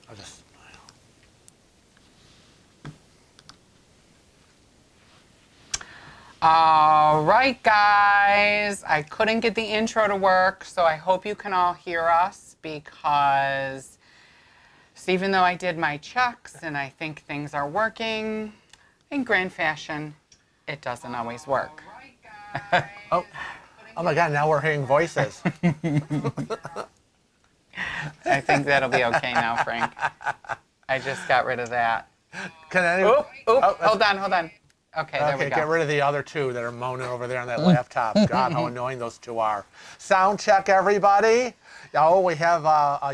I'll just... All right, guys. I couldn't get the intro to work, so I hope you can all hear us because even though I did my checks and I think things are working, in grand fashion, it doesn't always work. Oh my God, now we're hearing voices. I think that'll be okay now, Frank. I just got rid of that. Can anyone... Hold on. Okay, there we go. Get rid of the other two that are moaning over there on that laptop. God, how annoying those two are. Sound check, everybody. Oh, we have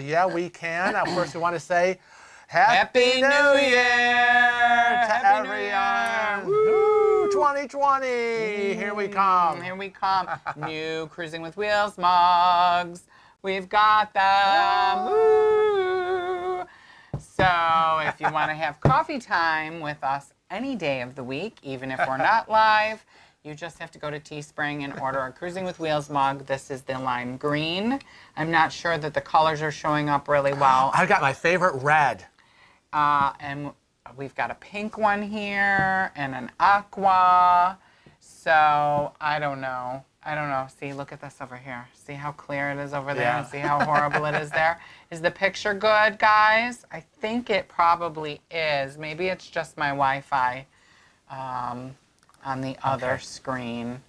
yeah, we can. Of course, we want to say Happy New Year to everyone. Woo, 2020. Here we come. Here we come. New Cruising with Wheels mugs. We've got them. Woo. So if you want to have coffee time with us any day of the week, even if we're not live, you just have to go to Teespring and order a Cruising with Wheels mug. This is the lime green. I'm not sure that the colors are showing up really well. I've got my favorite red. And we've got a pink one here and an aqua. So I don't know. See, look at this over here. See how clear it is over there? Yeah. And see how horrible it is there? Is the picture good, guys? I think it probably is. Maybe it's just my Wi-Fi on the other screen.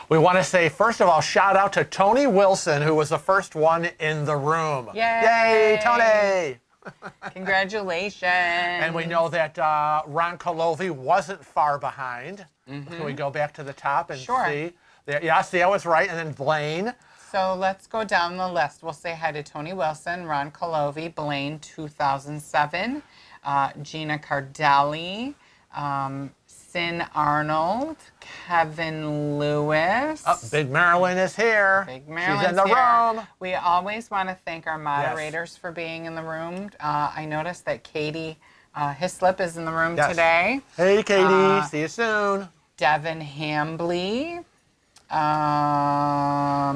We want to say, first of all, shout out to Tony Wilson, who was the first one in the room. Yay! Yay, Tony! Congratulations. And we know that Ron Colovi wasn't far behind. Can we go back to the top and see? Yeah, see, I was right. And then Blaine. So let's go down the list. We'll say hi to Tony Wilson, Ron Colovi, Blaine 2007, Gina Cardelli, Sin Arnold, Kevin Lewis. Oh, Big Marilyn is here. Big Marilyn's She's in the room. We always want to thank our moderators for being in the room. I noticed that Katie Hislop is in the room today. Hey, Katie. See you soon. Devin Hambley.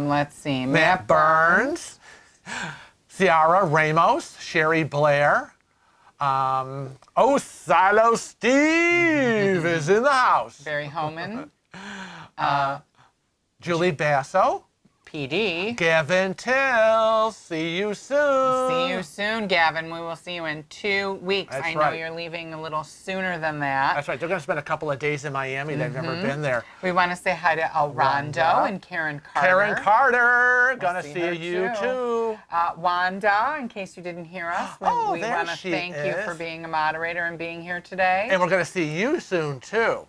Let's see. Matt Burns. Ciara Ramos. Sherry Blair. Silo Steve is in the house. Barry Homan. Julie Basso. PD. Gavin Till. See you soon. See you soon, Gavin. We will see you in 2 weeks. That's I know right. you're leaving a little sooner than that. That's right. They're going to spend a couple of days in Miami. They've never been there. We want to say hi to El Rondo and Karen Carter. Karen Carter. Gonna see see her you too. Wanda, in case you didn't hear us, we there want to she thank you for being a moderator and being here today. And we're going to see you soon too.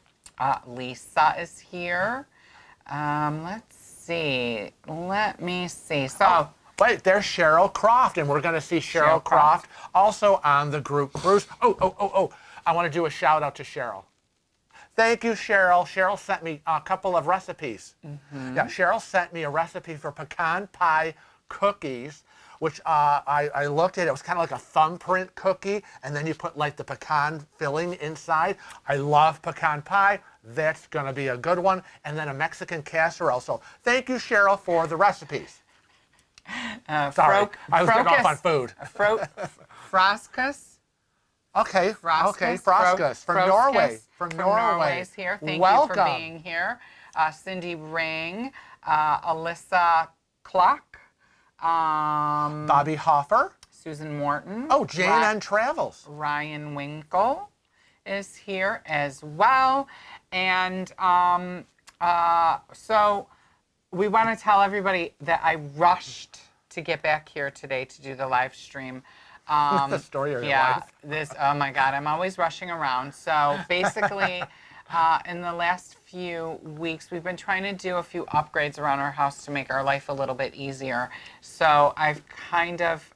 Lisa is here. Let's see. Let me see. So. Wait, there's Cheryl Croft, and we're going to see Cheryl Croft also on the group cruise. I want to do a shout out to Cheryl. Thank you, Cheryl. Cheryl sent me a couple of recipes. Yeah, Cheryl sent me a recipe for pecan pie cookies, which I looked at. It was kind of like a thumbprint cookie, and then you put like the pecan filling inside. I love pecan pie. That's going to be a good one. And then a Mexican casserole. So thank you, Cheryl, for the recipes. Sorry, I was getting off on food. Froskus. Okay, Froskus from Norway. From Norway is here. Thank Welcome. you for being here. Cindy Ring, Alyssa Klock, Bobby Hoffer. Susan Morton. Oh, Jane on Travels. Ryan Winkle is here as well. And so we want to tell everybody that I rushed to get back here today to do the live stream. The story of your life. Oh my God, I'm always rushing around. So basically, in the last few weeks, we've been trying to do a few upgrades around our house to make our life a little bit easier. So I've kind of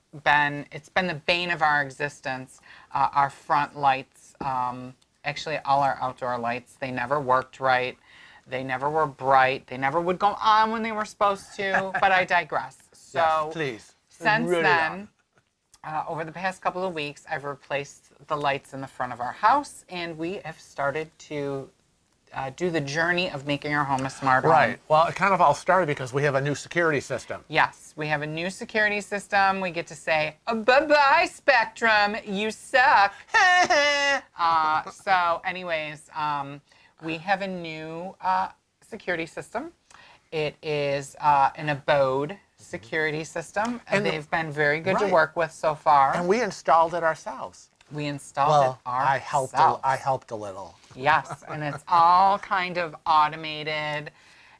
it's been the bane of our existence. Our front lights, actually all our outdoor lights, they never worked right. They never were bright. They never would go on when they were supposed to, but I digress. So yes, please. Since then, over the past couple of weeks, I've replaced the lights in the front of our house, and we have started to do the journey of making our home a smart home. Right. Well, it kind of all started because we have a new security system. Yes, we have a new security system. We get to say, bye-bye, Spectrum, you suck. So anyways, we have a new security system. It is an abode security system, and they've been very good to work with so far. And we installed it ourselves. We installed it ourselves. I helped a little. Yes, and it's all kind of automated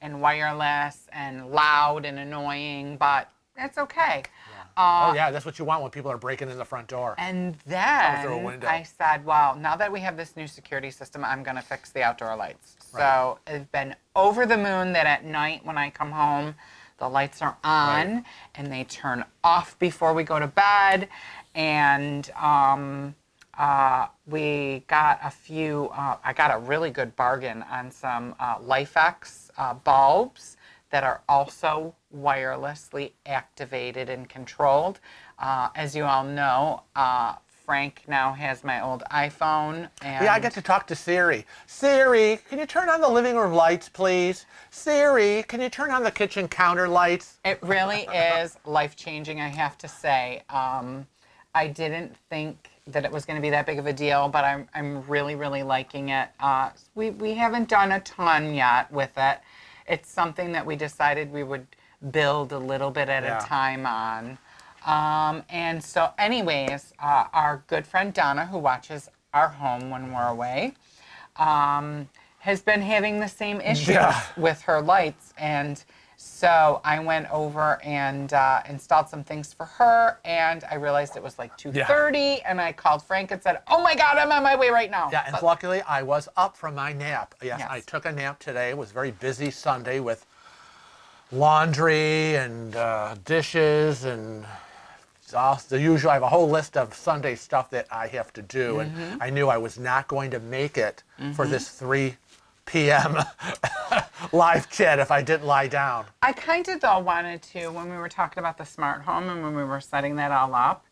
and wireless and loud and annoying, but it's okay. Oh yeah, that's what you want when people are breaking in the front door. And through a window. then I said, well, now that we have this new security system, I'm going to fix the outdoor lights. So I've been over the moon that at night when I come home, the lights are on and they turn off before we go to bed. And we got a few, I got a really good bargain on some LifeX bulbs that are also wirelessly activated and controlled. As you all know, Frank now has my old iPhone. And yeah, I get to talk to Siri. Siri, can you turn on the living room lights, please? Siri, can you turn on the kitchen counter lights? It really is life-changing, I have to say. I didn't think that it was going to be that big of a deal, but I'm really, really liking it. We haven't done a ton yet with it. It's something that we decided we would build a little bit at a time on. And so anyways, our good friend Donna, who watches our home when we're away, has been having the same issues with her lights. And so I went over and installed some things for her, and I realized it was like 2:30, and I called Frank and said, oh my God, I'm on my way right now. Yeah, and luckily I was up from my nap. Yes, I took a nap today. It was a very busy Sunday with laundry and dishes and all the usual. I have a whole list of Sunday stuff that I have to do, and I knew I was not going to make it for this 3 p.m. live chat if I didn't lie down. I kind of, though, wanted to, when we were talking about the smart home and when we were setting that all up,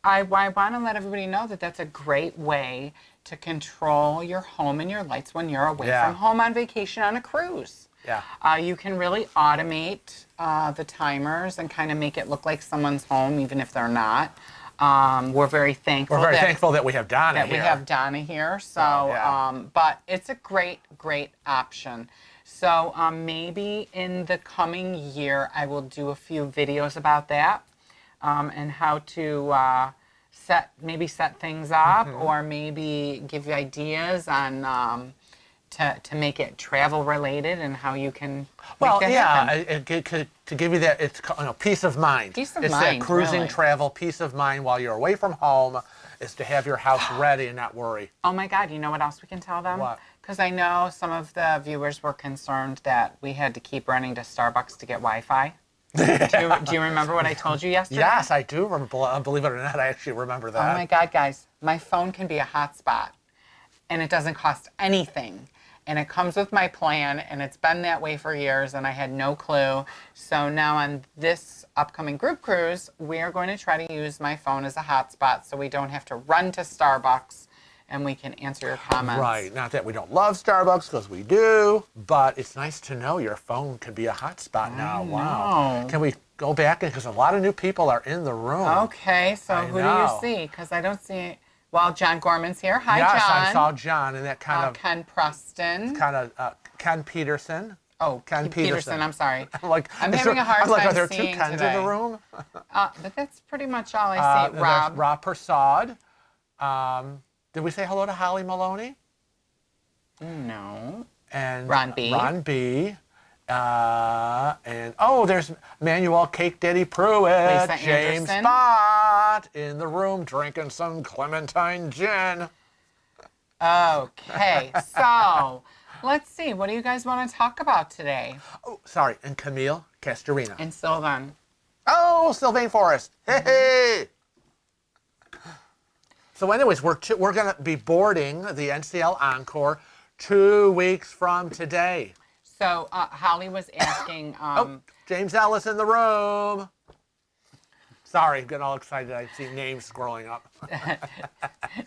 I want to let everybody know that that's a great way to control your home and your lights when you're away from home on vacation on a cruise. Yeah. You can really automate the timers and kind of make it look like someone's home, even if they're not. We're very thankful. We're very thankful that we have Donna here. We have Donna here. So, but it's a great, great option. So maybe in the coming year, I will do a few videos about that and how to set things up, or maybe give you ideas on to make it travel related and how you can make that happen. To give you that, it's peace of mind. Peace of mind. It's that cruising travel, peace of mind while you're away from home, is to have your house ready and not worry. Oh my God, you know what else we can tell them? What? Because I know some of the viewers were concerned that we had to keep running to Starbucks to get Wi-Fi. Do you remember what I told you yesterday? Yes, I do remember. Believe it or not, I actually remember that. Oh my God, guys, my phone can be a hotspot, and it doesn't cost anything. And it comes with my plan, and it's been that way for years, and I had no clue. So now on this upcoming group cruise, we are going to try to use my phone as a hotspot so we don't have to run to Starbucks, and we can answer your comments. Right. Not that we don't love Starbucks, because we do, but it's nice to know your phone can be a hotspot now. Wow. Can we go back? Because a lot of new people are in the room. Okay, so who do you see? Because I don't see... Well, John Gorman's here. Hi, John. Yes, I saw John and that kind of... Ken Preston. Kind of Ken Peterson. Oh, Ken Peterson, I'm sorry. I'm having a hard time are there seeing two Kens today. in the room? But that's pretty much all I see. Rob Prasad. Did we say hello to Holly Maloney? No. And Ron B. Ron B. And there's Manuel Cake Daddy Pruitt, Lisa James Anderson. Spot in the room drinking some Clementine gin. Okay, so let's see. What do you guys want to talk about today? Oh, sorry, and Camille Castorina. And Sylvan. Oh, Sylvain Forrest. Hey. So anyways, we're going to be boarding the NCL Encore 2 weeks from today. So Holly was asking... James Ellis in the room. Sorry, I'm getting all excited. I see names scrolling up.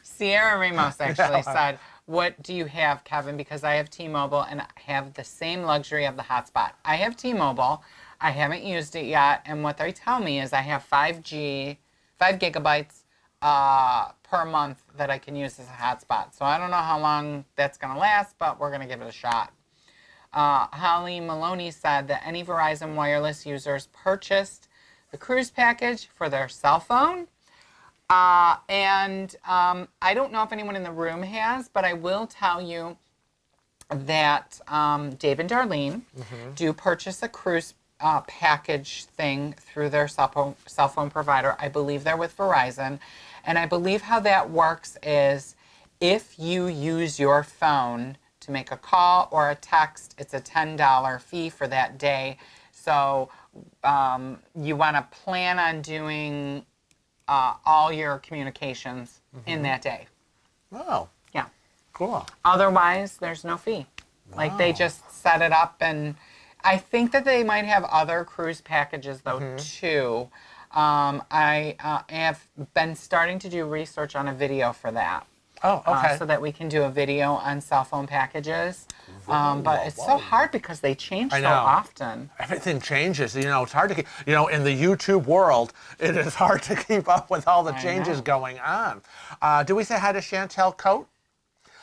Sierra Ramos actually said, what do you have, Kevin? Because I have T-Mobile and I have the same luxury of the hotspot. I have T-Mobile. I haven't used it yet. And what they tell me is I have 5 gigabytes per month that I can use as a hotspot. So I don't know how long that's going to last, but we're going to give it a shot. Holly Maloney said that any Verizon wireless users purchased the cruise package for their cell phone. I don't know if anyone in the room has, but I will tell you that Dave and Darlene do purchase a cruise package thing through their cell phone provider. I believe they're with Verizon. And I believe how that works is if you use your phone to make a call or a text, it's a $10 fee for that day. So you want to plan on doing all your communications in that day. Oh. Yeah. Cool. Otherwise, there's no fee. Wow. Like they just set it up, and I think that they might have other cruise packages though too. I have been starting to do research on a video for that. Oh, okay. So that we can do a video on cell phone packages. But it's so hard because they change so often. Everything changes. You know, it's hard to keep, you know, in the YouTube world, it is hard to keep up with all the changes going on. Do we say hi to Chantel Coate?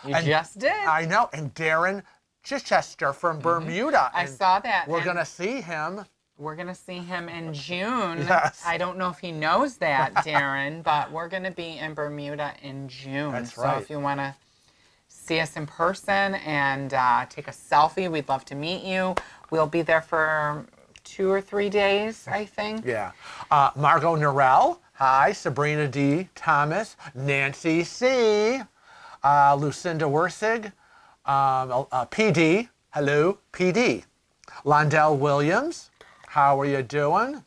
You just did. I know. And Darren Chichester from Bermuda. I saw that. We're going to see him. We're going to see him in June. Yes. I don't know if he knows that, Darren, but we're going to be in Bermuda in June. That's right. So if you want to see us in person and take a selfie, we'd love to meet you. We'll be there for 2 or 3 days, I think. Yeah. Margot Norell. Hi. Sabrina D. Thomas. Nancy C. Lucinda Wersig. PD. Hello, PD. Londell Williams. How are you doing?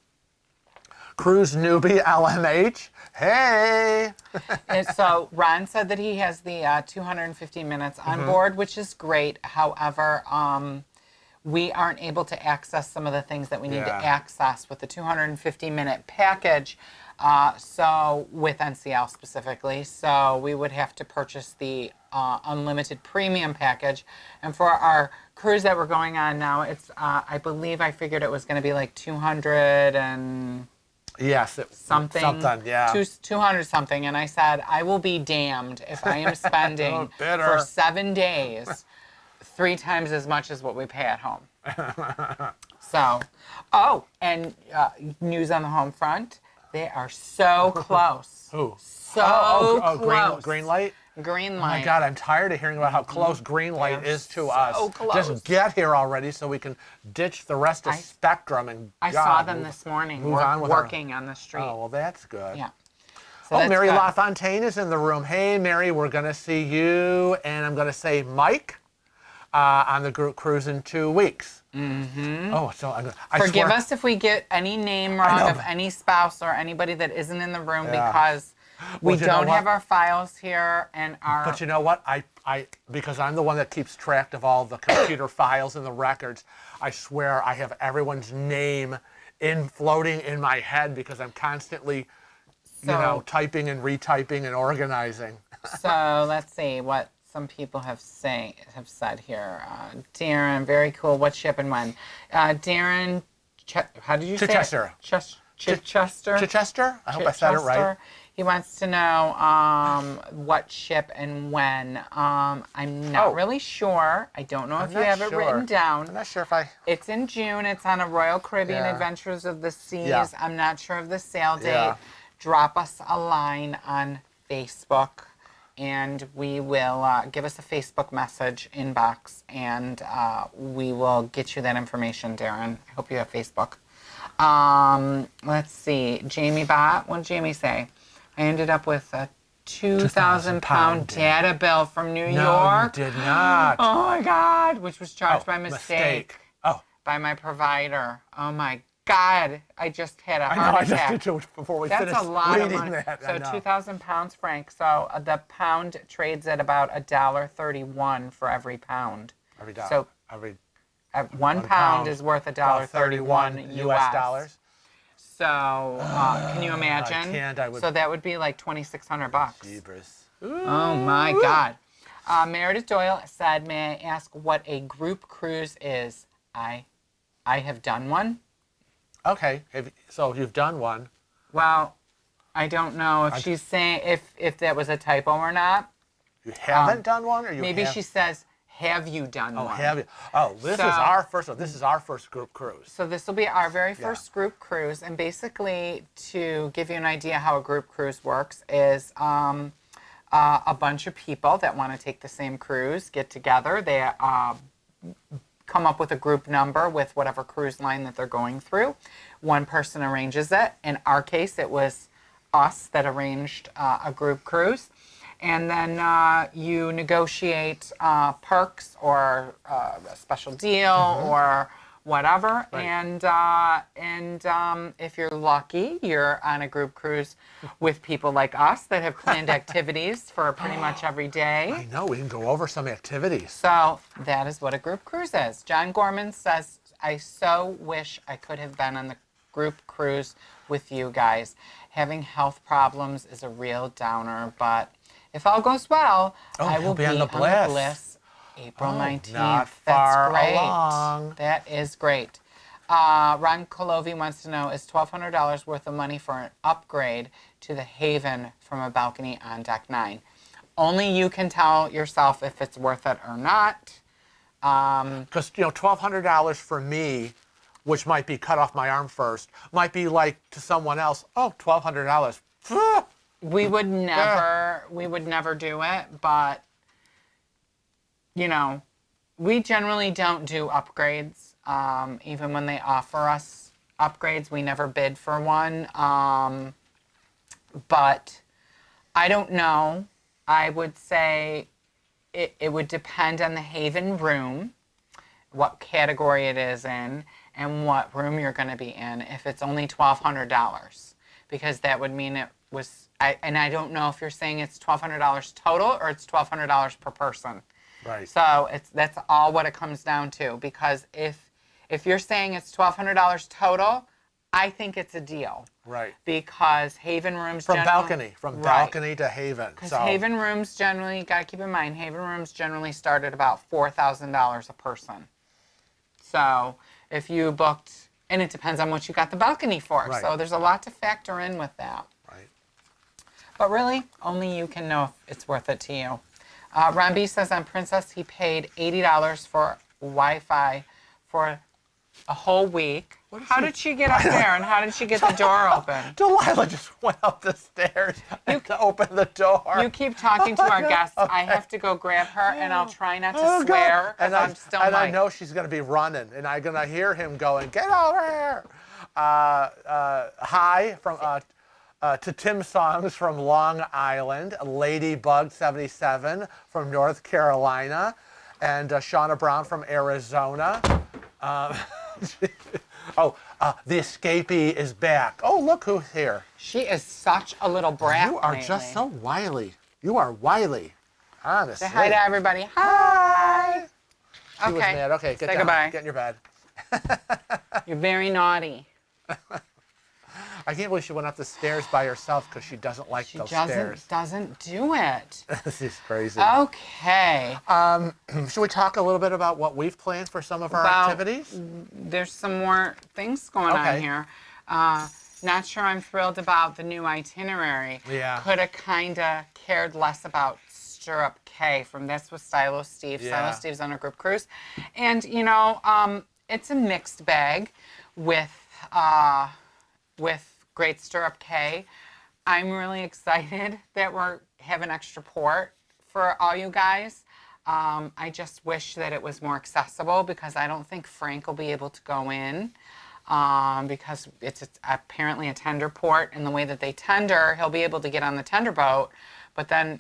Cruise newbie LMH. Hey. And so Ron said that he has the 250 minutes on board, which is great. However, we aren't able to access some of the things that we need to access with the 250-minute package. So with NCL specifically, so we would have to purchase the unlimited premium package. And for our cruise that we're going on now, it's I believe I figured it was going to be like 200 and something, 200 something. And I said, I will be damned if I am spending for 7 days 3 times as much as what we pay at home. So, and news on the home front. They are so close. Who? So close. Green light? Green Oh light. my God, I'm tired of hearing about how close green light is to us. Close. Just get here already so we can ditch the rest of Spectrum and I saw them this morning working on the street. Oh, well, that's good. Yeah. So Mary LaFontaine is in the room. Hey, Mary, we're going to see you, and I'm going to say Mike on the group cruise in 2 weeks. Oh, so forgive us if we get any name wrong of any spouse or anybody that isn't in the room because we don't have our files here and our. But you know what? I because I'm the one that keeps track of all the computer files and the records. I swear I have everyone's name floating in my head because I'm constantly, typing and retyping and organizing. So let's see what some people have said here. Darren, very cool. What ship and when? Darren, how did you say it? Chichester. Chichester? I hope I said it right. He wants to know what ship and when. I'm not really sure. I don't know if you have it written down. I'm not sure if It's in June. It's on a Royal Caribbean Adventures of the Seas. Yeah. I'm not sure of the sail date. Yeah. Drop us a line on Facebook. And we will give us a Facebook message inbox, and we will get you that information, Darren. I hope you have Facebook. Let's see. Jamie Bott. What did Jamie say? I ended up with a 2,000-pound data bill from New York. No, you did not. Oh, my God. Which was charged by mistake. Oh. By my provider. Oh, my God, I just had a heart attack. I just did it before we finished That's a lot of money. That. So 2,000 pounds, Frank. So the pound trades at about $1.31 for every pound. Every dollar. So one pound is worth $1.31 US dollars. So can you imagine? I can't. So that would be like $2,600. Jeepers. Oh my God. Meredith Doyle said, may I ask what a group cruise is? I have done one. Okay, so you've done one. Well, I don't know if she's saying if that was a typo or not. You haven't done one, or you Maybe have? she says, have you done Oh, one? have you? Oh, this is our first one. This is our first group cruise. So this will be our very first group cruise. And basically, to give you an idea how a group cruise works is a bunch of people that want to take the same cruise get together. They come up with a group number with whatever cruise line that they're going through. One person arranges it. In our case, it was us that arranged a group cruise. And then you negotiate perks or a special deal or whatever. Right. And if you're lucky, you're on a group cruise with people like us that have planned activities for pretty much every day. I know, we can go over some activities. So that is what a group cruise is. John Gorman says, I so wish I could have been on the group cruise with you guys. Having health problems is a real downer, but if all goes well, I will be on the Bliss April 19th. Not far That's great. along. That is great. Ron Colovi wants to know, is $1,200 worth of money for an upgrade to the Haven from a balcony on Deck 9? Only you can tell yourself if it's worth it or not. Because, $1,200 for me, which might be cut off my arm first, might be like to someone else, oh, $1,200. We would never do it, but we generally don't do upgrades. Even when they offer us upgrades, we never bid for one. But I don't know. I would say it would depend on the Haven room, what category it is in, and what room you're going to be in. If it's only $1,200, because that would mean it was. I don't know if you're saying it's $1,200 total or it's $1,200 per person. Right. So that's all what it comes down to. Because if you're saying it's $1,200 total, I think it's a deal. Right. Because Haven rooms from balcony to Haven. Because Haven rooms generally, you got to keep in mind, Haven rooms generally start at about $4,000 a person. So if you booked, and it depends on what you got the balcony for. Right. So there's a lot to factor in with that. Right. But really, only you can know if it's worth it to you. Ron B says on Princess, he paid $80 for Wi-Fi for a whole week. How did she get up there, and how did she get the door open? Delilah just went up the stairs to open the door. You keep talking to our guests. Okay. I have to go grab her, and I'll try not to swear, because I'm still And I know she's going to be running, and I'm going to hear him going, get over here. Hi from to Tim Songs from Long Island, Ladybug 77 from North Carolina, and Shauna Brown from Arizona. The escapee is back. Oh, look who's here. She is such a little brat. You are lately. just so wily. You are wily. Honestly. Say hi to everybody. Hi. She was mad. Okay, Say goodbye. Get in your bed. You're very naughty. I can't believe she went up the stairs by herself because she doesn't like those stairs. She doesn't do it. This is crazy. Okay. Should we talk a little bit about what we've planned for some of our activities? There's some more things going on here. Not sure I'm thrilled about the new itinerary. Yeah. Could have kind of cared less about Stirrup K from That's with Stylo Steve. Yeah. Stylo Steve's on a group cruise. And, it's a mixed bag with Great Stirrup K. I'm really excited that we have an extra port for all you guys. I just wish that it was more accessible, because I don't think Frank will be able to go in because it's apparently a tender port, and the way that they tender, he'll be able to get on the tender boat, but then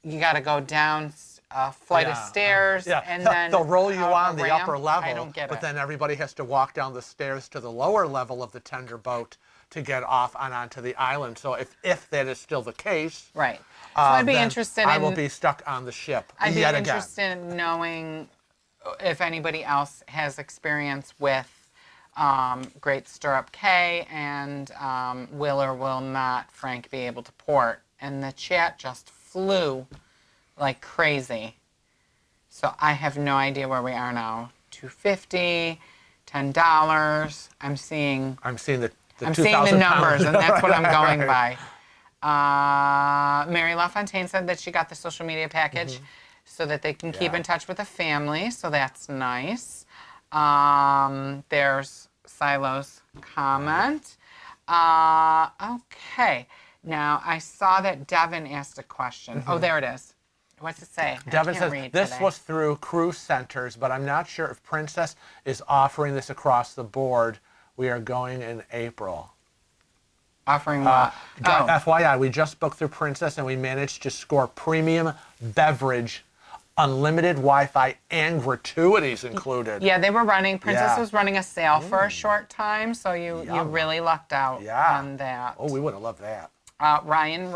you got to go down a flight of stairs, and then they'll roll you on the ramp. upper level, I don't get but it. then everybody has to walk down the stairs to the lower level of the tender boat to get off and onto the island. So if that is still the case, right. So I'd be interested in. I will be stuck on the ship I'd be yet interested again. in knowing if anybody else has experience with Great Stirrup K, and will or will not Frank be able to port. And the chat just flew like crazy. So I have no idea where we are now. $2.50, $10. I'm seeing I'm seeing the I'm 2,000 seeing the numbers, pound. and that's what I'm going Right. by. Mary LaFontaine said that she got the social media package so that they can keep Yeah. in touch with the family, so that's nice. There's Silo's comment. Okay. Now, I saw that Devin asked a question. Oh, there it is. What's it say? Devin I can't says, read this today. was through cruise centers, but I'm not sure if Princess is offering this across the board. We are going in April. Offering what? Oh, FYI, we just booked through Princess and we managed to score premium beverage, unlimited Wi-Fi, and gratuities included. yeah, they were running, Princess Yeah. was running a sale for a short time, so you Yum. really lucked out Yeah. on that. Oh, we would have loved that. Ryan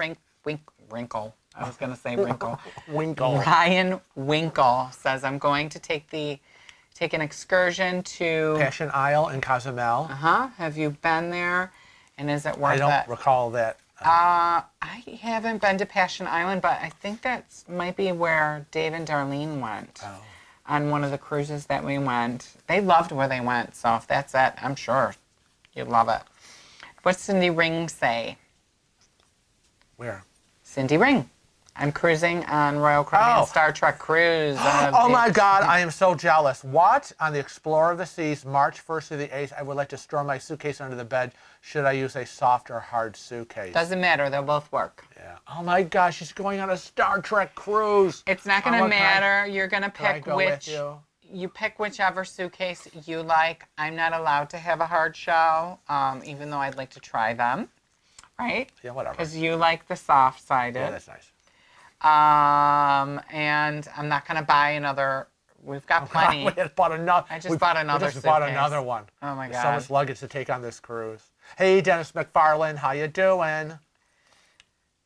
Wrinkle. I was going to say Wrinkle. Winkle. Ryan Winkle says, I'm going to take an excursion to... Passion Isle in Cozumel. Have you been there? And is it worth I it? don't recall that. I haven't been to Passion Island, but I think that might be where Dave and Darlene went on one of the cruises that we went. They loved where they went, so if that's it, I'm sure you'd love it. What's Cindy Ring say? Where? Cindy Ring. I'm cruising on Royal Caribbean Star Trek cruise. Oh my God, I am so jealous. What? On the Explorer of the Seas, March 1st to the 8th, I would like to store my suitcase under the bed. Should I use a soft or hard suitcase? Doesn't matter. They'll both work. Yeah. Oh my gosh, she's going on a Star Trek cruise. It's not going to what kind- matter. You're going to Can I pick go with which. you? Pick whichever suitcase you like. I'm not allowed to have a hard shell, even though I'd like to try them. Right? Yeah, whatever. Because you like the soft-sided. Yeah, that's nice. And I'm not going to buy another. We've got plenty. We just bought another. I just bought another We just bought suitcase. another one. Oh my There's so God. much luggage to take on this cruise. Hey, Dennis McFarland, how you doing?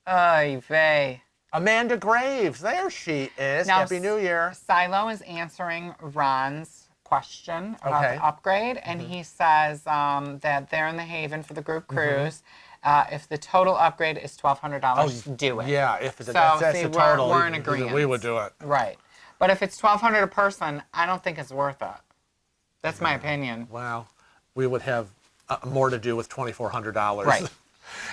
Oy vey. Amanda Graves, there she is. Now, Happy New Year. Silo is answering Ron's question about Okay. the upgrade, and he says that they're in the Haven for the group cruise. If the total upgrade is $1,200, do it. Yeah, if it's, So, that's see, the we're- total, we're in we agreement. would do it. Right. But if it's $1,200 a person, I don't think it's worth it. That's my opinion. Wow, we would have more to do with $2,400. Right.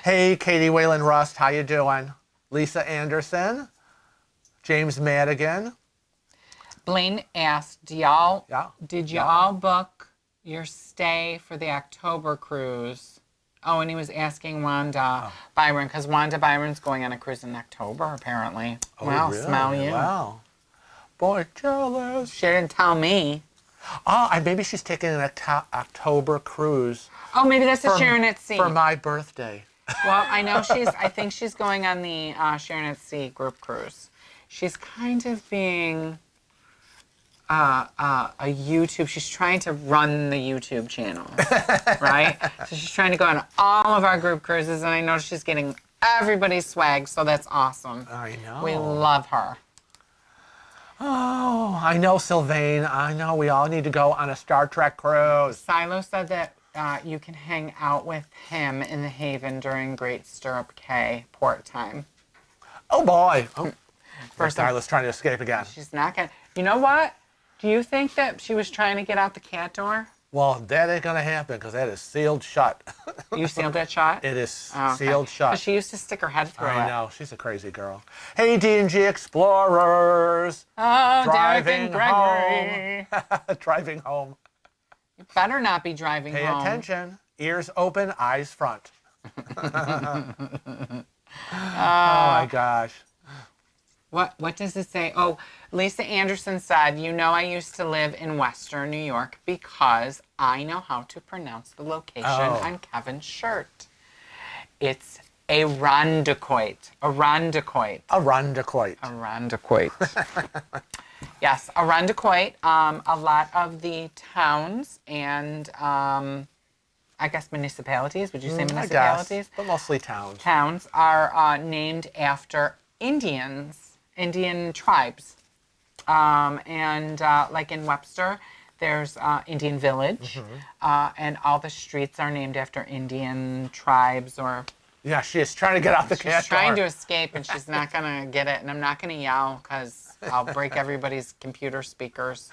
Hey, Katie Whalen Rust, how you doing? Lisa Anderson, James Madigan. Blaine asked, did y'all Yeah. book your stay for the October cruise? Oh, and he was asking Wanda Byron, because Wanda Byron's going on a cruise in October, apparently. Oh, Wow, really? smell you. Wow. Boy, jealous. She didn't tell me. Oh, and maybe she's taking an October cruise Oh, maybe that's the Sharon at Sea. for my birthday. Well, I think she's going on the Sharon at Sea group cruise. She's kind of being a YouTube. She's trying to run the YouTube channel, right? So she's trying to go on all of our group cruises, and I know she's getting everybody's swag, so that's awesome. I know. We love her. Oh, I know, Sylvain. I know we all need to go on a Star Trek cruise. Silo said that you can hang out with him in the Haven during Great Stirrup Cay port time. Oh, boy. Oh, First, Silas trying to escape again. she's not gonna. You know what? Do you think that she was trying to get out the cat door? Well, that ain't going to happen because that is sealed shut. You sealed that shot? It is Oh, okay. sealed 'Cause shut. she used to stick her head through I it. know. She's a crazy girl. Hey, D&G Explorers. Oh, Driving Derek and Gregory. home. Driving home. You better not be driving Pay home. attention. Ears open, eyes front. Oh, my gosh. What does it say? Oh, Lisa Anderson said, you know I used to live in Western New York because I know how to pronounce the location on Kevin's shirt. It's a Rondequoit. A Rondequoit. A Rondequoit. A Rondequoit. Yes, a Rondequoit. A lot of the towns and I guess municipalities. Would you say municipalities? I guess, but mostly towns. Towns are named after Indian tribes. And like in Webster, there's Indian Village, and all the streets are named after Indian tribes or... Yeah, she is trying to get out the cat She's trying to door. escape, and she's not going to get it, and I'm not going to yell because I'll break everybody's computer speakers.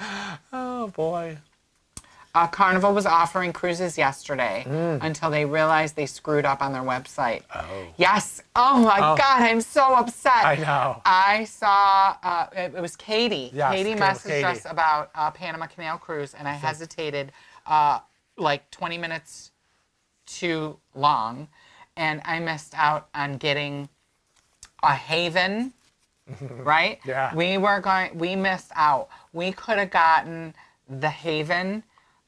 Oh, boy. Carnival was offering cruises yesterday until they realized they screwed up on their website. Oh. Yes. Oh, my God. I'm so upset. I know. I saw, it was Katie. Yes, Katie it was messaged Katie. us about Panama Canal Cruise, and I hesitated like 20 minutes too long, and I missed out on getting a Haven, right? Yeah. We missed out. We could have gotten the Haven,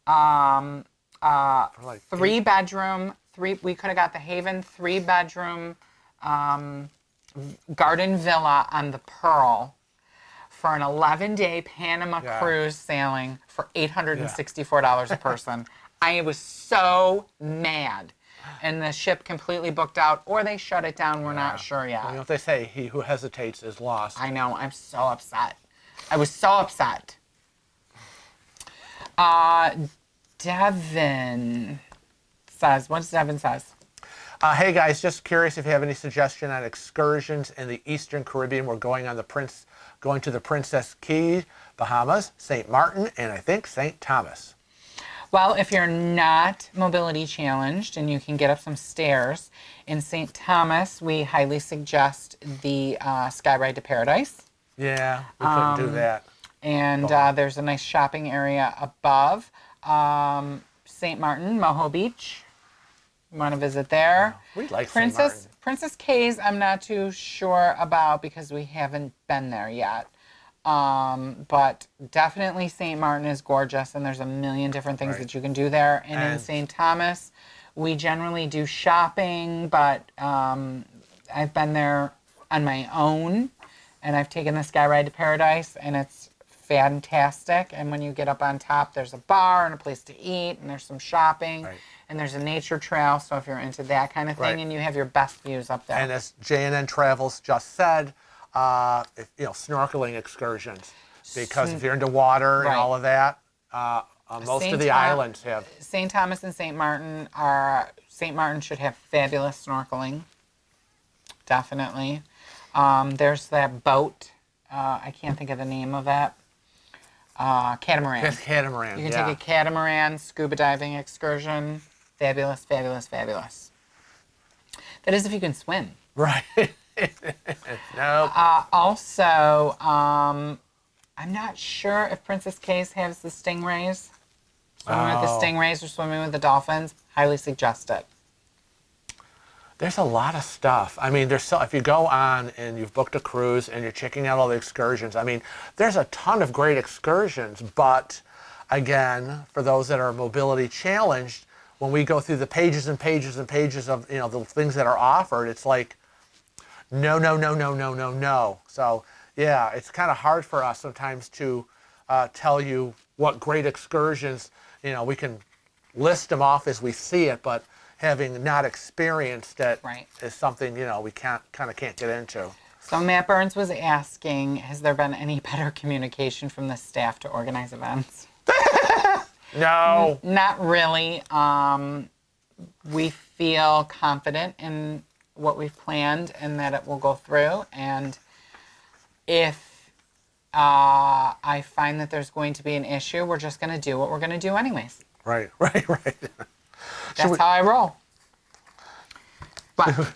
we could have got the Haven 3-bedroom garden villa on the Pearl for an 11-day Panama cruise sailing for $864 a person. I was so mad. And the ship completely booked out, or they shut it down. We're not sure yet. Well, you know what they say, he who hesitates is lost. I know. I'm so upset. I was so upset. Devin says, what does Devin says? Hey guys, just curious if you have any suggestion on excursions in the Eastern Caribbean. We're going to the Princess Key, Bahamas, St. Martin, and I think St. Thomas. Well, if you're not mobility challenged and you can get up some stairs, in St. Thomas, we highly suggest the Sky Ride to Paradise. Yeah, we couldn't do that. And there's a nice shopping area above. St. Martin, Moho Beach. You want to visit there? We like St. Martin. Princess K's, I'm not too sure about because we haven't been there yet. But definitely St. Martin is gorgeous, and there's a million different things that you can do there. And in St. Thomas, we generally do shopping, but I've been there on my own, and I've taken the Sky Ride to Paradise, and it's fantastic. And when you get up on top, there's a bar and a place to eat, and there's some shopping, and there's a nature trail. So if you're into that kind of thing, and you have your best views up there. And as JNN Travels just said, snorkeling excursions, because if you're into water and all of that, most of the islands have. St. Thomas and St. Martin are. St. Martin should have fabulous snorkeling. Definitely. There's that boat. I can't think of the name of it. Catamaran. Yes, catamaran. You can take a catamaran scuba diving excursion. Fabulous, fabulous, fabulous. That is if you can swim. Right. Nope. Also, I'm not sure if Princess K's has the stingrays. Swimming with the stingrays or swimming with the dolphins. Highly suggest it. There's a lot of stuff. I mean, if you go on and you've booked a cruise and you're checking out all the excursions, I mean, there's a ton of great excursions. But again, for those that are mobility challenged, when we go through the pages and pages and pages of the things that are offered, it's like, no, no, no, no, no, no, no. So yeah, it's kind of hard for us sometimes to tell you what great excursions. We can list them off as we see it, but having not experienced it is something we can't get into. So Matt Burns was asking, has there been any better communication from the staff to organize events? No. Not really. We feel confident in what we've planned and that it will go through. And if I find that there's going to be an issue, we're just going to do what we're going to do anyways. Right. That's how I roll. But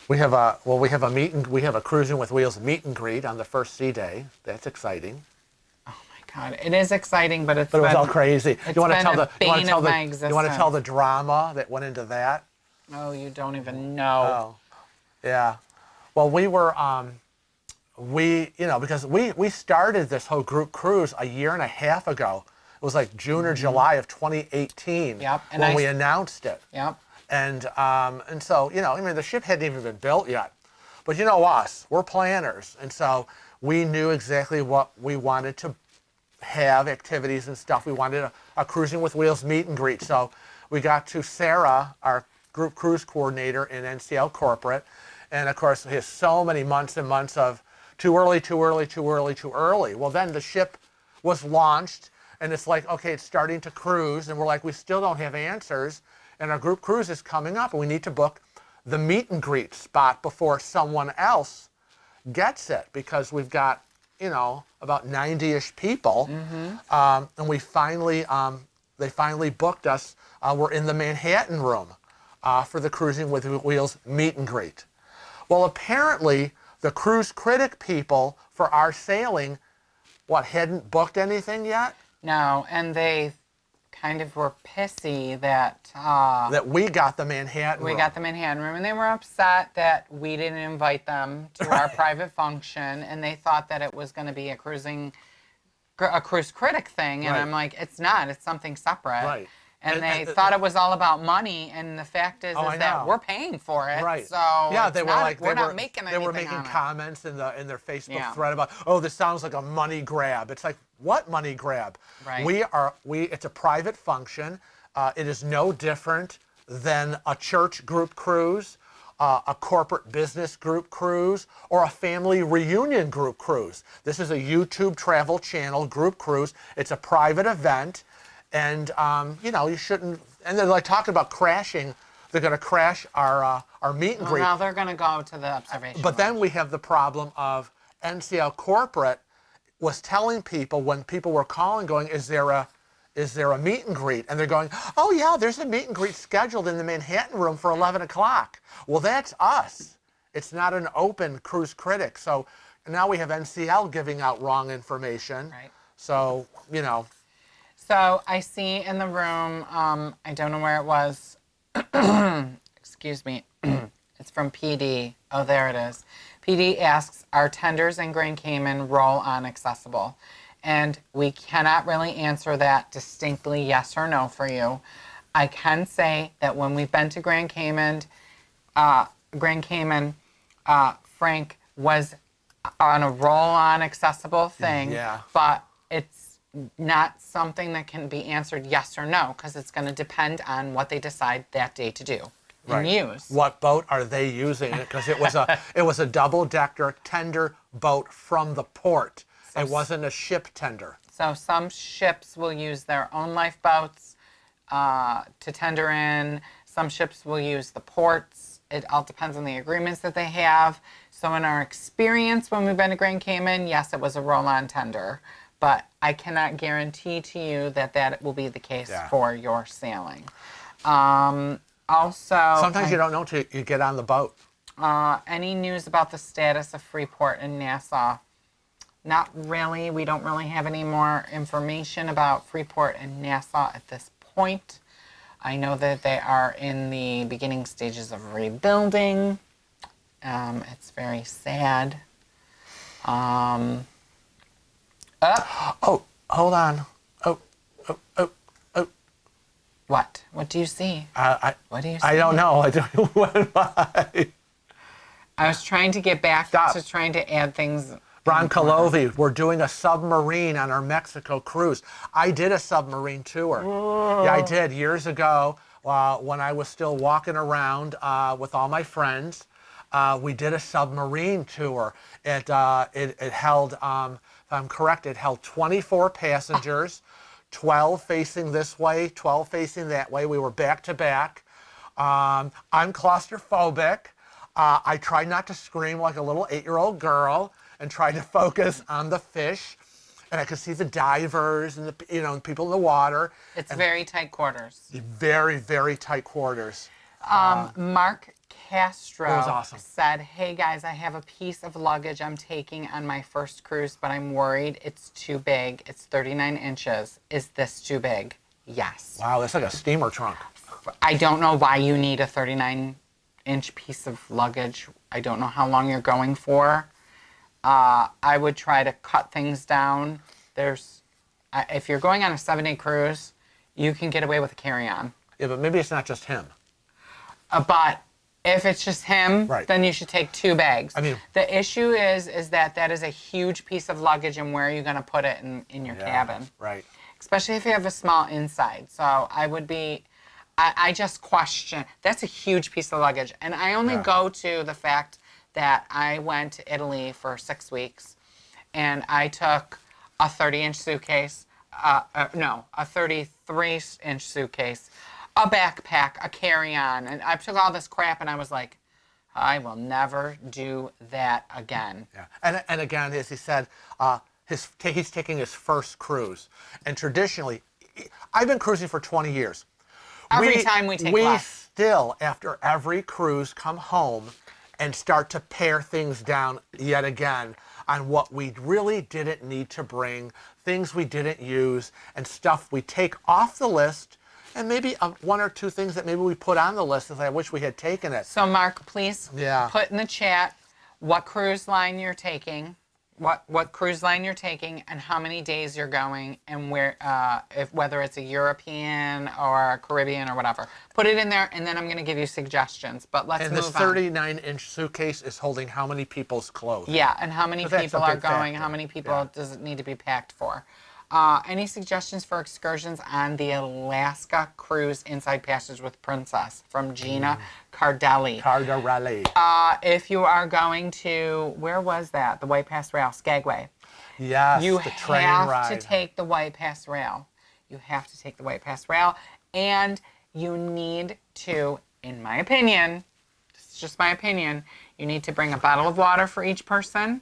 we have a Cruising with Wheels meet and greet on the first sea day. That's exciting. Oh my God, it is exciting, but it was all crazy. You want to tell the drama that went into that? Oh, you don't even know. Oh, yeah. Well, we were because we started this whole group cruise a year and a half ago. It was like June or July of 2018 when we announced it. Yep. And so, the ship hadn't even been built yet. But you know us, we're planners. And so we knew exactly what we wanted to have, activities and stuff. We wanted a Cruising with Wheels meet and greet. So we got to Sarah, our group cruise coordinator in NCL Corporate. And of course, he has so many months and months of too early, too early, too early, too early. Well, then the ship was launched. And it's like, okay, it's starting to cruise, and we're like, we still don't have answers, and our group cruise is coming up, and we need to book the meet and greet spot before someone else gets it, because we've got, about 90-ish people. And we finally, they finally booked us. We're in the Manhattan room for the Cruising with Wheels meet and greet. Well, apparently the cruise critic people for our sailing, hadn't booked anything yet? No, and they kind of were pissy that That we got the Manhattan room. we got the Manhattan room, and they were upset that we didn't invite them to our private function, and they thought that it was going to be a cruise critic thing, and Right. I'm like, it's not. It's something separate. Right. And they thought it was all about money, and the fact is I that know. we're paying for it. Right. So yeah, it's they were not, like we're not making they anything were making on it. comments in their Facebook Yeah. thread about, oh, this sounds like a money grab. It's like, what money grab? Right. It's a private function. It is no different than a church group cruise, a corporate business group cruise, or a family reunion group cruise. This is a YouTube travel channel group cruise. It's a private event, and you shouldn't. And they're like talking about crashing. They're going to crash our meet and Well, greet. now they're going to go to the observation. But then we have the problem of NCL Corporate was telling people when people were calling, going, is there a meet and greet? And they're going, oh yeah, there's a meet and greet scheduled in the Manhattan room for 11 o'clock. Well, that's us. It's not an open cruise critic. So now we have NCL giving out wrong information. Right. So, So I see in the room, I don't know where it was. Excuse me. It's from PD. Oh, there it is. PD asks, are tenders in Grand Cayman roll-on accessible? And we cannot really answer that distinctly yes or no for you. I can say that when we've been to Grand Cayman, Frank was on a roll-on accessible thing, Yeah. but it's not something that can be answered yes or no, because it's going to depend on what they decide that day to do and use. What boat are they using? Because it was a double-decker tender boat from the port. It wasn't a ship tender. So some ships will use their own lifeboats to tender in. Some ships will use the ports. It all depends on the agreements that they have. So in our experience when we've been to Grand Cayman, yes, it was a roll-on tender. But I cannot guarantee to you that that will be the case for your sailing. Also, sometimes you don't know till you get on the boat. Any news about the status of Freeport and Nassau? Not really. We don't really have any more information about Freeport and Nassau at this point. I know that they are in the beginning stages of rebuilding. It's very sad. Oh, hold on. Oh. What? What do you see? What do you see? I don't know. I don't went by. I was trying to get back to trying to add things. Ron Kalovi, we're doing a submarine on our Mexico cruise. I did a submarine tour. Whoa. Yeah, I did years ago when I was still walking around with all my friends. We did a submarine tour. It held, if I'm correct, it held 24 passengers, 12 facing this way, 12 facing that way. We were back to back. I'm claustrophobic. I tried not to scream like a little 8-year-old girl and tried to focus on the fish. And I could see the divers and the people in the water. It's very tight quarters. Very, very tight quarters. Mark Castro was awesome. said, hey guys, I have a piece of luggage I'm taking on my first cruise, but I'm worried it's too big. It's 39 inches. Is this too big? Yes. Wow, that's like a steamer trunk. I don't know why you need a 39-inch piece of luggage. I don't know how long you're going for. I would try to cut things down. If you're going on a 7-day cruise, you can get away with a carry-on. Yeah, but maybe it's not just him. But if it's just him, then you should take 2 bags. I mean, the issue is that is a huge piece of luggage, and where are you going to put it in your cabin? Right. Especially if you have a small inside. So I just question. That's a huge piece of luggage. And I only go to the fact that I went to Italy for 6 weeks, and I took a 30-inch suitcase, a 33-inch suitcase, a backpack, a carry-on, and I took all this crap, and I was like, I will never do that again. Yeah, and again, as he said, he's taking his first cruise, and traditionally, I've been cruising for 20 years. Every time we take we less. still, after every cruise, come home and start to pare things down yet again on what we really didn't need to bring, things we didn't use, and stuff we take off the list, and maybe one or two things that maybe we put on the list as I wish we had taken it. So Mark, please Yeah. put in the chat what cruise line you're taking, what cruise line you're taking, and how many days you're going, and where, whether it's a European or a Caribbean or whatever. Put it in there, and then I'm going to give you suggestions. But let's And move this on. 39-inch suitcase is holding how many people's clothes? Yeah, and how many So that's people a are big going? factor. How many people Yeah. does it need to be packed for? Any suggestions for excursions on the Alaska Cruise Inside Passage with Princess from Gina Cardelli? Cardarelli. If you are going to, where was that? The White Pass Rail, Skagway. Yes, You the train have ride. to take the White Pass Rail. You have to take the White Pass Rail, and you need to, in my opinion, it's just my opinion, you need to bring a bottle of water for each person,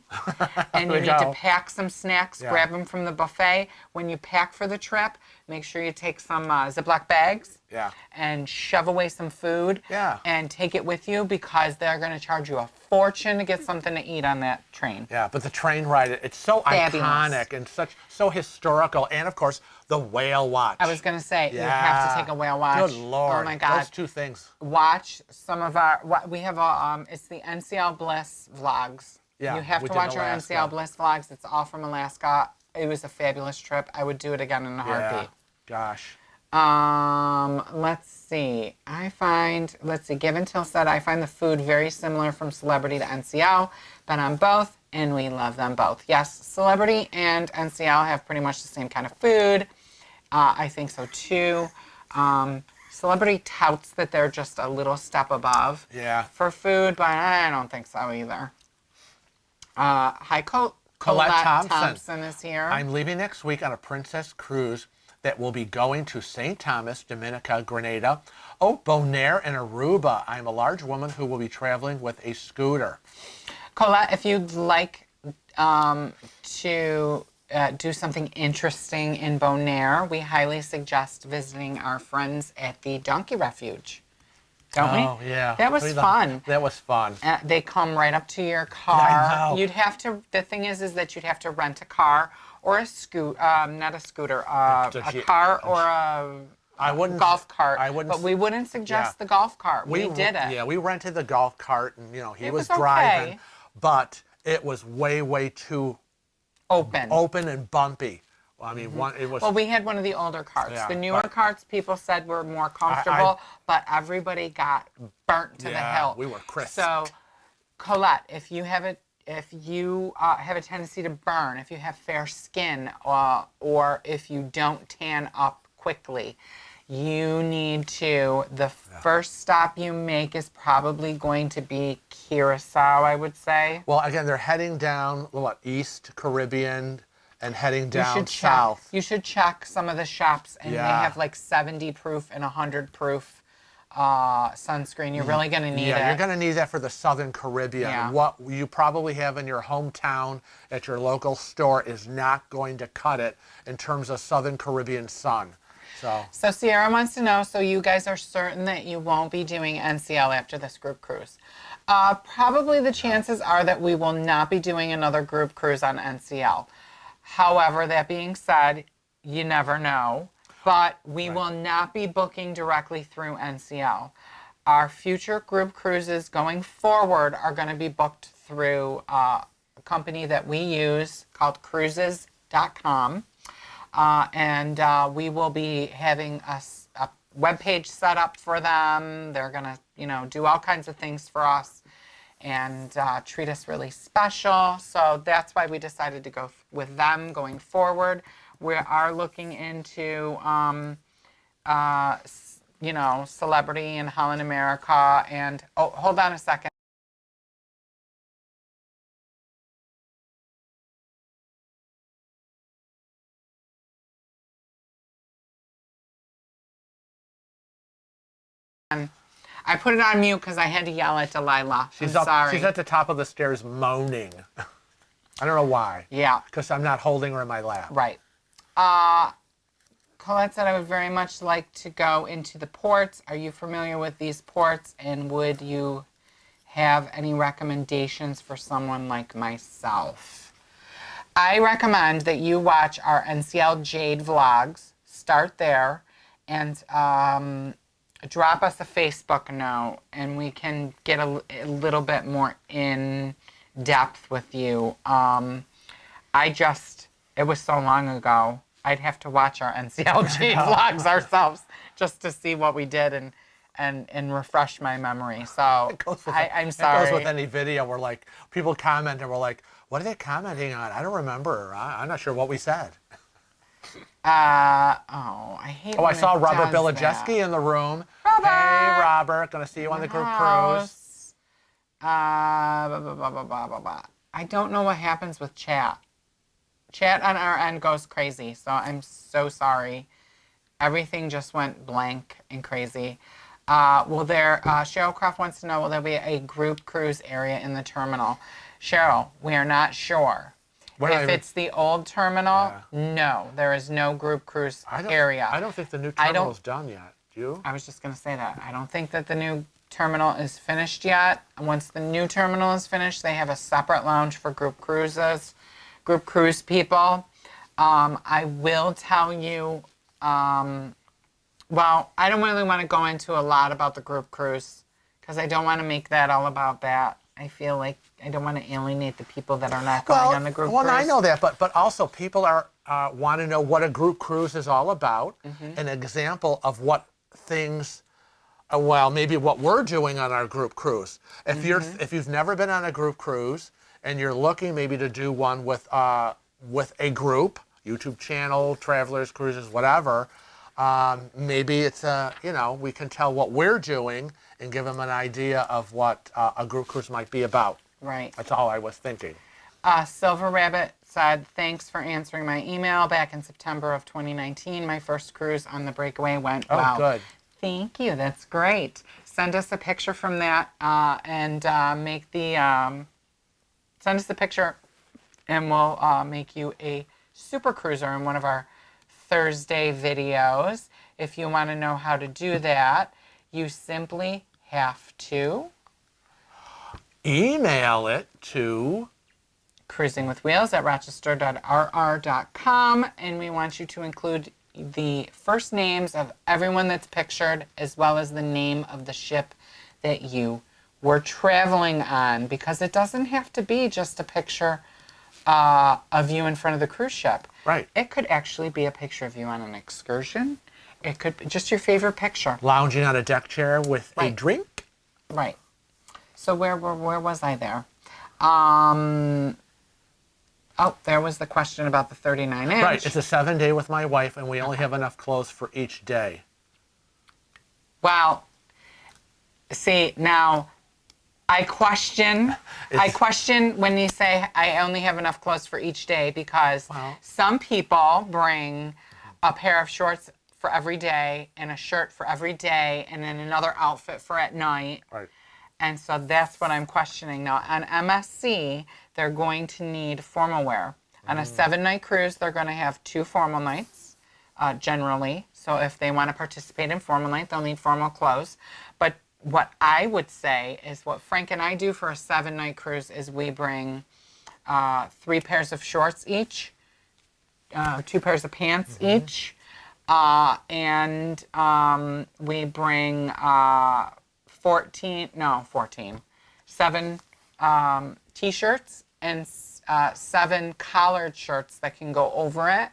and you we need go. to pack some snacks, Yeah. grab them from the buffet. When you pack for the trip, make sure you take some Ziploc bags Yeah. and shove away some food Yeah. and take it with you, because they're going to charge you a fortune to get something to eat on that train. Yeah, but the train ride, it's so Fabulous. iconic and so historical. And of course, the whale watch. I was going to say, you have to take a whale watch. Good Lord. Oh my God. Those two things. Watch some of our, we have it's the NCL Bliss vlogs. Yeah, You have we to did watch our Alaska. NCL Bliss vlogs. It's all from Alaska. It was a fabulous trip. I would do it again in a Yeah. heartbeat. Gosh. Let's see. Give Until said, I find the food very similar from Celebrity to NCL. Been on both, and we love them both. Yes, Celebrity and NCL have pretty much the same kind of food. I think so too. Celebrity touts that they're just a little step above Yeah. for food, but I don't think so either. Hi, Colette Thompson is here. I'm leaving next week on a Princess cruise that will be going to St. Thomas, Dominica, Grenada, Bonaire, and Aruba. I'm a large woman who will be traveling with a scooter. Colette, if you'd like to do something interesting in Bonaire, we highly suggest visiting our friends at the Donkey Refuge. Don't we? Oh, yeah. That was fun. That was fun. They come right up to your car. I know. You'd have to, the thing is that you'd have to rent a car or a not a scooter, a car or I wouldn't, golf cart. I wouldn't, but we wouldn't suggest yeah. the golf cart. We did it. Yeah, we rented the golf cart, and he It was was driving, okay. but it was way too Open. and bumpy. Well, I mean, it was. Well, we had one of the older carts. Yeah, The newer but- carts, people said, were more comfortable, but everybody got burnt to the hilt. we were crisp. So, Colette, if you have a tendency to burn, if you have fair skin, or if you don't tan up quickly, you need to. The first stop you make is probably going to be Curacao, I would say. Well, again, they're heading down East Caribbean and heading down Check, south. you should check some of the shops, and they Yeah. have like 70 proof and 100 proof sunscreen. You're really going to need it. Yeah, you're going to need that for the Southern Caribbean. Yeah. What you probably have in your hometown at your local store is not going to cut it in terms of Southern Caribbean sun. So Sierra wants to know, so you guys are certain that you won't be doing NCL after this group cruise? Probably the chances are that we will not be doing another group cruise on NCL. However, that being said, you never know. But we will not be booking directly through NCL. Our future group cruises going forward are going to be booked through a company that we use called cruises.com. And we will be having a webpage set up for them. They're going to, do all kinds of things for us and treat us really special. So that's why we decided to go with them going forward. We are looking into, Celebrity and Holland America. And, hold on a second. I put it on mute because I had to yell at Delilah. I'm sorry. She's at the top of the stairs moaning. I don't know why. Yeah. Because I'm not holding her in my lap. Right. Colette said, I would very much like to go into the ports. Are you familiar with these ports? And would you have any recommendations for someone like myself? I recommend that you watch our NCL Jade vlogs. Start there and drop us a Facebook note, and we can get a little bit more in depth with you. It was so long ago. I'd have to watch our NCLG vlogs ourselves just to see what we did and refresh my memory. So I'm sorry. It goes with any video where like people comment and we're like, what are they commenting on? I don't remember. I'm not sure what we said. I hate. Oh, I saw Robert does Bilajeski in the room. Robert! Hey, Robert, gonna see you on the group cruise. I don't know what happens with chat. Chat on our end goes crazy, so I'm so sorry. Everything just went blank and crazy. Cheryl Croft wants to know, will there be a group cruise area in the terminal? Cheryl, we are not sure. If it's the old terminal, no, there is no group cruise area. I don't think the new terminal's done yet. Do you? I was just going to say that. I don't think that the new terminal is finished yet. Once the new terminal is finished, they have a separate lounge for group cruises, group cruise people. I will tell you, I don't really want to go into a lot about the group cruise because I don't want to make that all about that. I feel like I don't want to alienate the people that are not going on the group cruise. Well, I know that, but also people want to know what a group cruise is all about, an example of what things, maybe what we're doing on our group cruise. If you've never been on a group cruise and you're looking maybe to do one with a group, YouTube channel, Travelers Cruises, whatever, maybe it's we can tell what we're doing and give them an idea of what a group cruise might be about. Right. That's all I was thinking. Silver Rabbit said, thanks for answering my email. Back in September of 2019, my first cruise on the Breakaway went well. Oh, good. Thank you. That's great. Send us a picture from that and send us a picture and we'll make you a super cruiser in one of our Thursday videos. If you want to know how to do that, you simply have to email it to cruisingwithwheels@rochester.rr.com, and we want you to include the first names of everyone that's pictured as well as the name of the ship that you were traveling on, because it doesn't have to be just a picture of you in front of the cruise ship. Right. It could actually be a picture of you on an excursion. It could be just your favorite picture. Lounging on a deck chair with a drink. Right. So where was I there? There was the question about the 39-inch. Right. It's a 7-day with my wife, and we only have enough clothes for each day. Well, see, now I question when you say I only have enough clothes for each day, because some people bring a pair of shorts for every day and a shirt for every day and then another outfit for at night. Right. And so that's what I'm questioning. Now, on MSC, they're going to need formal wear. On a 7-night cruise, they're going to have 2 formal nights, generally. So if they want to participate in formal night, they'll need formal clothes. But what I would say is what Frank and I do for a 7-night cruise is we bring 3 pairs of shorts each, 2 pairs of pants each, and we bring 7 t-shirts and 7 collared shirts that can go over it,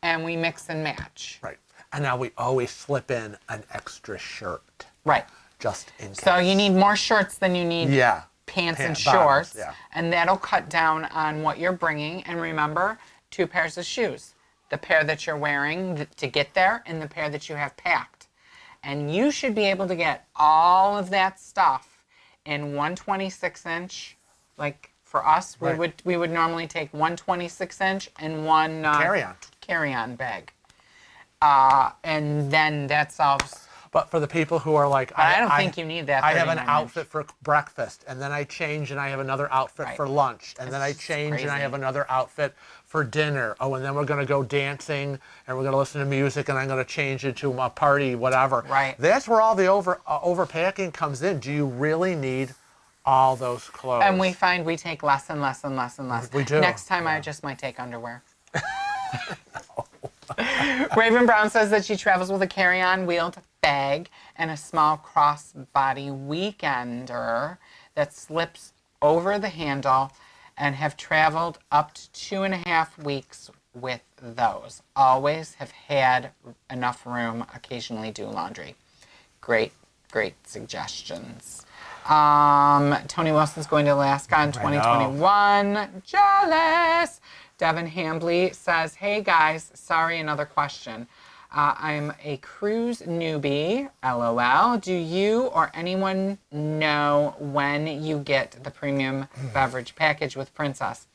and we mix and match. Right. And now we always slip in an extra shirt. Right. Just in case. So you need more shirts than you need pants and shorts, and that'll cut down on what you're bringing. And remember, 2 pairs of shoes. The pair that you're wearing to get there and the pair that you have packed. And you should be able to get all of that stuff in 126-inch. Like for us, we would normally take 126-inch and one carry-on bag. And then that solves But for the people who are like, I don't think you need that I have an 39 outfit inch. for breakfast, and then I change and I have another outfit Right. for lunch, and then I It's change and I crazy. have another outfit for dinner. Oh, and then we're going to go dancing and we're going to listen to music and I'm going to change into a party, whatever. Right. That's where all the overpacking comes in. Do you really need all those clothes? And we find we take less and less and less and less. We do. Next time I just might take underwear. Raven Brown says that she travels with a carry-on wheeled bag and a small crossbody weekender that slips over the handle, and have traveled up to 2.5 weeks with those. Always have had enough room, occasionally do laundry. Great suggestions. Tony Wilson's going to Alaska in 2021. Jealous. Devin Hambley says, hey guys, sorry, another question. I'm a cruise newbie, LOL. Do you or anyone know when you get the premium beverage package with Princess?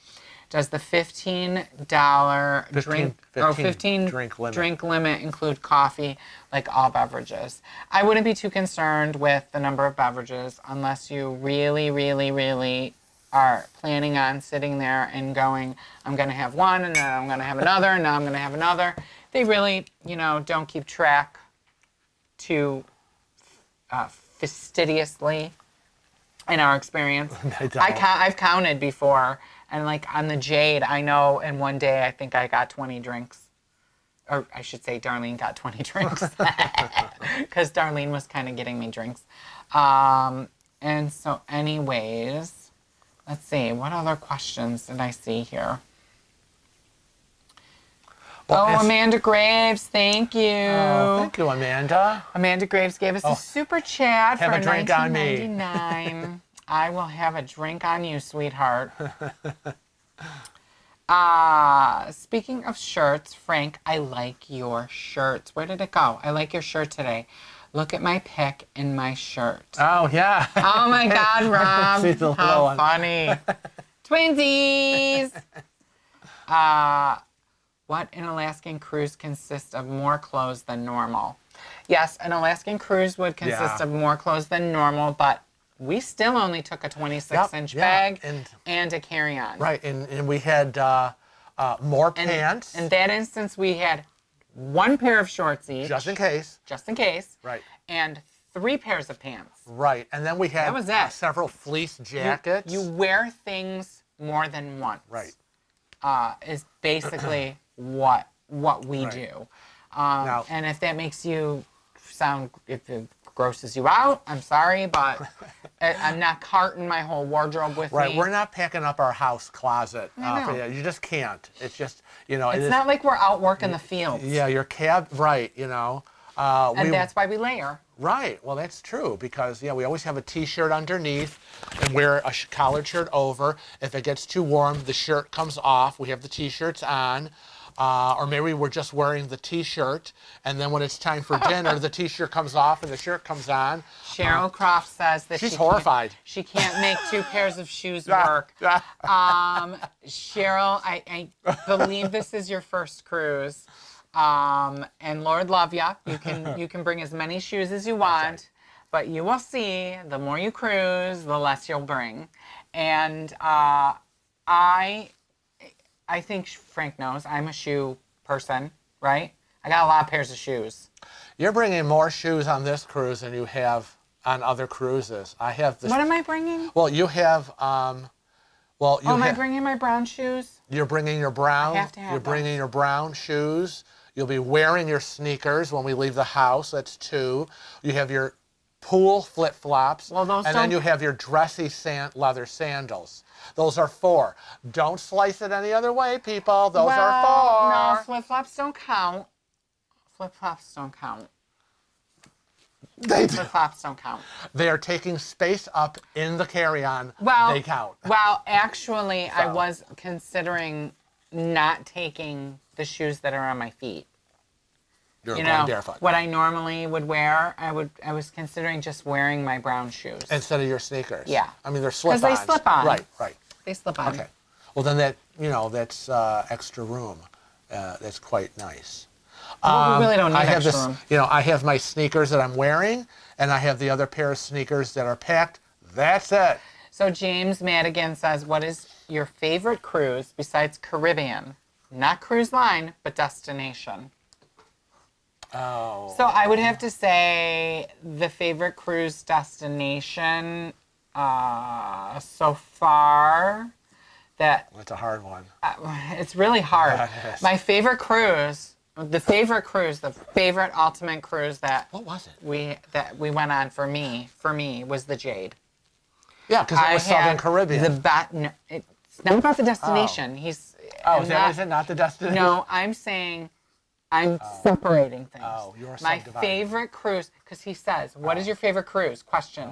Does the $15 drink limit include coffee like all beverages? I wouldn't be too concerned with the number of beverages unless you really are planning on sitting there and going, I'm going to have one, and then I'm going to have another, and now I'm going to have another. They really, don't keep track too fastidiously in our experience. I've counted before, and like on the Jade, I know in one day I think I got 20 drinks. Or I should say Darlene got 20 drinks. Because Darlene was kind of getting me drinks. And so anyways, let's see. What other questions did I see here? Well, Amanda Graves, thank you. Oh, thank you, Amanda. Amanda Graves gave us a super chat have for a drink on me. $19.99. I will have a drink on you, sweetheart. Speaking of shirts, Frank, I like your shirts. Where did it go? I like your shirt today. Look at my pic in my shirt. Oh, yeah. Oh, my God, Rob. See the little How one. funny. Twinsies. What an Alaskan cruise consists of more clothes than normal? Yes, an Alaskan cruise would consist of more clothes than normal, but we still only took a 26-inch bag and a carry-on. Right, and we had more pants. In that instance, we had one pair of shorts each. Just in case. Just in case. Right. And 3 pairs of pants. Right, and then we had That was it. several fleece jackets. You wear things more than once. Right. Is basically what we do. Now, and if that makes you sound, if it grosses you out, I'm sorry, but I'm not carting my whole wardrobe with me. Right, we're not packing up our house closet. I know. For you. You just can't. It's just, It's not like we're out working the fields. Yeah, your cab, right, And that's why we layer. Right, well, that's true, because, we always have a T-shirt underneath and wear a collared shirt over. If it gets too warm, the shirt comes off. We have the T-shirts on. Or maybe we're just wearing the T-shirt, and then when it's time for dinner, the T-shirt comes off and the shirt comes on. Cheryl Croft says that she's horrified. She can't make 2 pairs of shoes work. Cheryl, I believe this is your first cruise, and Lord love ya. You can bring as many shoes as you want, but you will see the more you cruise, the less you'll bring. And I think Frank knows I'm a shoe person, right? I got a lot of pairs of shoes. You're bringing more shoes on this cruise than you have on other cruises. I have this. What am I bringing? Well, you have. Am I bringing my brown shoes? You're bringing your brown. I have to have You're bringing your brown shoes. You'll be wearing your sneakers when we leave the house. That's 2. You have your pool flip-flops. Well, those and then you have your dressy leather sandals. Those are 4. Don't slice it any other way, people. Those are 4. No, flip-flops don't count. Flip-flops don't count. Flip-flops don't count. They are taking space up in the carry-on. Well, they count. Well, actually, I was considering not taking the shoes that are on my feet. You're going barefoot. What I normally would wear, I was considering just wearing my brown shoes. Instead of your sneakers. Yeah. I mean, they're slip-ons. Because they slip on. Right. They slip on. Okay. Well, then that's extra room. That's quite nice. We really don't need I have extra this, room. I have my sneakers that I'm wearing, and I have the other pair of sneakers that are packed. That's it. So James Madigan says, what is your favorite cruise besides Caribbean? Not cruise line, but destination. Oh. So I would have to say the favorite cruise destination so far that That's a hard one. it's really hard. Yeah, it is. My favorite cruise, the favorite ultimate cruise that What was it? we went on for me was the Jade. Yeah, because it was Southern Caribbean. No, it's not about the destination. Is that what you said? Not the destination? No, I'm saying I'm separating things. Oh, you're My subdividing. favorite cruise, because he says, what is your favorite cruise? Question.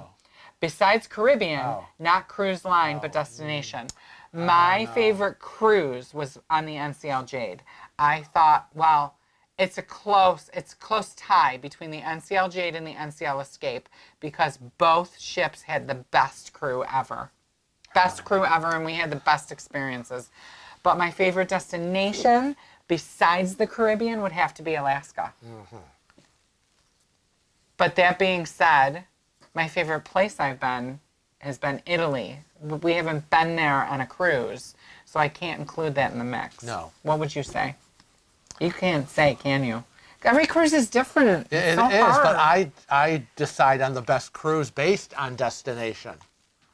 Besides Caribbean, not cruise line, but destination. My favorite cruise was on the NCL Jade. I thought, well, it's a close tie between the NCL Jade and the NCL Escape because both ships had the best crew ever. Best crew ever, and we had the best experiences. But my favorite destination, besides the Caribbean, would have to be Alaska. Mm-hmm. But that being said, my favorite place I've been has been Italy. We haven't been there on a cruise, so I can't include that in the mix. No. What would you say? You can't say, can you? Every cruise is different. It so is, hard. but I decide on the best cruise based on destination.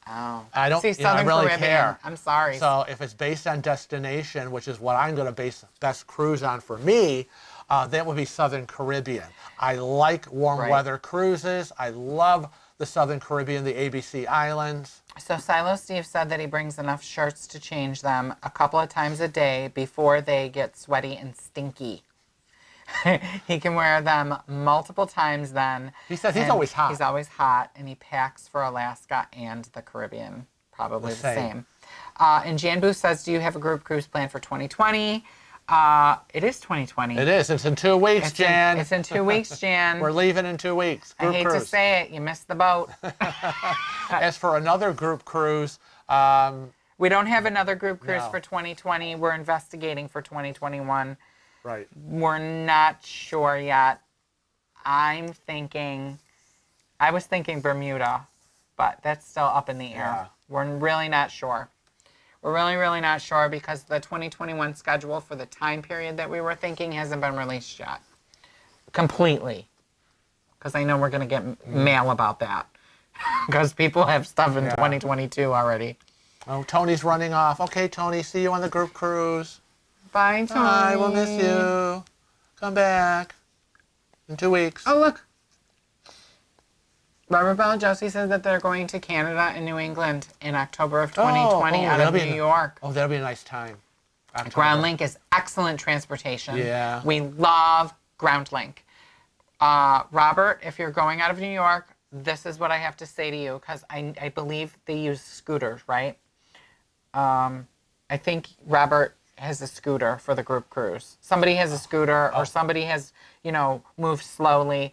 Oh. I don't See, I really Caribbean. care. I'm sorry. So if it's based on destination, which is what I'm going to base best cruise on for me, that would be Southern Caribbean. I like warm weather cruises. I love the Southern Caribbean, the ABC Islands. So Silo Steve said that he brings enough shirts to change them a couple of times a day before they get sweaty and stinky. He can wear them multiple times then. He says he's always hot. He's always hot, and he packs for Alaska and the Caribbean. Probably the same. And Jan Booth says, do you have a group cruise plan for 2020? It is 2020. It is. It's in 2 weeks, Jan. It's in 2 weeks, Jan. We're leaving in 2 weeks. I hate to say it. You missed the boat. As for another group cruise, we don't have another group cruise No. for 2020. We're investigating for 2021. right. We're not sure yet. I was thinking Bermuda, but that's still up in the air. Yeah. We're really not sure. We're really, really not sure because the 2021 schedule for the time period that we were thinking hasn't been released yet. Completely. Because I know we're going to get mail about that. Because people have stuff in 2022 already. Oh, Tony's running off. Okay, Tony, see you on the group cruise. Bye, Tony. Bye, we'll miss you. Come back in 2 weeks. Oh, look. Robert Bell Josie says that they're going to Canada and New England in October of 2020 out of New York. Oh, that'll be a nice time. October. GroundLink is excellent transportation. Yeah. We love GroundLink. Robert, if you're going out of New York, this is what I have to say to you because I believe they use scooters, right? I think Robert has a scooter for the group cruise. Somebody has a scooter or somebody has, moved slowly.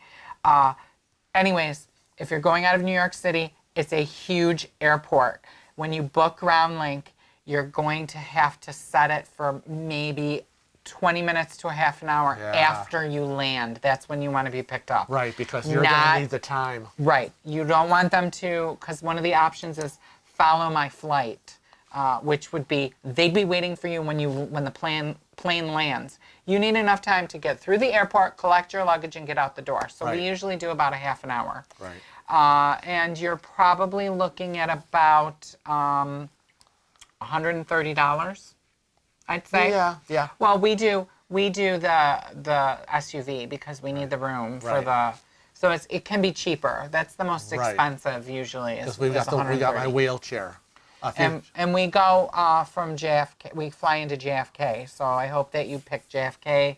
Anyways, if you're going out of New York City, it's a huge airport. When you book GroundLink, you're going to have to set it for maybe 20 minutes to a half an hour after you land. That's when you want to be picked up. Right, because you're going to need the time. Right. You don't want them to, because one of the options is follow my flight, which would be they'd be waiting for you when the plane lands. You need enough time to get through the airport, collect your luggage, and get out the door. So we usually do about a half an hour. Right. And you're probably looking at about $130, I'd say. Yeah. Well, we do the SUV because we need the room for the. So it can be cheaper. That's the most expensive usually. Because we got my wheelchair. And we go from JFK. We fly into JFK. So I hope that you pick JFK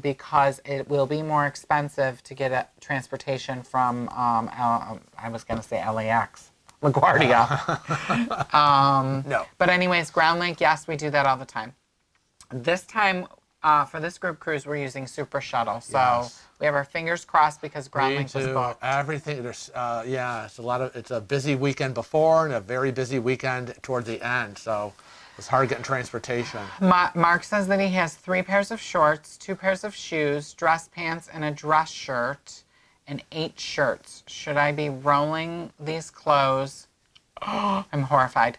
because it will be more expensive to get a transportation from. I was going to say LAX. LaGuardia. No. But anyways, GroundLink, yes, we do that all the time. This time, for this group cruise, we're using Super Shuttle. So We have our fingers crossed because Ground Me Link was too. booked. Everything. There's, yeah, it's a busy weekend before and a very busy weekend toward the end. So it's hard getting transportation. Mark says that he has 3 pairs of shorts, 2 pairs of shoes, dress pants, and a dress shirt, and 8 shirts. Should I be rolling these clothes? Oh, I'm horrified.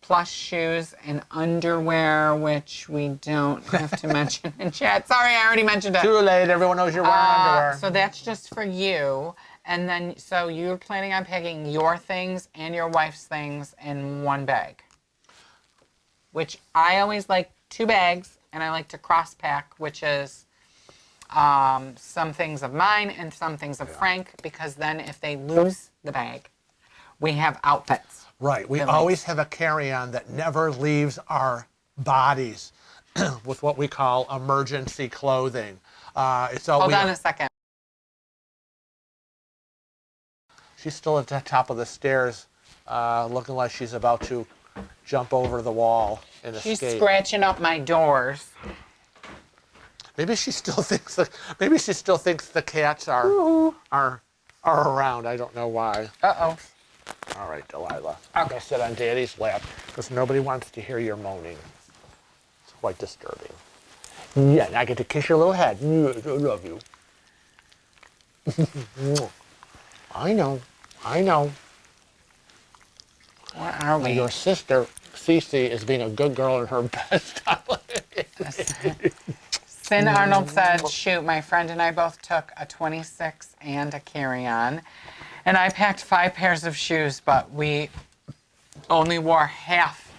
Plus shoes and underwear, which we don't have to mention in chat. Sorry, I already mentioned it. Too late. Everyone knows you're wearing underwear. So that's just for you. And then, so you're planning on packing your things and your wife's things in one bag. Which I always like 2 bags, and I like to cross pack, which is some things of mine and some things of Frank, because then if they lose the bag, we have outfits. Right. We always have a carry-on that never leaves our bodies with what we call emergency clothing. Hold on a second. She's still at the top of the stairs, looking like she's about to jump over the wall and escape. She's scratching up my doors. Maybe she still thinks the cats are around. I don't know why. Uh-oh. All right, Delilah. I'm gonna sit on Daddy's lap because nobody wants to hear your moaning. It's quite disturbing. Yeah, I get to kiss your little head. I love you. I know. Where are we? Your sister, Cece, is being a good girl in her best. Sin Arnold said, shoot, my friend and I both took a 26 and a carry-on. And I packed 5 pairs of shoes, but we only wore half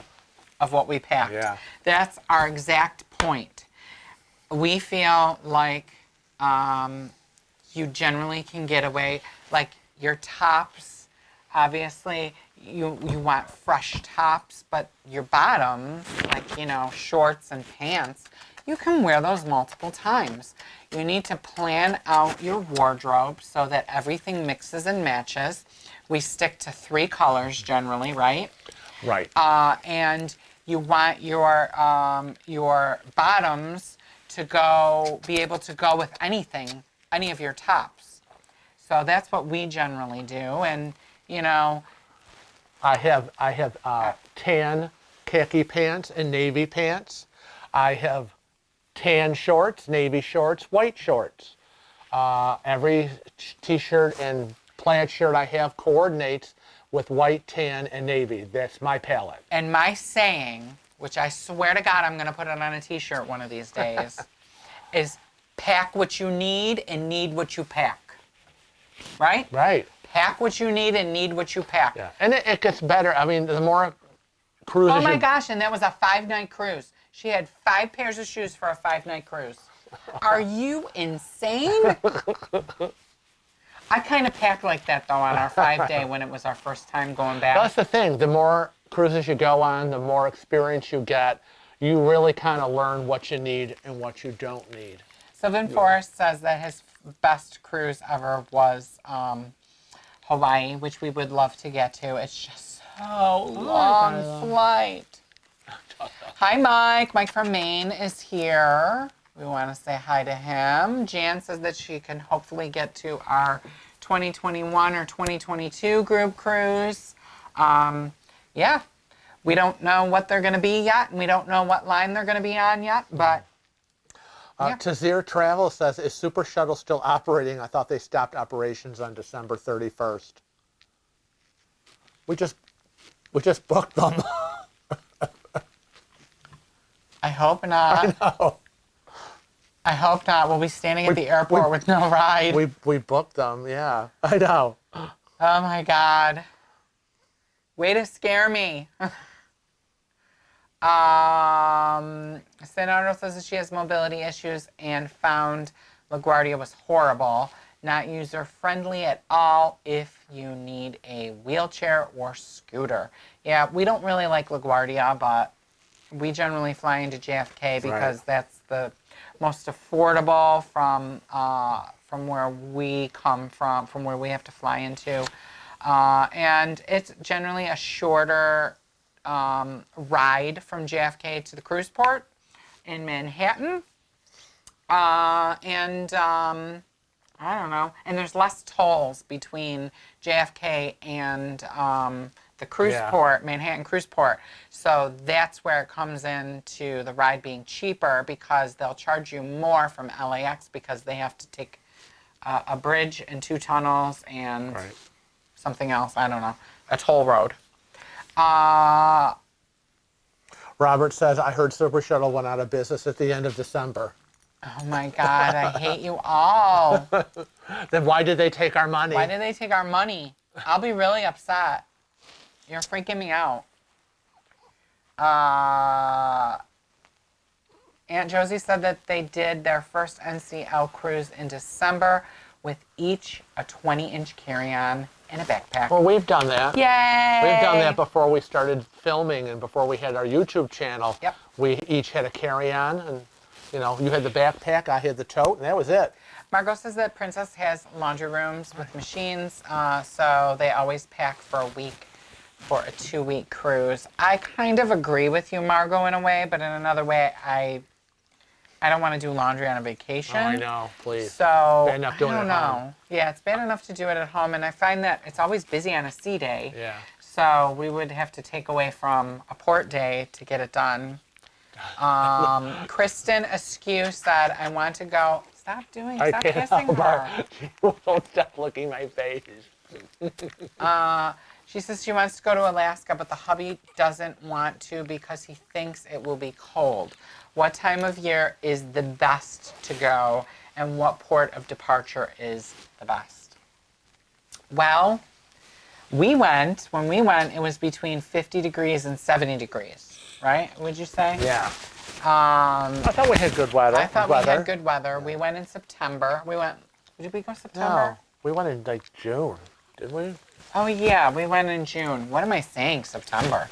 of what we packed. Yeah. That's our exact point. We feel like you generally can get away, like your tops, obviously you want fresh tops, but your bottoms, like, shorts and pants, you can wear those multiple times. You need to plan out your wardrobe so that everything mixes and matches. We stick to 3 colors generally, right? Right. And you want your bottoms to be able to go with anything, any of your tops. So that's what we generally do. And, I have tan khaki pants and navy pants. I have tan shorts, navy shorts, white shorts. Every t-shirt and plaid shirt I have coordinates with white, tan, and navy. That's my palette. And my saying, which I swear to God I'm going to put it on a t-shirt one of these days, is pack what you need and need what you pack. Right? Right. Pack what you need and need what you pack. Yeah. And it gets better. I mean, the more cruises Oh my gosh, and that was a 5-night cruise. She had 5 pairs of shoes for a 5-night cruise. Are you insane? I kind of packed like that, though, on our 5-day when it was our first time going back. That's the thing. The more cruises you go on, the more experience you get. You really kind of learn what you need and what you don't need. Sylvan Forrest says that his best cruise ever was Hawaii, which we would love to get to. It's just so long flight. Hi, Mike. Mike from Maine is here. We want to say hi to him. Jan says that she can hopefully get to our 2021 or 2022 group cruise. Yeah, we don't know what they're going to be yet, and we don't know what line they're going to be on yet, but yeah. Tazir Travel says, is Super Shuttle still operating? I thought they stopped operations on December 31st. We just booked them. I hope not. I know. I hope not. We'll be standing at the airport with no ride. We booked them, yeah. I know. Oh my God. Way to scare me. Senator says that she has mobility issues and found LaGuardia was horrible, not user-friendly at all if you need a wheelchair or scooter. Yeah, we don't really like LaGuardia, but we generally fly into JFK because that's the most affordable from where we come from where we have to fly into. And it's generally a shorter ride from JFK to the cruise port in Manhattan. I don't know. And there's less tolls between JFK and the cruise Yeah. port, Manhattan cruise port. So that's where it comes into the ride being cheaper because they'll charge you more from LAX because they have to take a bridge and 2 tunnels and Right. something else. I don't know. A toll road. Robert says, I heard Super Shuttle went out of business at the end of December. Oh my God, I hate you all. Then why did they take our money? Why did they take our money? I'll be really upset. You're freaking me out. Aunt Josie said that they did their first NCL cruise in December with each a 20-inch carry-on and a backpack. Well, we've done that. Yay! We've done that before we started filming and before we had our YouTube channel. Yep. We each had a carry-on, and you know, you had the backpack, I had the tote, and that was it. Margot says that Princess has laundry rooms with machines, so they always pack for a week for a 2-week cruise. I kind of agree with you, Margot, in a way, but in another way, I don't want to do laundry on a vacation. Oh, I know, please. So, Bad enough doing I it don't at know. home. Yeah, it's bad enough to do it at home, and I find that it's always busy on a sea day. Yeah. So we would have to take away from a port day to get it done. Kristen Askew said, I want to go. Stop I stop can't kissing help her. her. She won't stop looking at my face. She says she wants to go to Alaska, but the hubby doesn't want to because he thinks it will be cold. What time of year is the best to go, and what port of departure is the best? Well, when we went, it was between 50 degrees and 70 degrees, right? Would you say? Yeah. I thought we had good weather. I thought we had good weather. We went in September. Did we go September? No, we went in like June, did we? Oh, yeah, we went in June. What am I saying? September.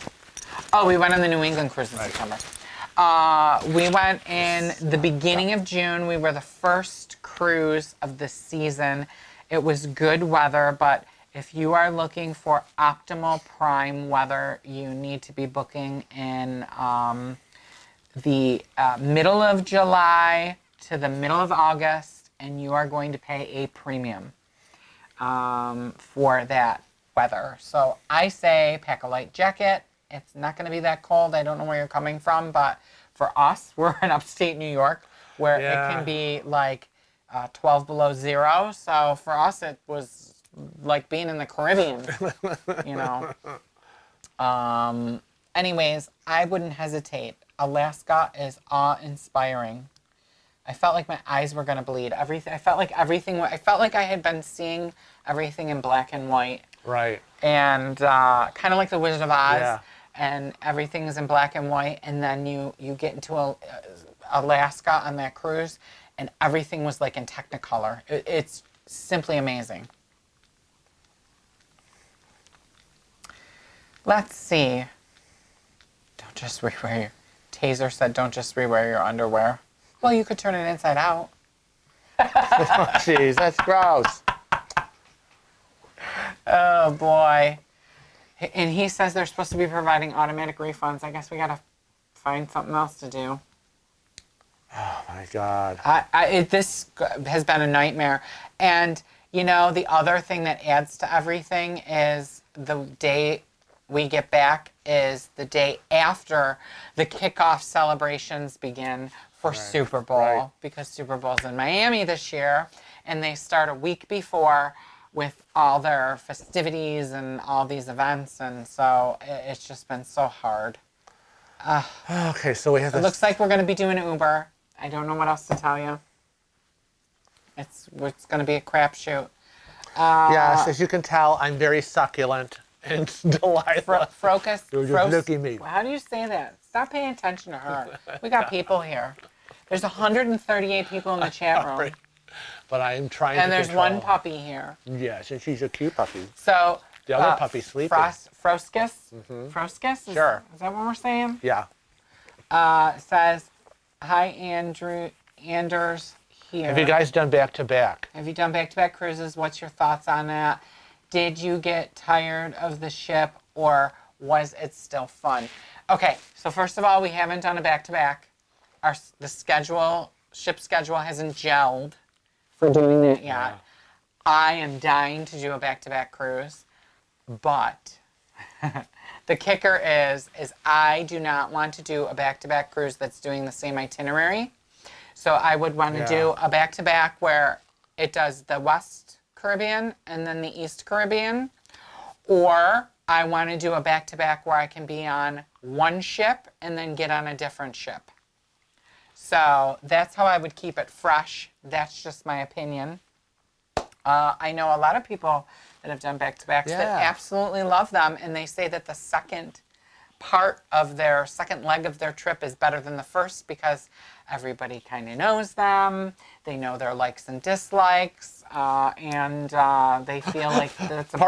Oh, we went on the New England cruise in September. We went in the beginning of June. We were the first cruise of the season. It was good weather, but if you are looking for optimal prime weather, you need to be booking in the middle of July to the middle of August, and you are going to pay a premium for that weather. So I say pack a light jacket. It's not going to be that cold. I don't know where you're coming from, but for us, we're in upstate New York where it can be like 12 below zero. So for us, it was like being in the Caribbean, you know. Anyways, I wouldn't hesitate. Alaska is awe-inspiring. I felt like my eyes were going to bleed. I felt like I had been seeing everything in black and white. Right. And kind of like the Wizard of Oz. Yeah. And everything is in black and white. And then you get into Alaska on that cruise, and everything was like in Technicolor. It's simply amazing. Let's see. Don't just rewear your... Taser said, don't just rewear your underwear. Well, you could turn it inside out. Jeez, that's gross. Oh, boy. And he says they're supposed to be providing automatic refunds. I guess we got to find something else to do. Oh, my God. This has been a nightmare. And, you know, the other thing that adds to everything is the day we get back is the day after the kickoff celebrations begin for Super Bowl. Right. Because Super Bowl's in Miami this year. And they start a week before with all their festivities and all these events. And so it's just been so hard. Okay, so we have It looks like we're going to be doing Uber. I don't know what else to tell you. It's going to be a crapshoot. Yes, as you can tell, I'm very succulent and Delilah. Frocus. You're just looking at me. How do you say that? Stop paying attention to her. We got people here. There's 138 people in the chat room. But I am trying And to there's control. one puppy here. Yes, and she's a cute puppy. So The other puppy's sleeping. Froskus? Froskus? Sure. Is that what we're saying? Yeah. Says, hi, Anders here. Have you guys done back-to-back? Have you done back-to-back cruises? What's your thoughts on that? Did you get tired of the ship, or was it still fun? Okay, so first of all, we haven't done a back-to-back. The schedule ship schedule hasn't gelled for doing that yet. I am dying to do a back-to-back cruise, but the kicker is I do not want to do a back-to-back cruise that's doing the same itinerary. So I would want to do a back-to-back where it does the West Caribbean and then the East Caribbean, or I want to do a back-to-back where I can be on one ship and then get on a different ship. So that's how I would keep it fresh. That's just my opinion. I know a lot of people that have done back-to-backs that absolutely love them, and they say that the second leg of their trip is better than the first because everybody kind of knows them. They know their likes and dislikes, and they feel like that's they're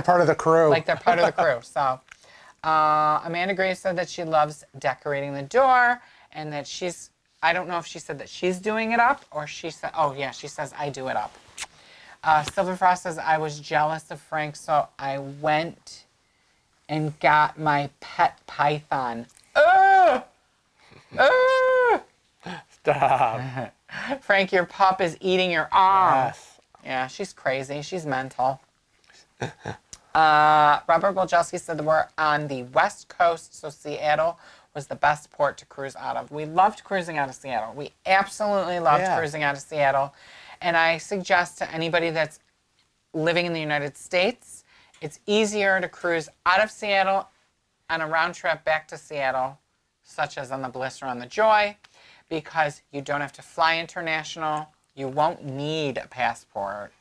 part of the crew. Like they're part of the crew. So Amanda Grace said that she loves decorating the door, and that I don't know if she said that she's doing it up, or she said, oh yeah, she says I do it up. Silver Frost says, I was jealous of Frank, so I went and got my pet python. Stop. Frank, your pup is eating your arm. Yes. Yeah, she's crazy. She's mental. Robert Golczewski said that we're on the West Coast, so Seattle was the best port to cruise out of. We loved cruising out of Seattle. We absolutely loved cruising out of Seattle. And I suggest to anybody that's living in the United States, it's easier to cruise out of Seattle on a round trip back to Seattle, such as on the Bliss or on the Joy, because you don't have to fly international. You won't need a passport.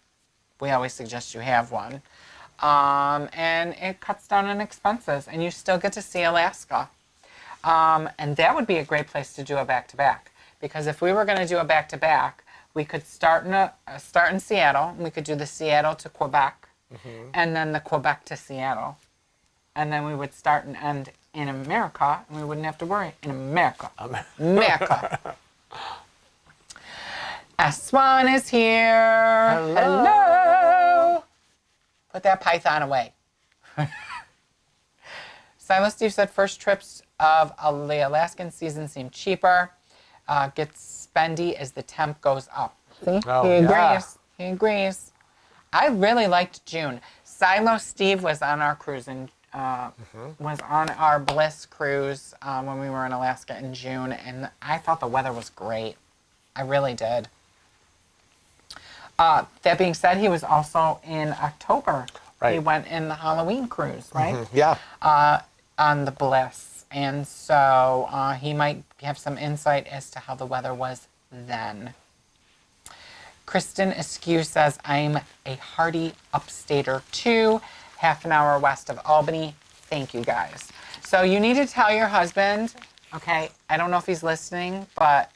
We always suggest you have one. And it cuts down on expenses, and you still get to see Alaska. And that would be a great place to do a back-to-back, because if we were going to do a back-to-back, we could start in Seattle, and we could do the Seattle to Quebec, and then the Quebec to Seattle. And then we would start and end in America, and we wouldn't have to worry. In America. America. S1 is here. Hello. Put that python away. Silo Steve said first trips of the Alaskan season seem cheaper. Gets spendy as the temp goes up. See? He agrees. He agrees. I really liked June. Silo Steve was on our cruise and was on our Bliss cruise when we were in Alaska in June, and I thought the weather was great. I really did. That being said, he was also in October. Right. He went in the Halloween cruise, right? Yeah. On the Bliss. And so he might have some insight as to how the weather was then. Kristen Askew says, I'm a hardy upstater too, half an hour west of Albany. Thank you, guys. So you need to tell your husband, okay, I don't know if he's listening, but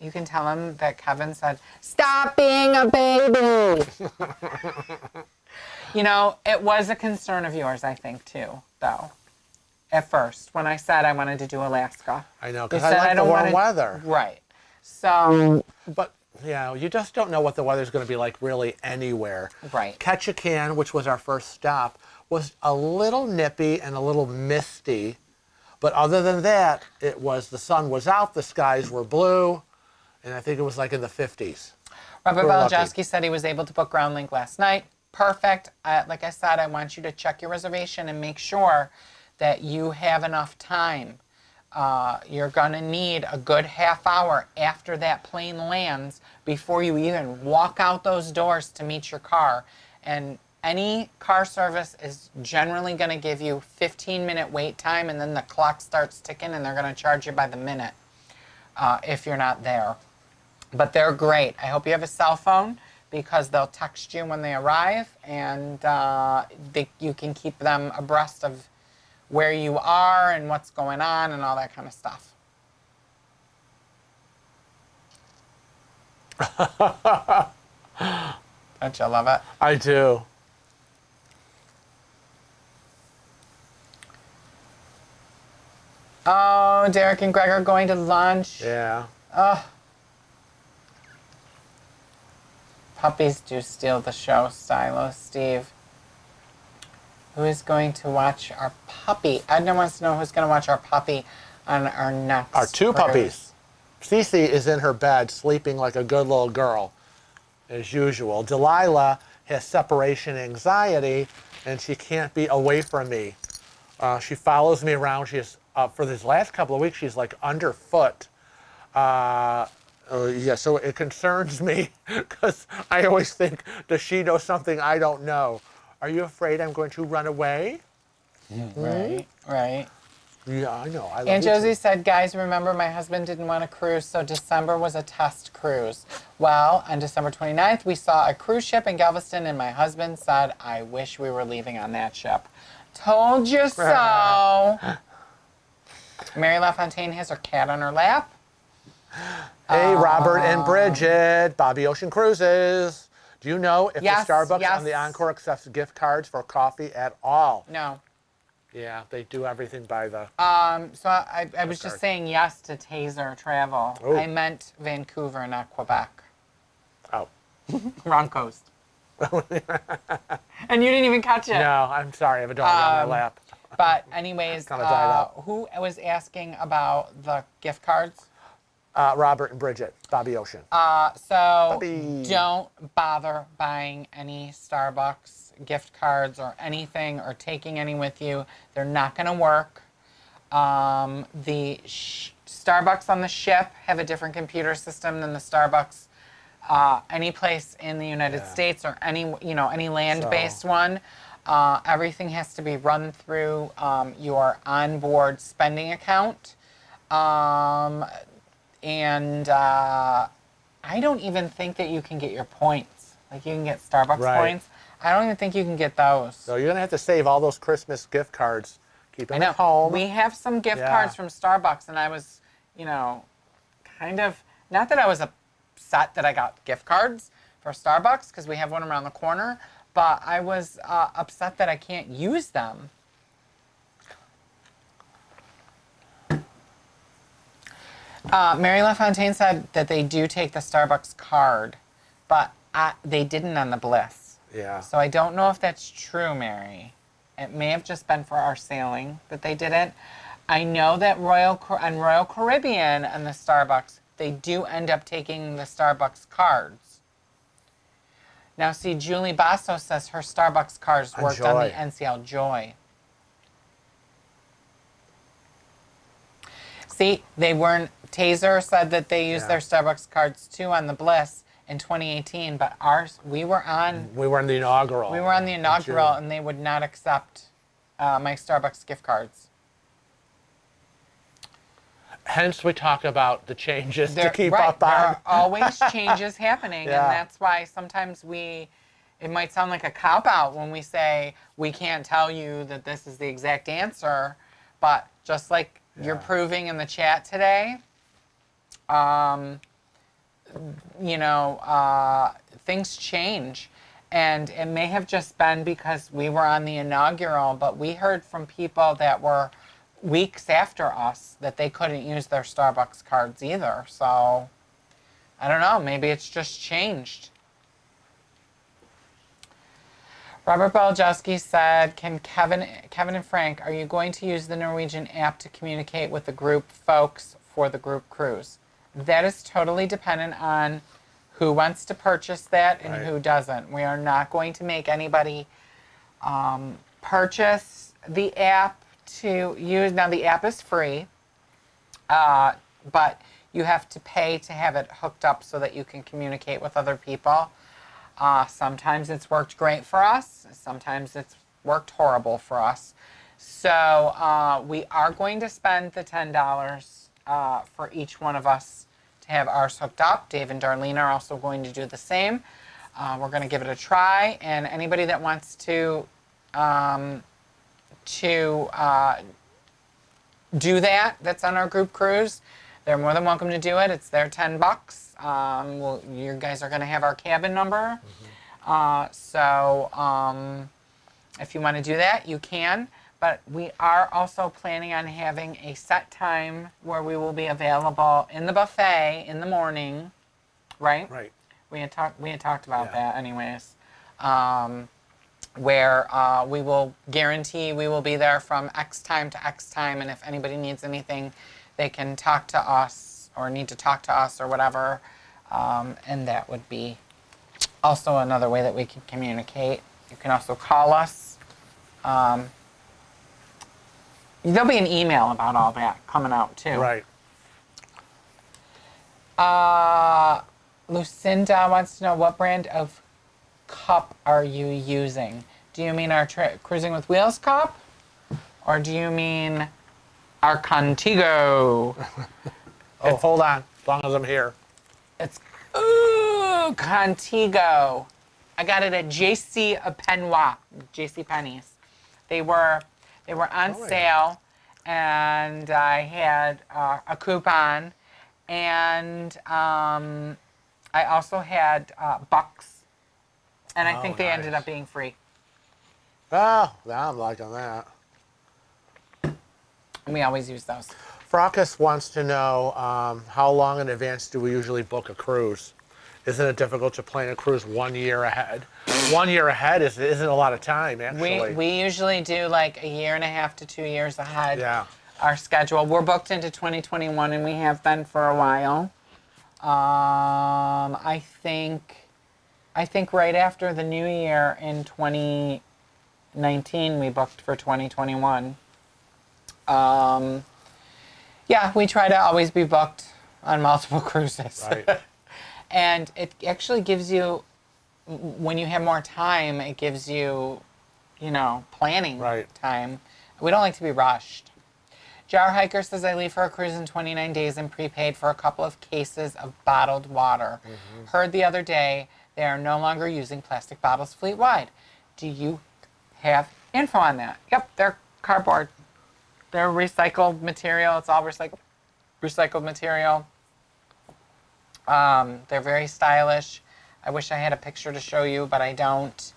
you can tell him that Kevin said, stop being a baby. You know, it was a concern of yours, I think, too, though. At first, when I said I wanted to do Alaska. I know, because I like the warm weather. Right. So. But, yeah, you just don't know what the weather's going to be like really anywhere. Right. Ketchikan, which was our first stop, was a little nippy and a little misty. But other than that, the sun was out, the skies were blue, and I think it was like in the 50s. Robert Balajowski said he was able to book Ground Link last night. Perfect. Like I said, I want you to check your reservation and make sure that you have enough time. You're going to need a good half hour after that plane lands before you even walk out those doors to meet your car. And any car service is generally going to give you 15-minute wait time, and then the clock starts ticking, and they're going to charge you by the minute if you're not there. But they're great. I hope you have a cell phone, because they'll text you when they arrive, and you can keep them abreast of where you are and what's going on and all that kind of stuff. Don't you love it? I do. Oh, Derek and Greg are going to lunch. Yeah. Oh. Puppies do steal the show, Silo Steve. Who is going to watch our puppy? Edna wants to know who's going to watch our puppy on our next Our two cruise. puppies. Cece is in her bed sleeping like a good little girl, as usual. Delilah has separation anxiety, and she can't be away from me. She follows me around. She's for these last couple of weeks, she's like underfoot. Yeah, so it concerns me because I always think, does she know something I don't know? Are you afraid I'm going to run away? Right, right. Yeah, I know. I love Aunt you Josie too. said, guys, remember my husband didn't want to cruise, so December was a test cruise. Well, on December 29th, we saw a cruise ship in Galveston, and my husband said, I wish we were leaving on that ship. Told you so. Mary LaFontaine has her cat on her lap. Hey, Robert and Bridget, Bobby Ocean Cruises. Do you know if Yes, the Starbucks yes. on the Encore accepts gift cards for coffee at all? No. Yeah, they do everything by the... So I was just card. saying yes to Taser travel. Oh. I meant Vancouver, not Quebec. Oh. Wrong coast. And you didn't even catch it. No, I'm sorry. I have a dog on my lap. But anyways, Kinda died out. who was asking about the gift cards? Robert and Bridget, Bobby Ocean. So Bobby. don't bother buying any Starbucks gift cards or anything or taking any with you. They're not going to work. The Starbucks on the ship have a different computer system than the Starbucks any place in the United States or any land-based one. Everything has to be run through your onboard spending account. And I don't even think that you can get your points. Like you can get Starbucks points. I don't even think you can get those. So you're going to have to save all those Christmas gift cards. Keep them at home. We have some gift cards from Starbucks, and I was, kind of, not that I was upset that I got gift cards for Starbucks, because we have one around the corner, but I was upset that I can't use them. Mary LaFontaine said that they do take the Starbucks card, but they didn't on the Bliss. Yeah. So I don't know if that's true, Mary. It may have just been for our sailing that they didn't. I know that on Royal Caribbean and the Starbucks, they do end up taking the Starbucks cards. Now, see, Julie Basso says her Starbucks cards worked on the NCL Joy. See, they weren't. Taser said that they used their Starbucks cards too on the Bliss in 2018, but ours, we were on the inaugural. We were on the inaugural, and they would not accept my Starbucks gift cards. Hence, we talk about the changes to keep right, up on. There are always changes happening, Yeah. and that's why sometimes it might sound like a cop-out when we say we can't tell you that this is the exact answer, but just like you're proving in the chat today, things change. And it may have just been because we were on the inaugural, but we heard from people that were weeks after us that they couldn't use their Starbucks cards either. So, I don't know, maybe it's just changed. Robert Balajowski said, Kevin and Frank, are you going to use the Norwegian app to communicate with the group folks for the group cruise? That is totally dependent on who wants to purchase that and who doesn't. We are not going to make anybody purchase the app to use. Now, the app is free, but you have to pay to have it hooked up so that you can communicate with other people. Sometimes it's worked great for us. Sometimes it's worked horrible for us. So we are going to spend the $10 for each one of us to have ours hooked up. Dave and Darlene are also going to do the same. We're going to give it a try, and anybody that wants to do that, that's on our group cruise, they're more than welcome to do it. It's their $10. You guys are going to have our cabin number. So if you want to do that, you can. But we are also planning on having a set time where we will be available in the buffet in the morning, right? Right. We had talked about that anyways. Where we will guarantee we will be there from X time to X time, and if anybody needs anything, they can talk to us or need to talk to us or whatever. And that would be also another way that we can communicate. You can also call us. There'll be an email about all that coming out too. Right. Lucinda wants to know, what brand of cup are you using? Do you mean our Cruising with Wheels cup? Or do you mean our Contigo? Oh, hold on. As long as I'm here. It's, ooh, Contigo. I got it at JC Penney. JC Penney's. They were on sale, and I had a coupon, and I also had bucks, and I think they ended nice. up being free. Oh, now I'm liking that. And we always use those. Fracas wants to know how long in advance do we usually book a cruise? Isn't it difficult to plan a cruise 1 year ahead? 1 year ahead isn't a lot of time, actually. We usually do like 1.5 to 2 years ahead. Yeah. Our schedule. We're booked into 2021, and we have been for a while. I think right after the new year in 2019, we booked for 2021. Yeah, we try to always be booked on multiple cruises. Right. And it actually gives you, when you have more time, it gives you, planning time. We don't like to be rushed. Jar Hiker says, I leave for a cruise in 29 days and prepaid for a couple of cases of bottled water. Mm-hmm. Heard the other day they are no longer using plastic bottles fleet-wide. Do you have info on that? Yep, they're cardboard. They're recycled material. It's all recycled material. They're very stylish. I wish I had a picture to show you, but I don't.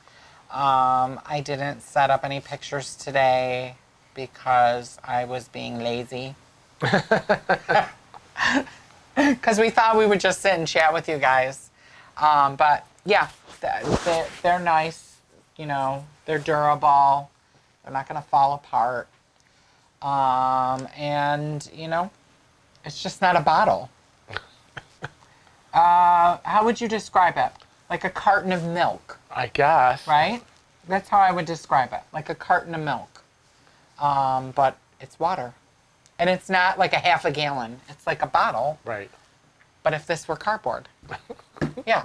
I didn't set up any pictures today because I was being lazy. Because we thought we would just sit and chat with you guys. But yeah, they're nice. They're durable. They're not going to fall apart. And, it's just not a bottle. How would you describe it? Like a carton of milk. I guess. Right? That's how I would describe it. Like a carton of milk. But it's water. And it's not like a half a gallon. It's like a bottle. Right. But if this were cardboard. Yeah.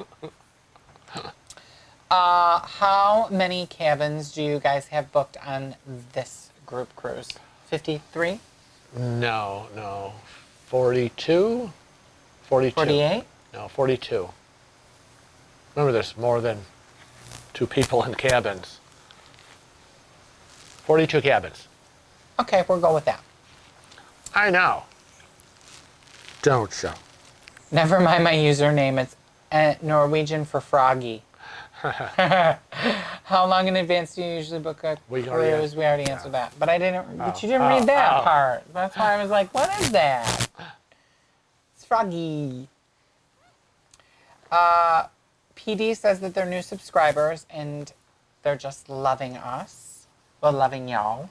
How many cabins do you guys have booked on this group cruise? 53? No. 42? 42. 48? No, 42. Remember, there's more than 2 people in cabins. 42 cabins. Okay, we'll go with that. I know. Don't you? Never mind my username. It's Norwegian for froggy. How long in advance do you usually book a cruise? We already answered that. But but you didn't read that part. That's why I was like, what is that? It's froggy. PD says that they're new subscribers and they're just loving us. Well, loving y'all.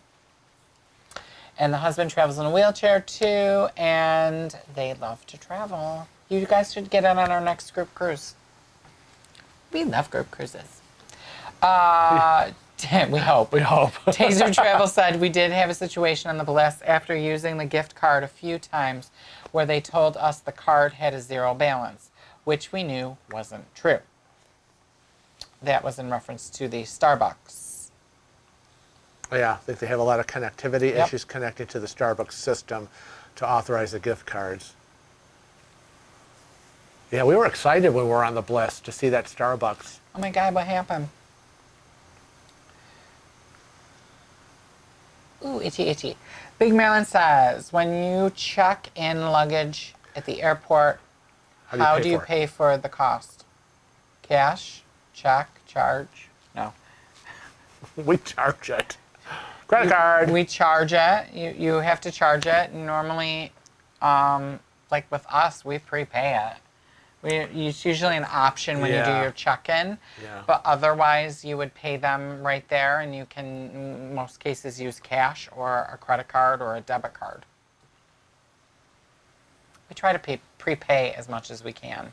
And the husband travels in a wheelchair too, and they love to travel. You guys should get in on our next group cruise. We love group cruises. We hope. Taser Travel said, we did have a situation on the Bliss after using the gift card a few times where they told us the card had a 0 balance, which we knew wasn't true. That was in reference to the Starbucks. Yeah, I think they have a lot of connectivity issues connected to the Starbucks system to authorize the gift cards. Yeah, we were excited when we were on the Bliss to see that Starbucks. Oh my God, what happened? Ooh, itchy. Big Marilyn says, when you check in luggage at the airport, how do you pay for the cost? Cash? Check? Charge? No. We charge it. Credit card. We charge it. You have to charge it. Normally, like with us, we prepay it. It's usually an option when you do your check-in, but otherwise you would pay them right there, and you can, in most cases, use cash or a credit card or a debit card. We try to prepay as much as we can.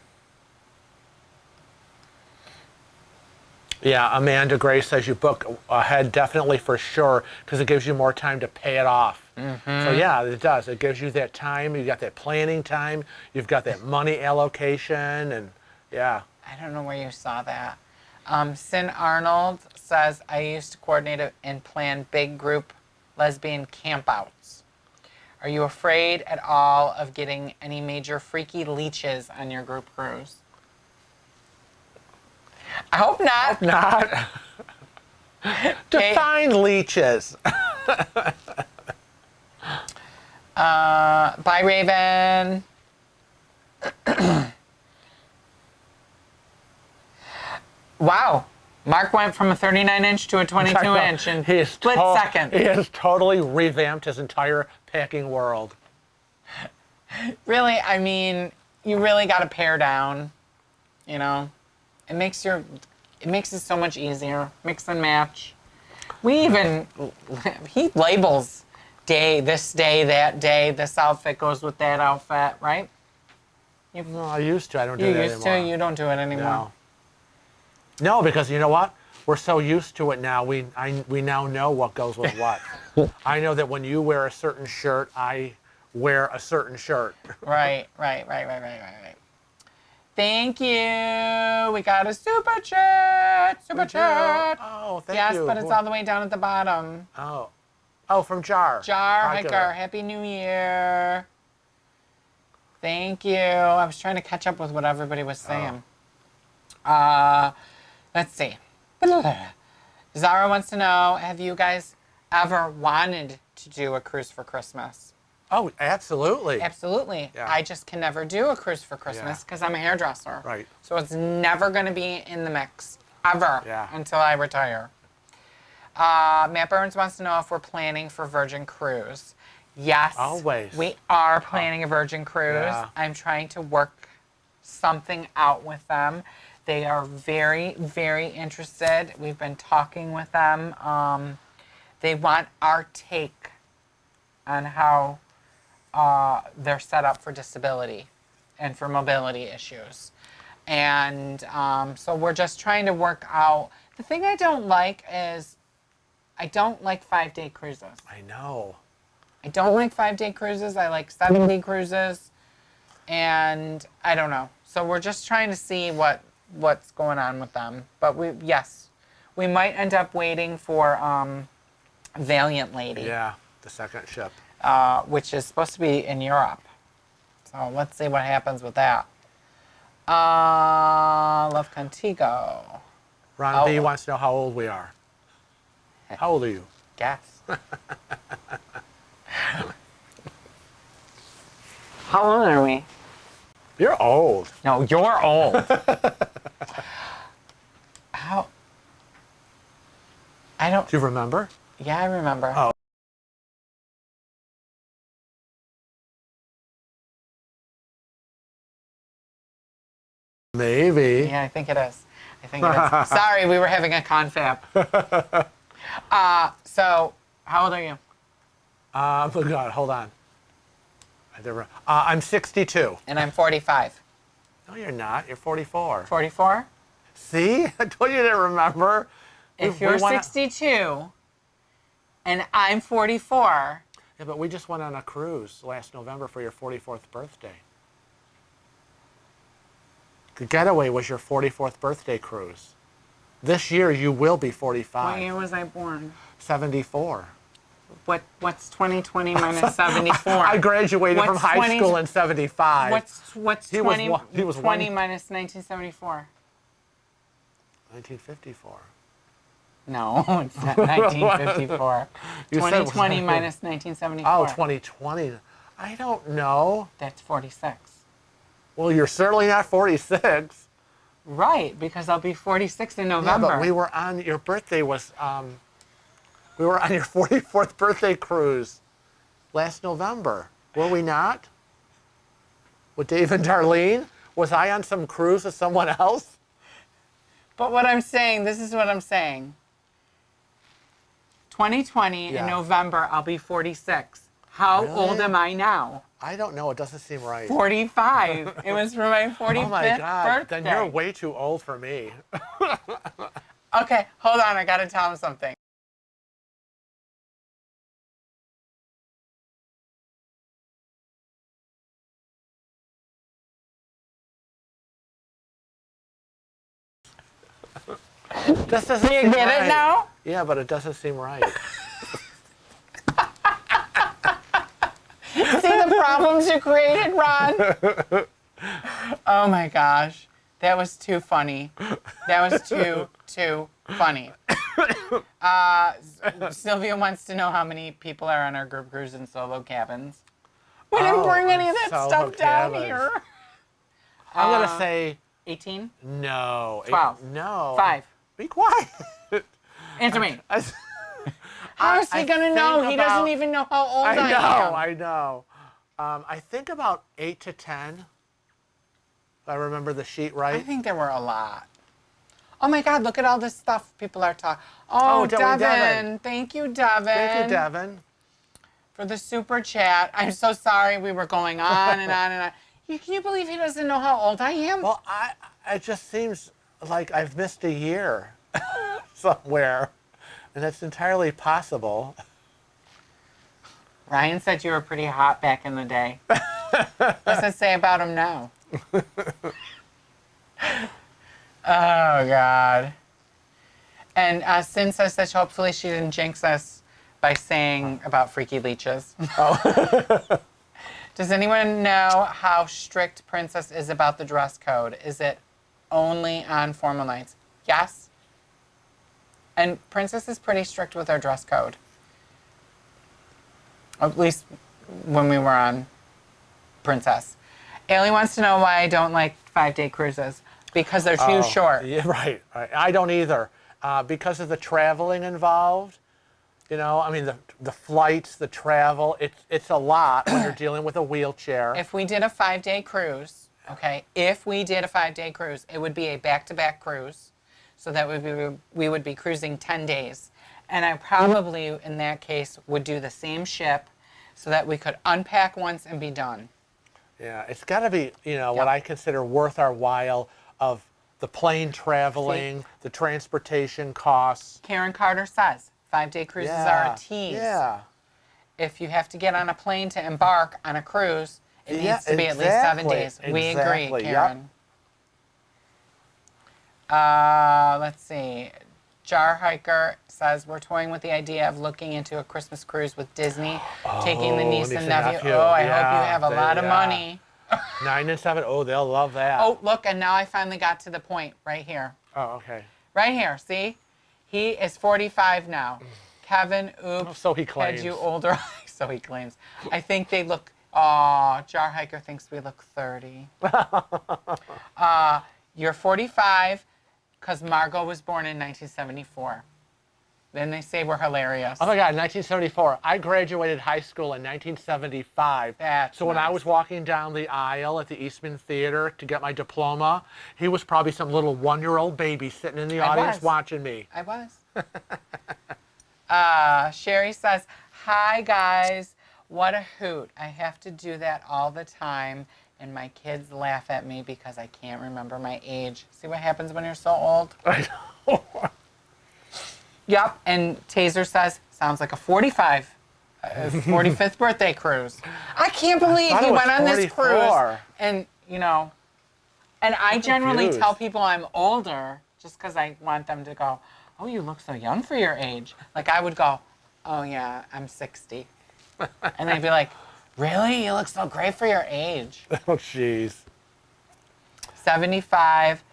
Yeah, Amanda Gray says you book ahead definitely for sure because it gives you more time to pay it off. So yeah, it does. It gives you that time. You got that planning time. You've got that money allocation, and yeah. I don't know where you saw that. Sin Arnold says, I used to coordinate and plan big group lesbian campouts. Are you afraid at all of getting any major freaky leeches on your group cruise? I hope not. Not. Define leeches. Bye, Raven. Wow. Mark went from a 39-inch to a 22-inch in a split second. He has totally revamped his entire packing world. Really, I mean, you really got to pare down, you know. It makes it so much easier. Mix and match. He labels this day, that day, this outfit goes with that outfit, right? No, I used to. I don't do You that used anymore. to, you don't do it anymore. No, because you know what? We're so used to it now. We now know what goes with what. I know that when you wear a certain shirt, I wear a certain shirt. Right. Thank you. We got a super chat. Super chat. Oh, thank you. Yes, but it's all the way down at the bottom. Oh, from Jar. Hiker. Happy New Year. Thank you. I was trying to catch up with what everybody was saying. Let's see. Zara wants to know, have you guys ever wanted to do a cruise for Christmas? Oh, absolutely. Absolutely. Yeah. I just can never do a cruise for Christmas because I'm a hairdresser. Right. So it's never going to be in the mix, ever, until I retire. Matt Burns wants to know if we're planning for Virgin Cruise. Yes. Always. We are planning a Virgin Cruise. Yeah. I'm trying to work something out with them. They are very, very interested. We've been talking with them. They want our take on how they're set up for disability and for mobility issues. And so we're just trying to work out. The thing I don't like is I don't like 5-day cruises. I know. I don't like 5-day cruises. I like 7-day cruises. And I don't know. So we're just trying to see what's going on with them. But we might end up waiting for Valiant Lady. Yeah, the second ship. Which is supposed to be in Europe. So let's see what happens with that. Love Contigo. Ron B wants to know how old we are. How old are you? Guess. How old are we? You're old. No, you're old. How? I don't. Do you remember? Yeah, I remember. Oh. Maybe. Yeah, I think it is. Sorry, we were having a confab. So, how old are you? Oh God, hold on. I'm 62. And I'm 45. No, you're not. You're 44. 44? See? I told you to remember. If you're 62 and I'm 44. Yeah, but we just went on a cruise last November for your 44th birthday. The Getaway was your 44th birthday cruise. This year you will be 45. What year was I born? 74. What's 2020 minus 74? I graduated from high school in 75. What's He 20, was, he was 20 minus 1974? 1954. No, it's not 1954. 2020 minus 1974. Oh, 2020. I don't know. That's 46. Well, you're certainly not 46. Right, because I'll be 46 in November. Yeah, but we were on, your birthday was, we were on your 44th birthday cruise last November. Were we not? With Dave and Darlene? Was I on some cruise with someone else? But what I'm saying, this is what I'm saying. 2020 in November, I'll be 46. How old am I now? I don't know. It doesn't seem right. 45. It was for my 45th Oh my God. birthday. Then you're way too old for me. Okay, hold on. I got to tell him something. This doesn't You seem get right. it now? Yeah, but it doesn't seem right. See the problems you created, Ron? Oh my gosh. That was too funny. That was too funny. Sylvia wants to know how many people are on our group cruise and solo cabins. We didn't bring any of that solo stuff down cabins. here. I'm going to say 18? no. 12. No. 5. Be quiet. Answer me. I, How is he going to know? He doesn't about- even know how old I I know, am. I know. I think about 8 to 10. If I remember the sheet I right. think there were a lot. Oh my God, look at all this stuff people are talking. Oh, Devin. Thank you, Devin. Thank you, Devin. For the super chat. I'm so sorry we were going on and on and on. Can you believe he doesn't know how old I am? Well, it just seems like I've missed a year somewhere, and that's entirely possible. Ryan said you were pretty hot back in the day. What's it say about him now? Oh, God. And Sin says that hopefully she didn't jinx us by saying about freaky leeches. Oh. Does anyone know how strict Princess is about the dress code? Is it only on formal nights? Yes. And Princess is pretty strict with our dress code. At least when we were on Princess. Ailey wants to know why I don't like 5-day cruises. Because they're too short. Yeah, right. I don't either. Because of the traveling involved. You know, I mean, the flights, the travel, it's a lot when you're dealing with a wheelchair. If we did a 5-day cruise, okay, if we did a 5-day cruise, it would be a back-to-back cruise. So that we would be cruising 10 days. And I probably, in that case, would do the same ship so that we could unpack once and be done. Yeah, it's got to be, what I consider worth our while of the plane traveling, the transportation costs. Karen Carter says 5-day cruises are a tease. Yeah. If you have to get on a plane to embark on a cruise, it needs to be at least 7 days. We agree, Karen. Yep. Let's see. Jar Hiker says we're toying with the idea of looking into a Christmas cruise with Disney, taking the niece and nephew. Oh, I hope you have a lot of money. 9 and 7. Oh, they'll love that. Oh, look, and now I finally got to the point right here. Oh, okay. Right here, see? He is 45 now. Kevin, oops. So he claims. Had you older. So he claims. I think they look, Jar Hiker thinks we look 30. You're 45 because Margot was born in 1974. Then they say we're hilarious. Oh my God, 1974. I graduated high school in 1975. That's so when I was walking down the aisle at the Eastman Theater to get my diploma, he was probably some little 1-year-old baby sitting in the audience watching me. I was. Sherry says, hi guys, what a hoot. I have to do that all the time and my kids laugh at me because I can't remember my age. See what happens when you're so old? I know. Yep, and Taser says, sounds like a 45th birthday cruise. I can't believe he went on this cruise. And, and I generally tell people I'm older just because I want them to go, oh, you look so young for your age. Like I would go, oh yeah, I'm 60. And they'd be like, really? You look so great for your age. Oh, jeez. 75,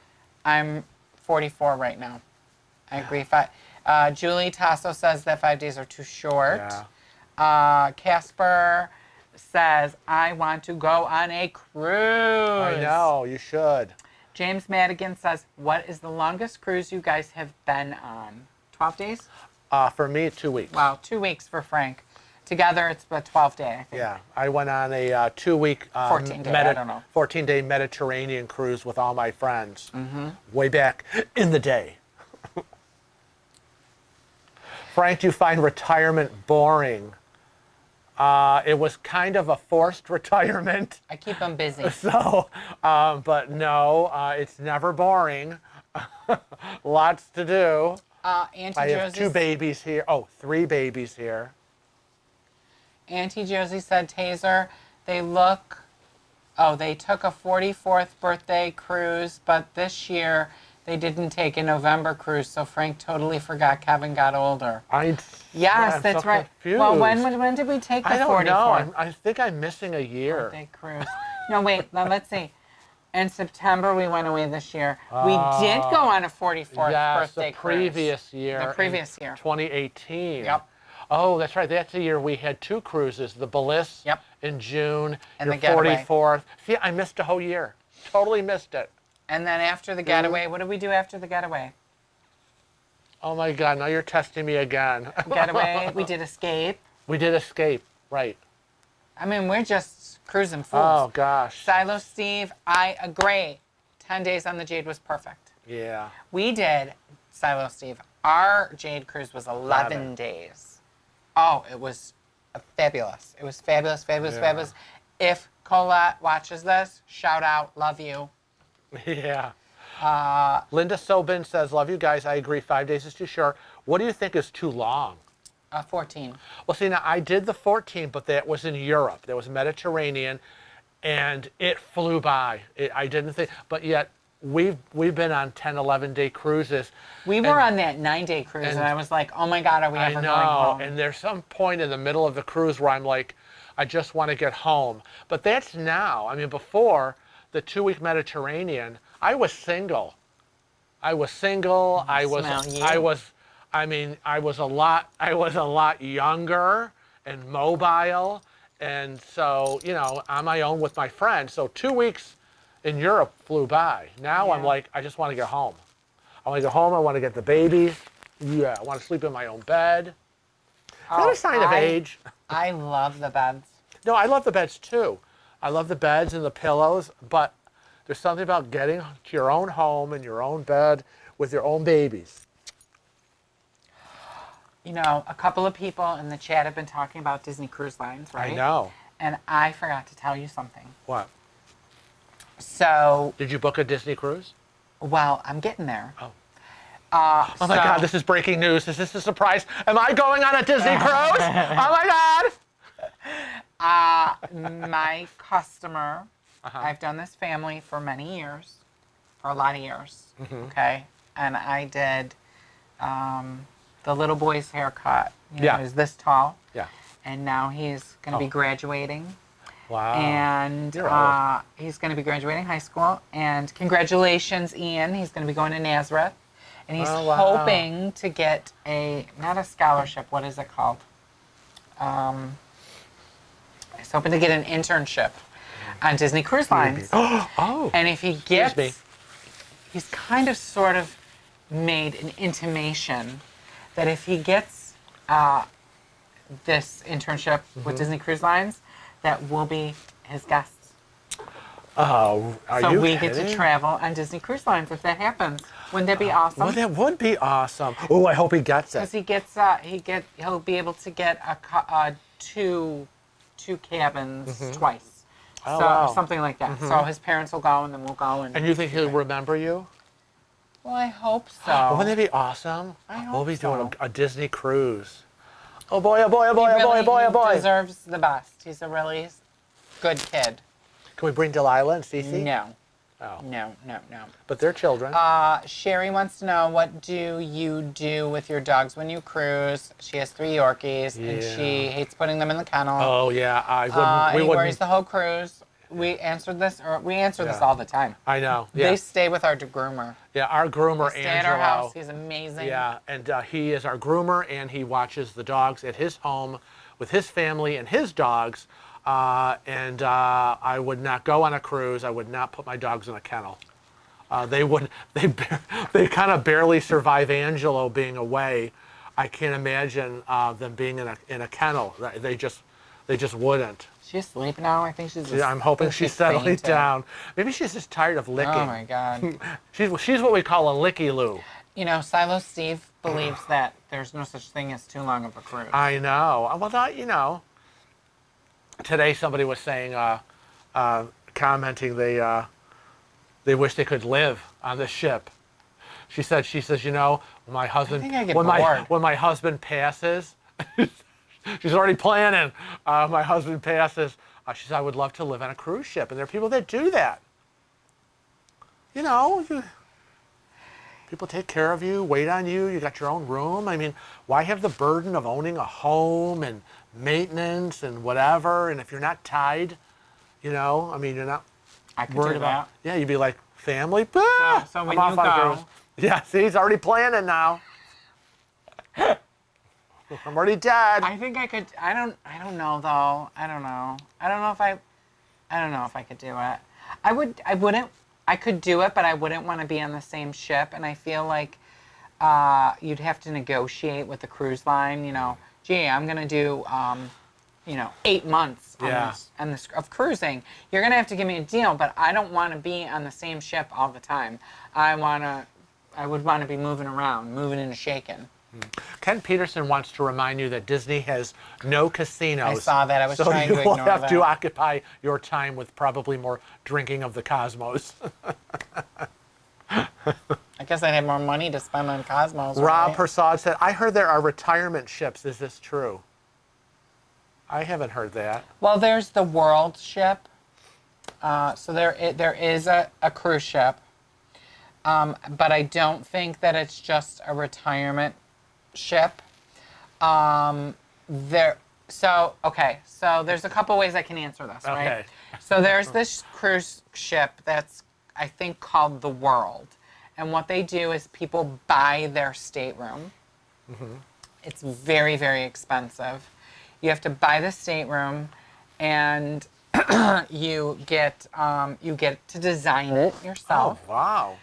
I'm 44 right now. I agree. Julie Tasso says that 5 days are too short. Yeah. Casper says, I want to go on a cruise. I know, you should. James Madigan says, what is the longest cruise you guys have been on? 12 days? For me, 2 weeks. Wow, 2 weeks for Frank. Together, it's a 12-day, I think. Yeah, I went on a 2-week 14-day Mediterranean cruise with all my friends way back in the day. Frank, do you find retirement boring? It was kind of a forced retirement. I keep them busy. So, but no, it's never boring. Lots to do. Auntie I have Josie, 2 babies here. Oh, 3 babies here. Auntie Josie said, Taser, they took a 44th birthday cruise, but this year they didn't take a November cruise, so Frank totally forgot Kevin got older. Yes, I'm that's so right. confused. Well, when did we take the 44th? I don't know. I think I'm missing a year. Birthday cruise? No, wait, let's see. In September, we went away this year. We did go on a 44th Yes, birthday the previous cruise. year. The previous year. 2018. Yep. Oh, that's right. That's the year we had 2 cruises. The Bliss Yep. in June, And your the Getaway. 44th. See, I missed a whole year. Totally missed it. And then after the Getaway, what did we do after the Getaway? Oh my God, now you're testing me again. Getaway, we did Escape. We did Escape, right. I mean, we're just cruising fools. Oh gosh. Silo Steve, I agree. 10 days on the Jade was perfect. Yeah. We did, Silo Steve, our Jade cruise was 11 days. Oh, it was fabulous. It was fabulous, fabulous, Yeah. fabulous. If Colette watches this, shout out, love you. Yeah. Linda Sobin says, love you guys. I agree. 5 days is too short. What do you think is too long? 14. Well, see, now I did the 14, but that was in Europe. That was Mediterranean, and it flew by. I didn't think, but yet we've been on 10, 11-day cruises. We were on that 9-day cruise, and I was like, oh my God, are we ever I going know, home? and there's some point in the middle of the cruise where I'm like, I just want to get home. But that's now. I mean, before the 2-week Mediterranean, I was single. I was a lot younger and mobile, and so, you know, on my own with my friends. So 2 weeks in Europe flew by. Now I'm Yeah. like, I just want to get home. I want to go home. I want to get the babies. Yeah, I want to sleep in my own bed. Is that a sign of age? I love the beds. No, I love the beds too. I love the beds and the pillows, but there's something about getting to your own home in your own bed with your own babies. You know, a couple of people in the chat have been talking about Disney Cruise Lines, right? I know. And I forgot to tell you something. What? So, Did you book a Disney cruise? well, I'm getting there. Oh. Oh my God, this is breaking news. Is this a surprise? Am I going on a Disney cruise? Oh my God! My customer, I've done this family for many years, for a lot of years, okay? And I did the little boy's haircut. You know, Yeah. he was this tall. Yeah. And now he's going to be graduating. Wow. And You're old. he's going to be graduating high school. And congratulations, Ian. He's going to be going to Nazareth. And he's Oh, wow. hoping to get not a scholarship, what is it called? He's hoping to get an internship on Disney Cruise Lines. Oh. And if he Excuse gets, me. he's kind of sort of made an intimation that if he gets this internship with Disney Cruise Lines, that we'll be his guests. Oh, are So you we kidding? get to travel on Disney Cruise Lines if that happens. Wouldn't that be awesome? Well, that would be awesome. Oh, I hope he gets Because it. he'll be able to get two cabins twice. Oh, So wow. something like that. So his parents will go and then we'll go And you think he'll remember you? Well, I hope so. Wouldn't that be awesome? I We'll be hope doing so. a Disney cruise. Oh boy, oh boy, oh boy, He oh boy, oh boy, oh really boy. deserves the best. He's a really good kid. Can we bring Delilah and Cece? No. Oh. No. But they're children. Sherry wants to know, what do you do with your dogs when you cruise? She has 3 Yorkies, and she hates putting them in the kennel. Oh yeah, I wouldn't. We he wouldn't. worries the whole cruise. We answer this all the time. I know. Yeah. They stay with our groomer. Yeah, our groomer Stay at our Angelo. house. He's amazing. Yeah, and he is our groomer, and he watches the dogs at his home with his family and his dogs. I would not go on a cruise. I would not put my dogs in a kennel. They wouldn't. They kind of barely survive Angelo being away. I can't imagine them being in a kennel. They just wouldn't. She's asleep now. I think she's. I'm hoping she's settling fainted. down. Maybe she's just tired of licking. Oh my God. She's what we call a licky-loo. You know, Silo Steve believes that there's no such thing as too long of a cruise. I know. Well, not, you know. today somebody was saying, commenting, they wish they could live on the ship. She says, you know, when my husband, think I get bored. when my husband passes, she's already planning. My husband passes. She said, I would love to live on a cruise ship, and there are people that do that. You know, people take care of you, wait on you. You got your own room. I mean, why have the burden of owning a home and maintenance and whatever? And if you're not tied, you know, I mean, you're not I could worried do about. that. Yeah, you'd be like family. So when I'm you off on a go, cruise. Yeah, see, he's already planning now. I'm already dead. I think I could. I don't know though. I don't know. I don't know if I could do it. I wouldn't. I could do it, but I wouldn't want to be on the same ship. And I feel like you'd have to negotiate with the cruise line. You know, gee, I'm gonna do 8 months on this of cruising. You're gonna have to give me a deal, but I don't want to be on the same ship all the time. I would want to be moving around, moving and shaking. Ken Peterson wants to remind you that Disney has no casinos. I saw that. I was trying to So you ignore will have that. to occupy your time with probably more drinking of the cosmos. I guess I'd have more money to spend on Cosmos. Rob Right? Persad said, I heard there are retirement ships. Is this true? I haven't heard that. Well, there's the World ship. So there is a cruise ship. But I don't think that it's just a retirement ship. So there's a couple ways I can answer this, right? Okay. So there's this cruise ship that's, I think, called the World. And what they do is people buy their stateroom. Mm-hmm. It's very, very expensive. You have to buy the stateroom, and you get to design it yourself. Oh, wow.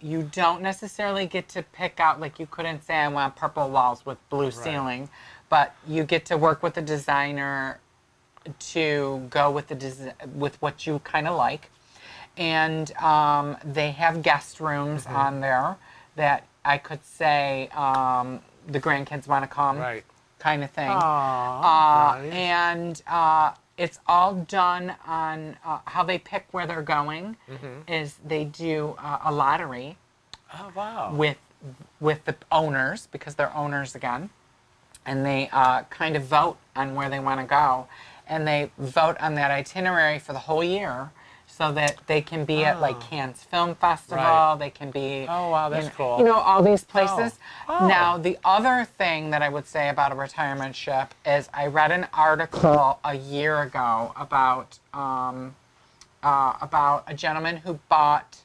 You don't necessarily get to pick out, like you couldn't say I want purple walls with blue ceiling, but you get to work with the designer to go with with what you kind of like. And they have guest rooms on there that I could say the grandkids want to come, kind of thing. Nice. And it's all done on how they pick where they're going. Is they do a lottery. Oh, wow. With the owners, because they're owners again, and they kind of vote on where they want to go, and they vote on that itinerary for the whole year, so that they can be at like Cannes Film Festival. They can be. Oh, wow, that's cool. You know, all these places. Oh. Now, the other thing that I would say about a retirement ship is I read an article a year ago about a gentleman who bought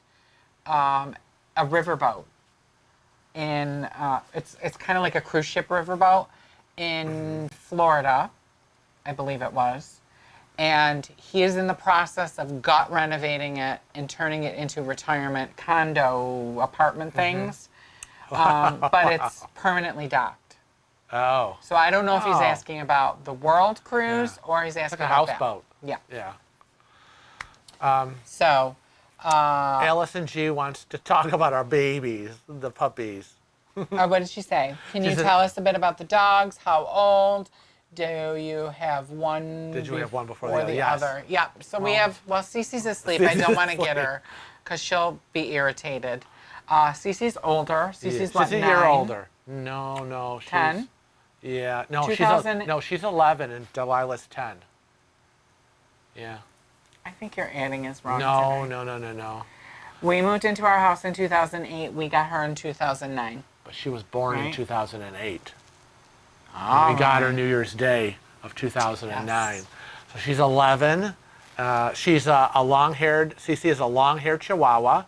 a riverboat in it's kind of like a cruise ship riverboat in Florida, I believe it was. And he is in the process of gut renovating it and turning it into retirement condo apartment things. But it's permanently docked. Oh. So I don't know if he's asking about the World Cruise or he's asking Like a about houseboat. that. Yeah. So, Allison G wants to talk about our babies, the puppies. what did she say? Can you She said- tell us a bit about the dogs? How old? Do you have one? Did you have one before or the the other? Yes. other? Yeah. So we have. Well, Cece's asleep. I don't want to get asleep. her because she'll be irritated. Cece's older. Cece's She's what, a 9? year older. No. She's, 10? Yeah. No, 2000 she's 11 and Delilah's 10. Yeah. I think your adding is wrong. No. today. We moved into our house in 2008. We got her in 2009. But she was born in Right. 2008. Oh, We got her New Year's Day of 2009. Yes. So she's 11. She's a long-haired, Cece is a long-haired Chihuahua.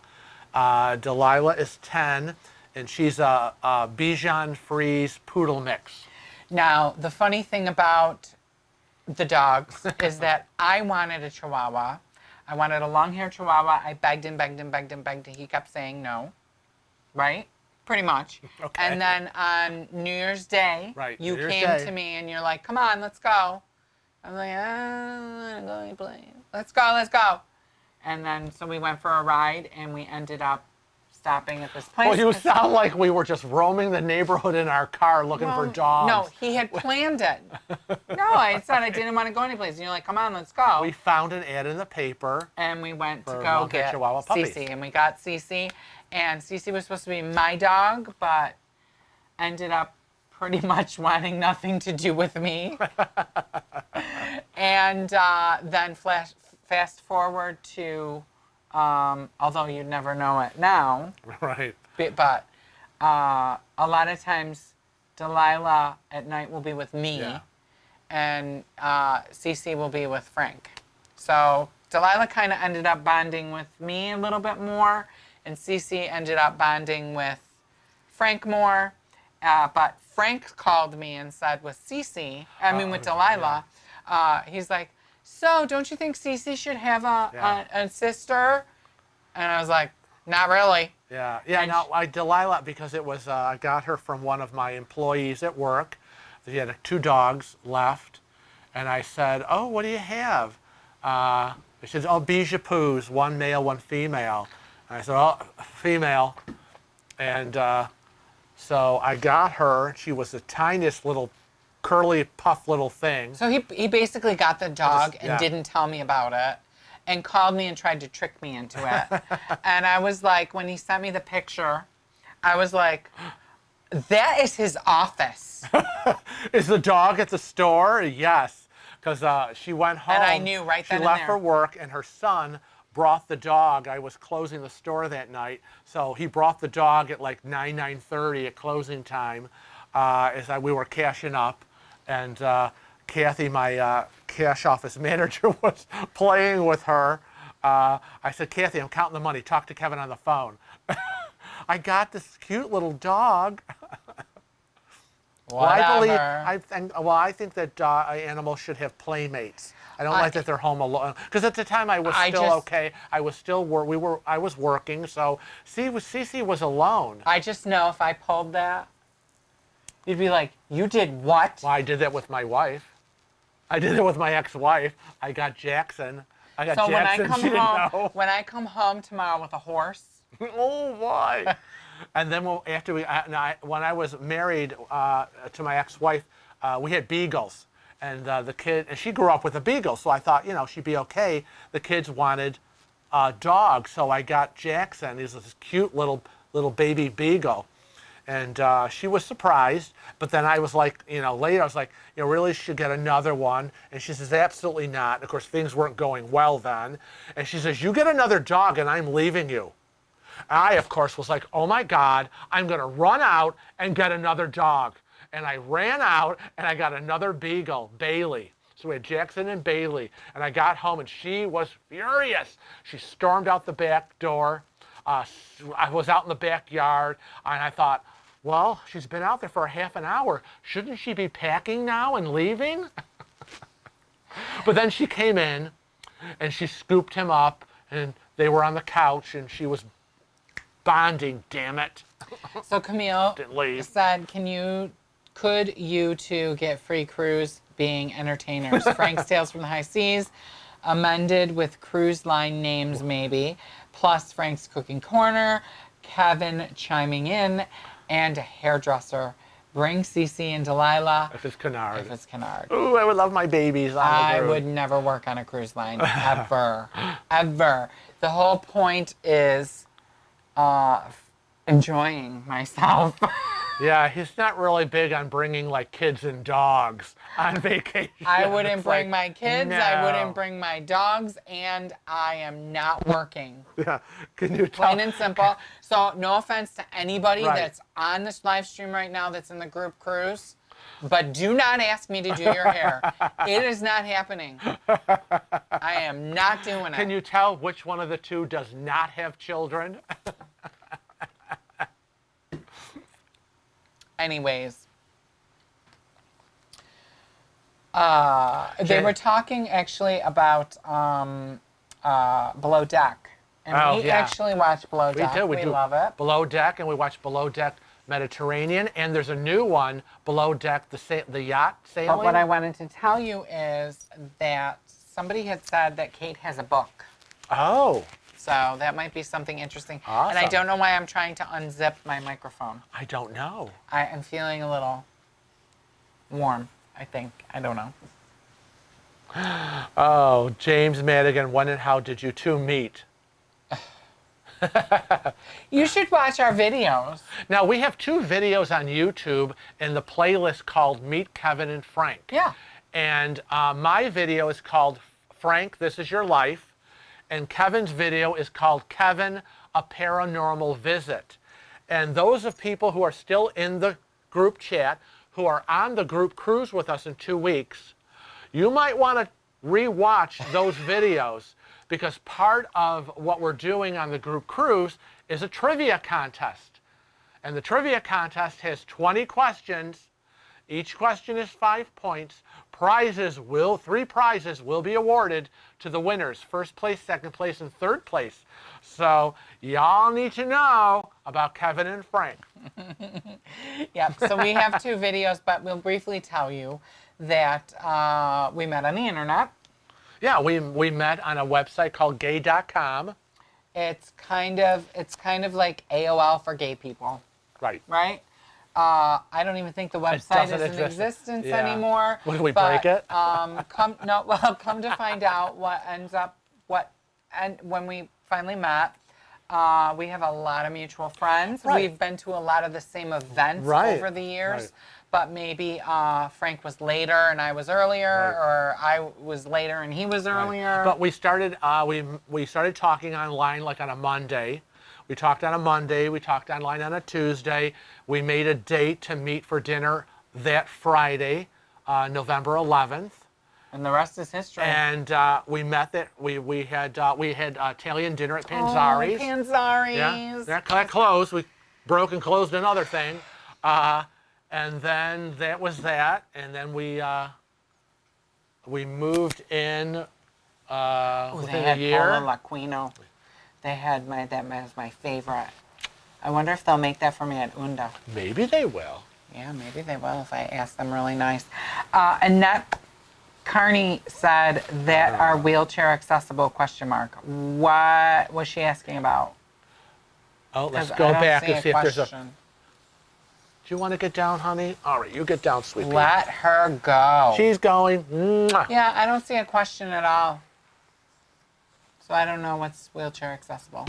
Delilah is 10, and she's a Bichon Frise Poodle mix. Now, the funny thing about the dogs is that I wanted a Chihuahua. I wanted a long-haired Chihuahua. I begged him. He kept saying no. Right? Pretty much. Okay. And then on New Year's Day, you New Year's came Day. to me and you're like, come on, let's go. I'm like, I don't want to go anyplace. Let's go. And then, so we went for a ride and we ended up stopping at this place. Well, you sound like we were just roaming the neighborhood in our car looking for dogs. No, he had planned it. No, I said I didn't want to go anyplace. And you're like, come on, let's go. We found an ad in the paper. And we went to for go long-haired get Chihuahua puppies. Cece. And we got Cece. And Cece was supposed to be my dog, but ended up pretty much wanting nothing to do with me. And then fast forward to, although you'd never know it now. Right. But a lot of times Delilah at night will be with me. Yeah. And Cece will be with Frank. So Delilah kind of ended up bonding with me a little bit more, and Cece ended up bonding with Frank more. But Frank called me and said with with Delilah, he's like, so don't you think Cece should have a sister? And I was like, not really. Yeah. No, Delilah, because it was, I got her from one of my employees at work. He had 2 dogs left. And I said, oh, what do you have? He says, oh, Bijoux, 1 male, 1 female. And I said, oh, female. And so I got her. She was the tiniest little curly puff little thing. So he basically got the dog yeah. and didn't tell me about it and called me and tried to trick me into it. And I was like, when he sent me the picture, I was like, that is his office. Is the dog at the store? Yes. Because she went home. And I knew right then She and left there. for work, and her son brought the dog. I was closing the store that night, so he brought the dog at like 9:30 at closing time. We were cashing up, and Kathy, my cash office manager, was playing with her. I said, Kathy, I'm counting the money. Talk to Kevin on the phone. I got this cute little dog. Whatever. I think that animals should have playmates. I don't like that they're home alone. Because at the time I was still okay. I was still I was working, so Cece was alone. I just know if I pulled that, you'd be like, you did what? Well, I did that with my wife. I did it with my ex-wife. I got Jackson. So Jackson. when I come home tomorrow with a horse. Oh, why? And then when I was married to my ex-wife, we had beagles, and and she grew up with a beagle, so I thought, she'd be okay. The kids wanted a dog, so I got Jackson. He's this cute little baby beagle, and she was surprised. But then I was like, later I was like, really should get another one, and she says, absolutely not. Of course, things weren't going well then, and she says, you get another dog, and I'm leaving you. I, of course, was like, oh my God, I'm going to run out and get another dog. And I ran out and I got another beagle, Bailey. So we had Jackson and Bailey. And I got home and she was furious. She stormed out the back door. I was out in the backyard and I thought, well, she's been out there for half an hour. Shouldn't she be packing now and leaving? But then she came in and she scooped him up and they were on the couch and she was bonding, damn it. So Camille said, could you two get free cruise being entertainers? Frank's Tales from the High Seas, amended with cruise line names maybe, plus Frank's Cooking Corner, Kevin chiming in, and a hairdresser. Bring Cece and Delilah. If it's Kennard. If it's Kennard. Ooh, I would love my babies on the I cruise. would never work on a cruise line, ever, ever. The whole point is enjoying myself. Yeah, he's not really big on bringing like kids and dogs on vacation. I wouldn't bring my kids, no. I wouldn't bring my dogs, and I am not working. Yeah, can you tell? Plain and simple. So no offense to anybody Right. that's on this live stream right now that's in the group cruise, but do not ask me to do your hair. It is not happening. I am not doing it. Can you tell which one of the two does not have children? Anyways, they were talking actually about Below Deck. And we actually watch Below Deck. We love it. Below Deck, and we watch Below Deck Mediterranean, and there's a new one, Below Deck, the yacht sailing. But what I wanted to tell you is that somebody had said that Kate has a book. Oh. So that might be something interesting. Awesome. And I don't know why I'm trying to unzip my microphone. I don't know. I am feeling a little warm, I think. I don't know. Oh, James Madigan, when and how did you two meet? You should watch our videos. Now, we have 2 videos on YouTube in the playlist called Meet Kevin and Frank. Yeah. And my video is called Frank, This Is Your Life. And Kevin's video is called Kevin, A Paranormal Visit. And those of people who are still in the group chat, who are on the group cruise with us in 2 weeks, you might want to re-watch those videos, because part of what we're doing on the group cruise is a trivia contest. And the trivia contest has 20 questions. Each question is 5 points. 3 prizes will be awarded to the winners, 1st place, 2nd place, and 3rd place. So y'all need to know about Kevin and Frank. Yep, so we have 2 videos, but we'll briefly tell you that we met on the internet. Yeah, we met on a website called gay.com. It's kind of like AOL for gay people, Right. right? I don't even think the website is in existence anymore. What, did we break it? Come to find out when we finally met, we have a lot of mutual friends. Right. We've been to a lot of the same events over the years. Right. But maybe Frank was later and I was earlier, or I was later and he was earlier. But we started we started talking online like on a Monday. We talked on a Monday. We talked online on a Tuesday. We made a date to meet for dinner that Friday, November 11th. And the rest is history. And we met that we had Italian dinner at Panzari's. Oh, Panzari's. Yeah, that closed. We broke and closed another thing. And then that was that, and then we moved in within a year. Polo Laquino. They had that was my favorite. I wonder if they'll make that for me at Unda. Maybe they will. Yeah, maybe they will if I ask them really nice. Annette Carney said that are wheelchair accessible, ? What was she asking about? Oh, let's 'Cause go I don't back see and see if there's a... question. Do you want to get down, honey? All right, you get down, sweetie. Let her go. She's going. Mwah. Yeah, I don't see a question at all. So I don't know what's wheelchair accessible.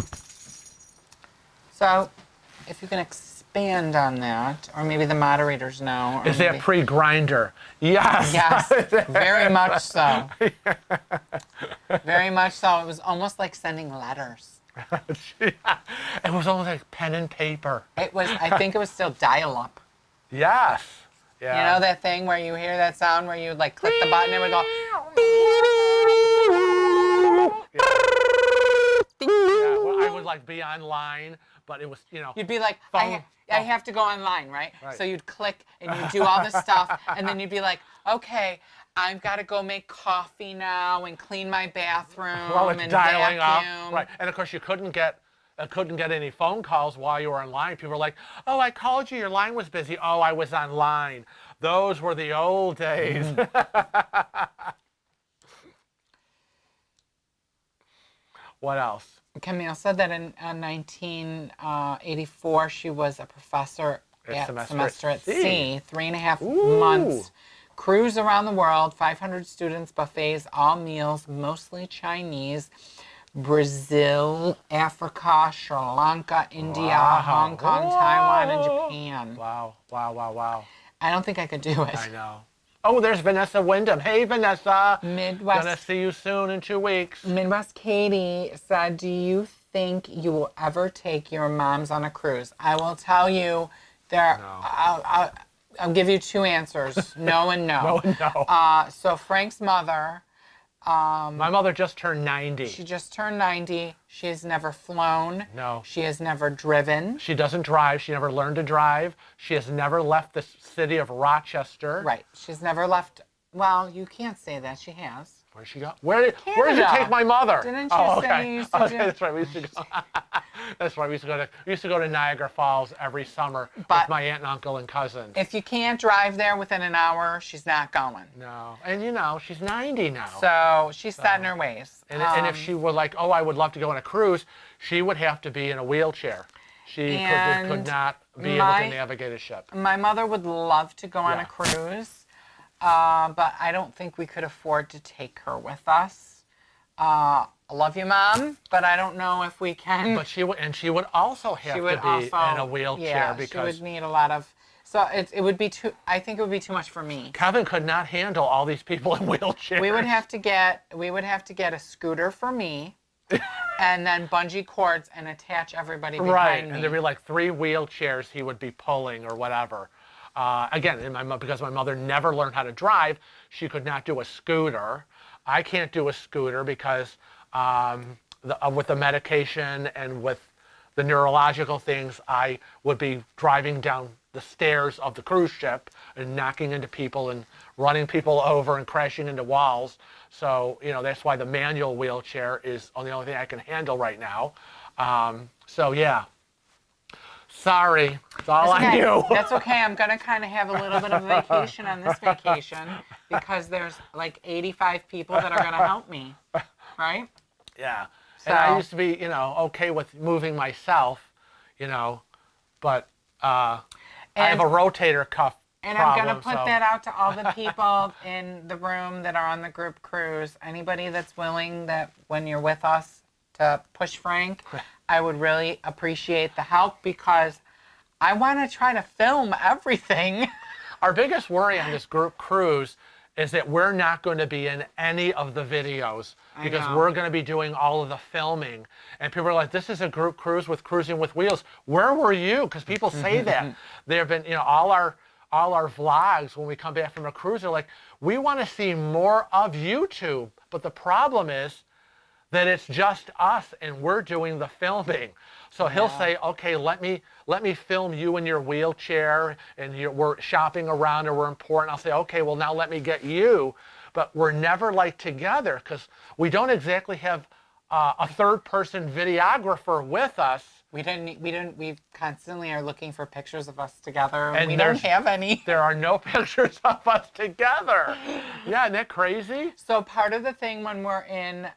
So if you can expand on that, or maybe the moderators know. Or Is that pre-grinder? Yes. Yes, very much so. Very much so. It was almost like sending letters. It was almost like pen and paper. It was, I think it was still dial-up. Yes. Yeah. You know that thing where you hear that sound where you like click the button and it would go. Yeah, well, I would like be online, but it was, you know. You'd be like, I have to go online, right? Right. So you'd click and you'd do all this stuff, and then you'd be like, okay, I've got to go make coffee now and clean my bathroom Well, it's and dialing vacuum. up, right? And of course, you couldn't get any phone calls while you were online. People were like, "Oh, I called you. Your line was busy." Oh, I was online. Those were the old days. What else? Camille said that in 1984 she was a professor at Semester at Sea, 3.5 months. Cruise around the world, 500 students, buffets, all meals, mostly Chinese, Brazil, Africa, Sri Lanka, India, Hong Kong, Taiwan, and Japan. Wow, wow, wow, wow. I don't think I could do it. I know. Oh, there's Vanessa Wyndham. Hey, Vanessa. Midwest. Gonna see you soon in 2 weeks. Midwest Katie said, do you think you will ever take your moms on a cruise? I will tell you, I'll give you 2 answers, no and no. No and no. So Frank's mother. My mother just turned 90. She just turned 90. She has never flown. No. She has never driven. She doesn't drive. She never learned to drive. She has never left the city of Rochester. Right. She's never left. Well, you can't say that. She has. Where'd she go? Where did you take my mother? Didn't you say you used to do? Okay, that's right. We used to go. That's right. We used to go to Niagara Falls every summer with my aunt and uncle and cousins. If you can't drive there within an hour, she's not going. No, and she's 90 now. So she's set in her ways. And if she were like, oh, I would love to go on a cruise, she would have to be in a wheelchair. She could not be able to navigate a ship. My mother would love to go on a cruise, but I don't think we could afford to take her with us. I love you, Mom, but I don't know if we can. But she would also have to be in a wheelchair because she would need a lot of. So it would be too. I think it would be too much for me. Kevin could not handle all these people in wheelchairs. We would have to get a scooter for me. And then bungee cords and attach everybody behind me. And there'd be like 3 wheelchairs he would be pulling or whatever. Again, because my mother never learned how to drive, she could not do a scooter. I can't do a scooter because with the medication and with the neurological things, I would be driving down the stairs of the cruise ship and knocking into people and running people over and crashing into walls. So, that's why the manual wheelchair is the only thing I can handle right now. So, yeah. Sorry. That's all I knew. That's okay. I'm going to kind of have a little bit of a vacation on this vacation because there's like 85 people that are going to help me. Right? Yeah. So, and I used to be, okay with moving myself, but I have a rotator cuff And problem, I'm going to put that out to all the people in the room that are on the group cruise. Anybody that's willing that when you're with us to push Frank, I would really appreciate the help because I want to try to film everything. Our biggest worry on this group cruise is that we're not going to be in any of the videos because we're going to be doing all of the filming. And people are like, this is a group cruise with Cruising with Wheels. Where were you? Because people say that. There have been, all our vlogs when we come back from a cruise are like, we want to see more of YouTube. But the problem is that it's just us and we're doing the filming. So he'll say, okay, let me film you in your wheelchair and we're shopping around or we're important. I'll say, okay, well now let me get you. But we're never like together because we don't exactly have a third person videographer with us. We constantly are looking for pictures of us together and we don't have any. There are no pictures of us together. Yeah, isn't that crazy? So part of the thing when we're in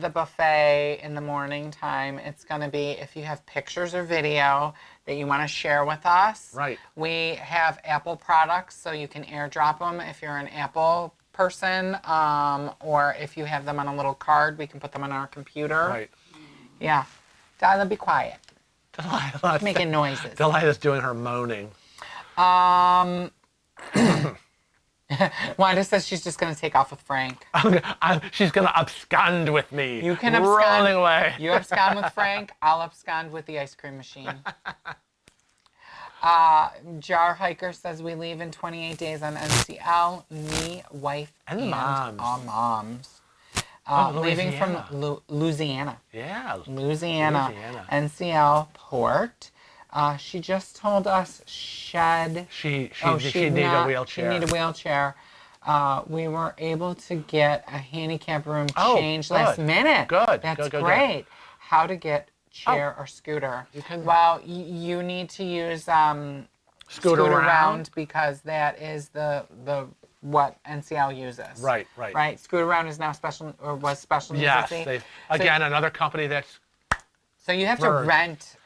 the buffet in the morning time, it's going to be if you have pictures or video that you want to share with us. Right. We have Apple products, so you can airdrop them if you're an Apple person, or if you have them on a little card, we can put them on our computer. Right. Yeah. Delilah, be quiet. Delilah's making noises. Delilah's doing her moaning. Wanda says she's just going to take off with Frank. She's going to abscond with me. You can rolling away. You abscond with Frank. I'll abscond with the ice cream machine. Jar Hiker says we leave in 28 days on NCL. Me, wife, and moms. Our moms. Leaving from Louisiana. Yeah. Louisiana. NCL Port. She just told us she'd need a wheelchair. She'd need a wheelchair. We were able to get a handicap room changed last minute. Good. That's great. How to get chair or scooter? Well, you need to use Scooter Round because that is the what NCL uses. Right. Scooter Round is now special or was special. Yes. Another company that's. So you have to rent.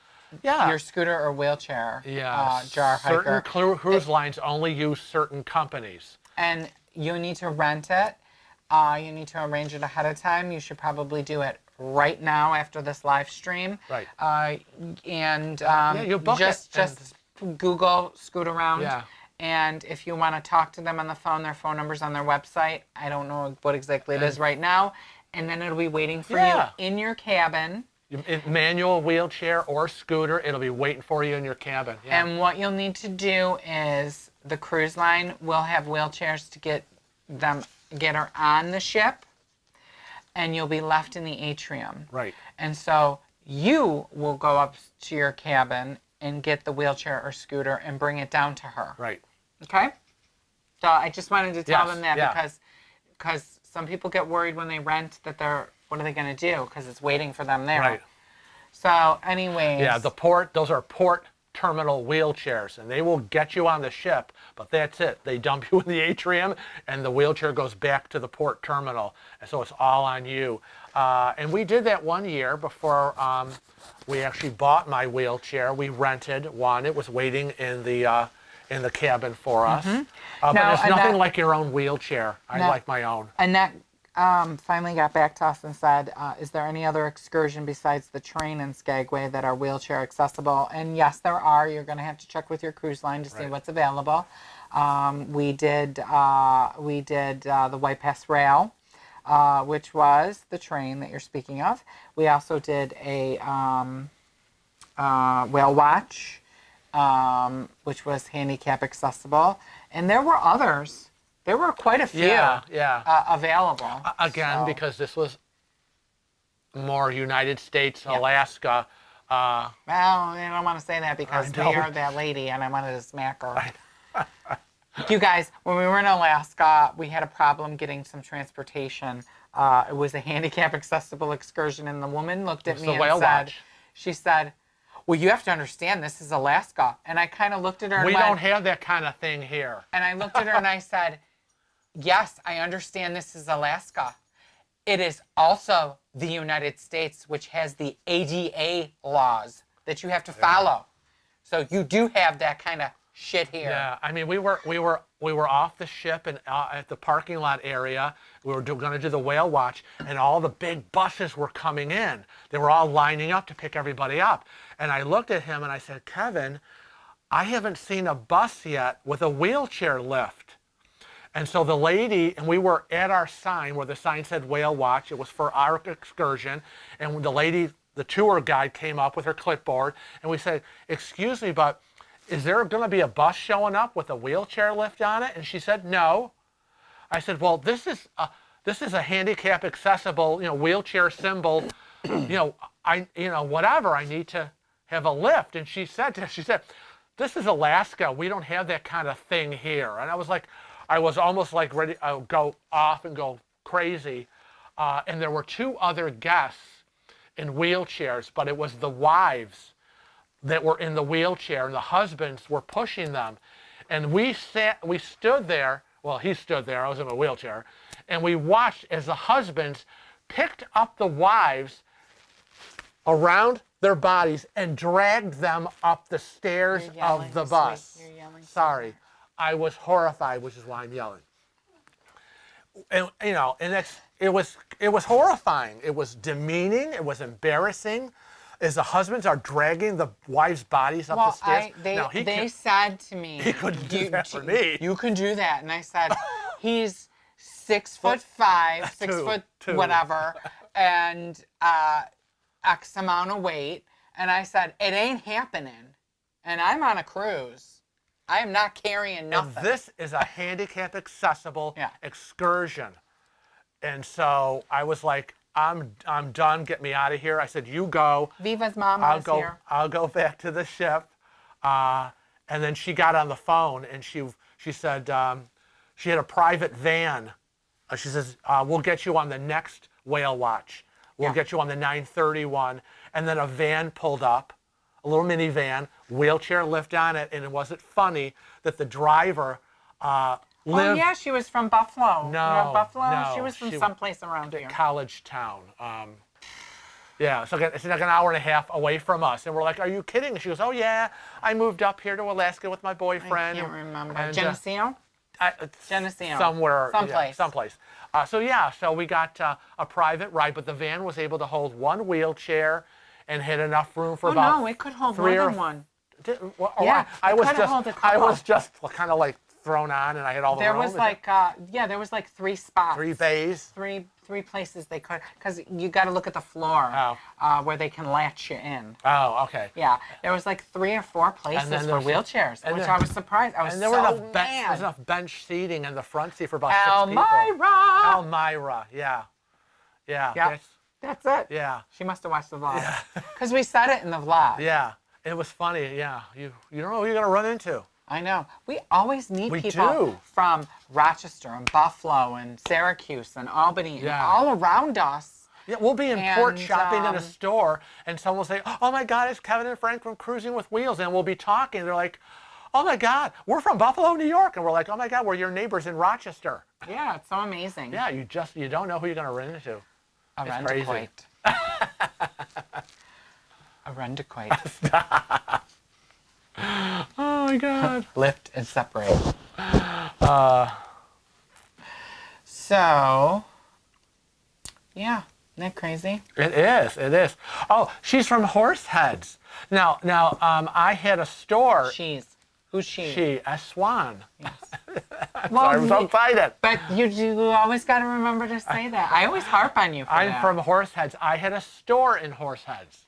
Yeah. Your scooter or wheelchair. Yeah. Jar Hiker. Certain cruise lines only use certain companies. And you need to rent it. You need to arrange it ahead of time. You should probably do it right now after this live stream. Right. You book just Google Scoot Around. Yeah. And if you want to talk to them on the phone, their phone number's on their website. I don't know what exactly it is right now. And then it'll be waiting for you in your cabin. Manual wheelchair or scooter, it'll be waiting for you in your cabin. Yeah. And what you'll need to do is the cruise line will have wheelchairs to get her on the ship, and you'll be left in the atrium. Right. And so you will go up to your cabin and get the wheelchair or scooter and bring it down to her. Right. Okay? So I just wanted to tell them that because some people get worried when they rent that they're what are they going to do? Because it's waiting for them there. Right. So, anyways. Yeah, those are port terminal wheelchairs, and they will get you on the ship, but that's it. They dump you in the atrium, and the wheelchair goes back to the port terminal, and so it's all on you. And we did that one year before we actually bought my wheelchair. We rented one. It was waiting in the cabin for us. But there's nothing like your own wheelchair. I like my own. Annette finally got back to us and said, is there any other excursion besides the train in Skagway that are wheelchair accessible? And yes, there are. You're going to have to check with your cruise line to see what's available. We did the White Pass Rail, which was the train that you're speaking of. We also did a whale watch, which was handicap accessible. And there were others. There were quite a few available. Again, because this was more United States, Alaska. Well, I don't want to say that because we are that lady and I wanted to smack her. You guys, when we were in Alaska, we had a problem getting some transportation. It was a handicap accessible excursion, and the woman looked at me and said, she said, well, you have to understand this is Alaska. And I kind of looked at her and went, we don't have that kind of thing here. And I looked at her and I said, yes, I understand this is Alaska. It is also the United States, which has the ADA laws that you have to follow. So you do have that kind of shit here. Yeah, I mean, we were off the ship and at the parking lot area. We were going to do the whale watch, and all the big buses were coming in. They were all lining up to pick everybody up. And I looked at him and I said, Kevin, I haven't seen a bus yet with a wheelchair lift. And so the lady, and we were at our sign where the sign said whale watch. It was for our excursion. And when the lady, the tour guide, came up with her clipboard, and we said, excuse me, but is there going to be a bus showing up with a wheelchair lift on it? And she said, no. I said, well, this is a handicap accessible, wheelchair symbol, whatever. I need to have a lift. And she said, this is Alaska. We don't have that kind of thing here. And I was almost like ready to go off and go crazy. And there were two other guests in wheelchairs, but it was the wives that were in the wheelchair, and the husbands were pushing them. And we stood there, well, he stood there, I was in a wheelchair, and we watched as the husbands picked up the wives around their bodies and dragged them up the stairs of the bus. Sorry. I was horrified, which is why I'm yelling. And it was horrifying. It was demeaning. It was embarrassing. As the husbands are dragging the wives' bodies up the stairs. They said to me, he couldn't do that for me. You can do that, and I said, he's 6'5", 6'2", whatever, and X amount of weight, and I said, it ain't happening, and I'm on a cruise. I am not carrying nothing. And this is a handicap accessible excursion. And so I was like, I'm done. Get me out of here. I said, you go. Viva's mama is here. I'll go back to the ship. And then she got on the phone and she said she had a private van. She says, we'll get you on the next whale watch. We'll get you on the 9:31. And then a van pulled up. A little minivan, wheelchair lift on it, and it wasn't funny that the driver lived... Oh, yeah, she was from Buffalo. No, Buffalo? She was from someplace around here. College town. So it's like an hour and a half away from us. And we're like, are you kidding? And she goes, oh, yeah, I moved up here to Alaska with my boyfriend. I can't remember. Geneseo? Geneseo. Somewhere. Someplace. Someplace. So we got a private ride, but the van was able to hold one wheelchair and had enough room for about... no, it could hold more than one. I was just kind of like thrown on, and I had all the room. There was like 3 spots. 3 bays. Three places they could, because you got to look at the floor where they can latch you in. Oh, okay. Yeah, there was like 3 or 4 places for wheelchairs, which I was surprised. I was so mad. There was enough bench seating in the front seat for about 6 people. Elmira, yeah. Yep. That's it. Yeah. She must have watched the vlog. Because we said it in the vlog. Yeah. It was funny. Yeah. You don't know who you're going to run into. I know. We always need people from Rochester and Buffalo and Syracuse and Albany and all around us Yeah, we'll be in port And, shopping in a store, and someone will say, "Oh my God, it's Kevin and Frank from Cruising with Wheels," and we'll be talking. They're like, "Oh my God, we're from Buffalo, New York," and we're like, "Oh my God, we're your neighbors in Rochester." Yeah, it's so amazing. Yeah, you don't know who you're gonna run into. A It's crazy. rendiquite. A rendiquite. Oh my God. Lift and separate. So, yeah, isn't that crazy? It is. It is. Oh, she's from Horseheads. Now, I had a store. Who's she? She, a swan. Yes. I'm so excited. But you always got to remember to say that. I always harp on you for that. I'm from Horseheads. I had a store in Horseheads.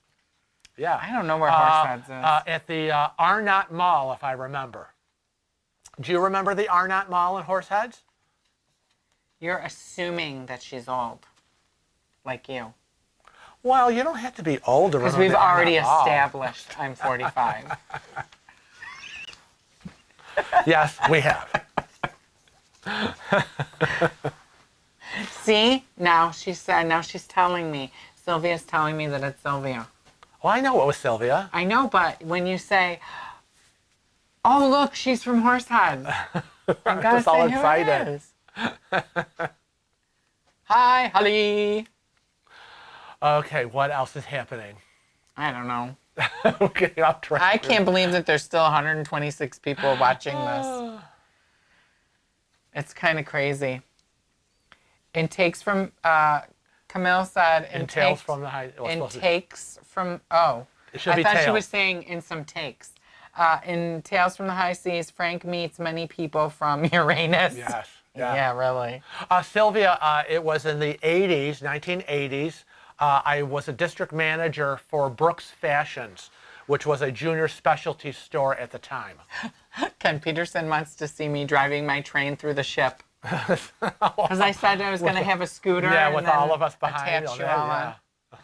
Yeah. I don't know where Horseheads is. At the Arnott Mall, if I remember. Do you remember the Arnott Mall in Horseheads? You're assuming that she's old, like you. Well, you don't have to be old to remember Because we've the Arnott already Mall. established I'm 45. Yes, we have. See? Now she's telling me. Sylvia's telling me that it's Sylvia. Well, I know it was Sylvia. I know, but when you say, "Oh, look, she's from Horseheads," I gotta Just all say excited. who it is. Hi, Holly. Okay, what else is happening? I don't know. Okay, I'll try. I can't believe that there's still 126 people watching this. It's kind of crazy. Intakes from, Camille said, Entails from the high. intakes from, oh. It should I be thought she tails. was saying in some takes. In Tales from the High Seas, Frank meets many people from Uranus. Yes. Yeah. Yeah, really. Sylvia, it was in the 80s, 1980s. I was a district manager for Brooks Fashions, which was a junior specialty store at the time. Ken Peterson wants to see me driving my train through the ship. Because I said I was going to have a scooter. Yeah, and with then all of us behind. attach you Yeah, all yeah. on.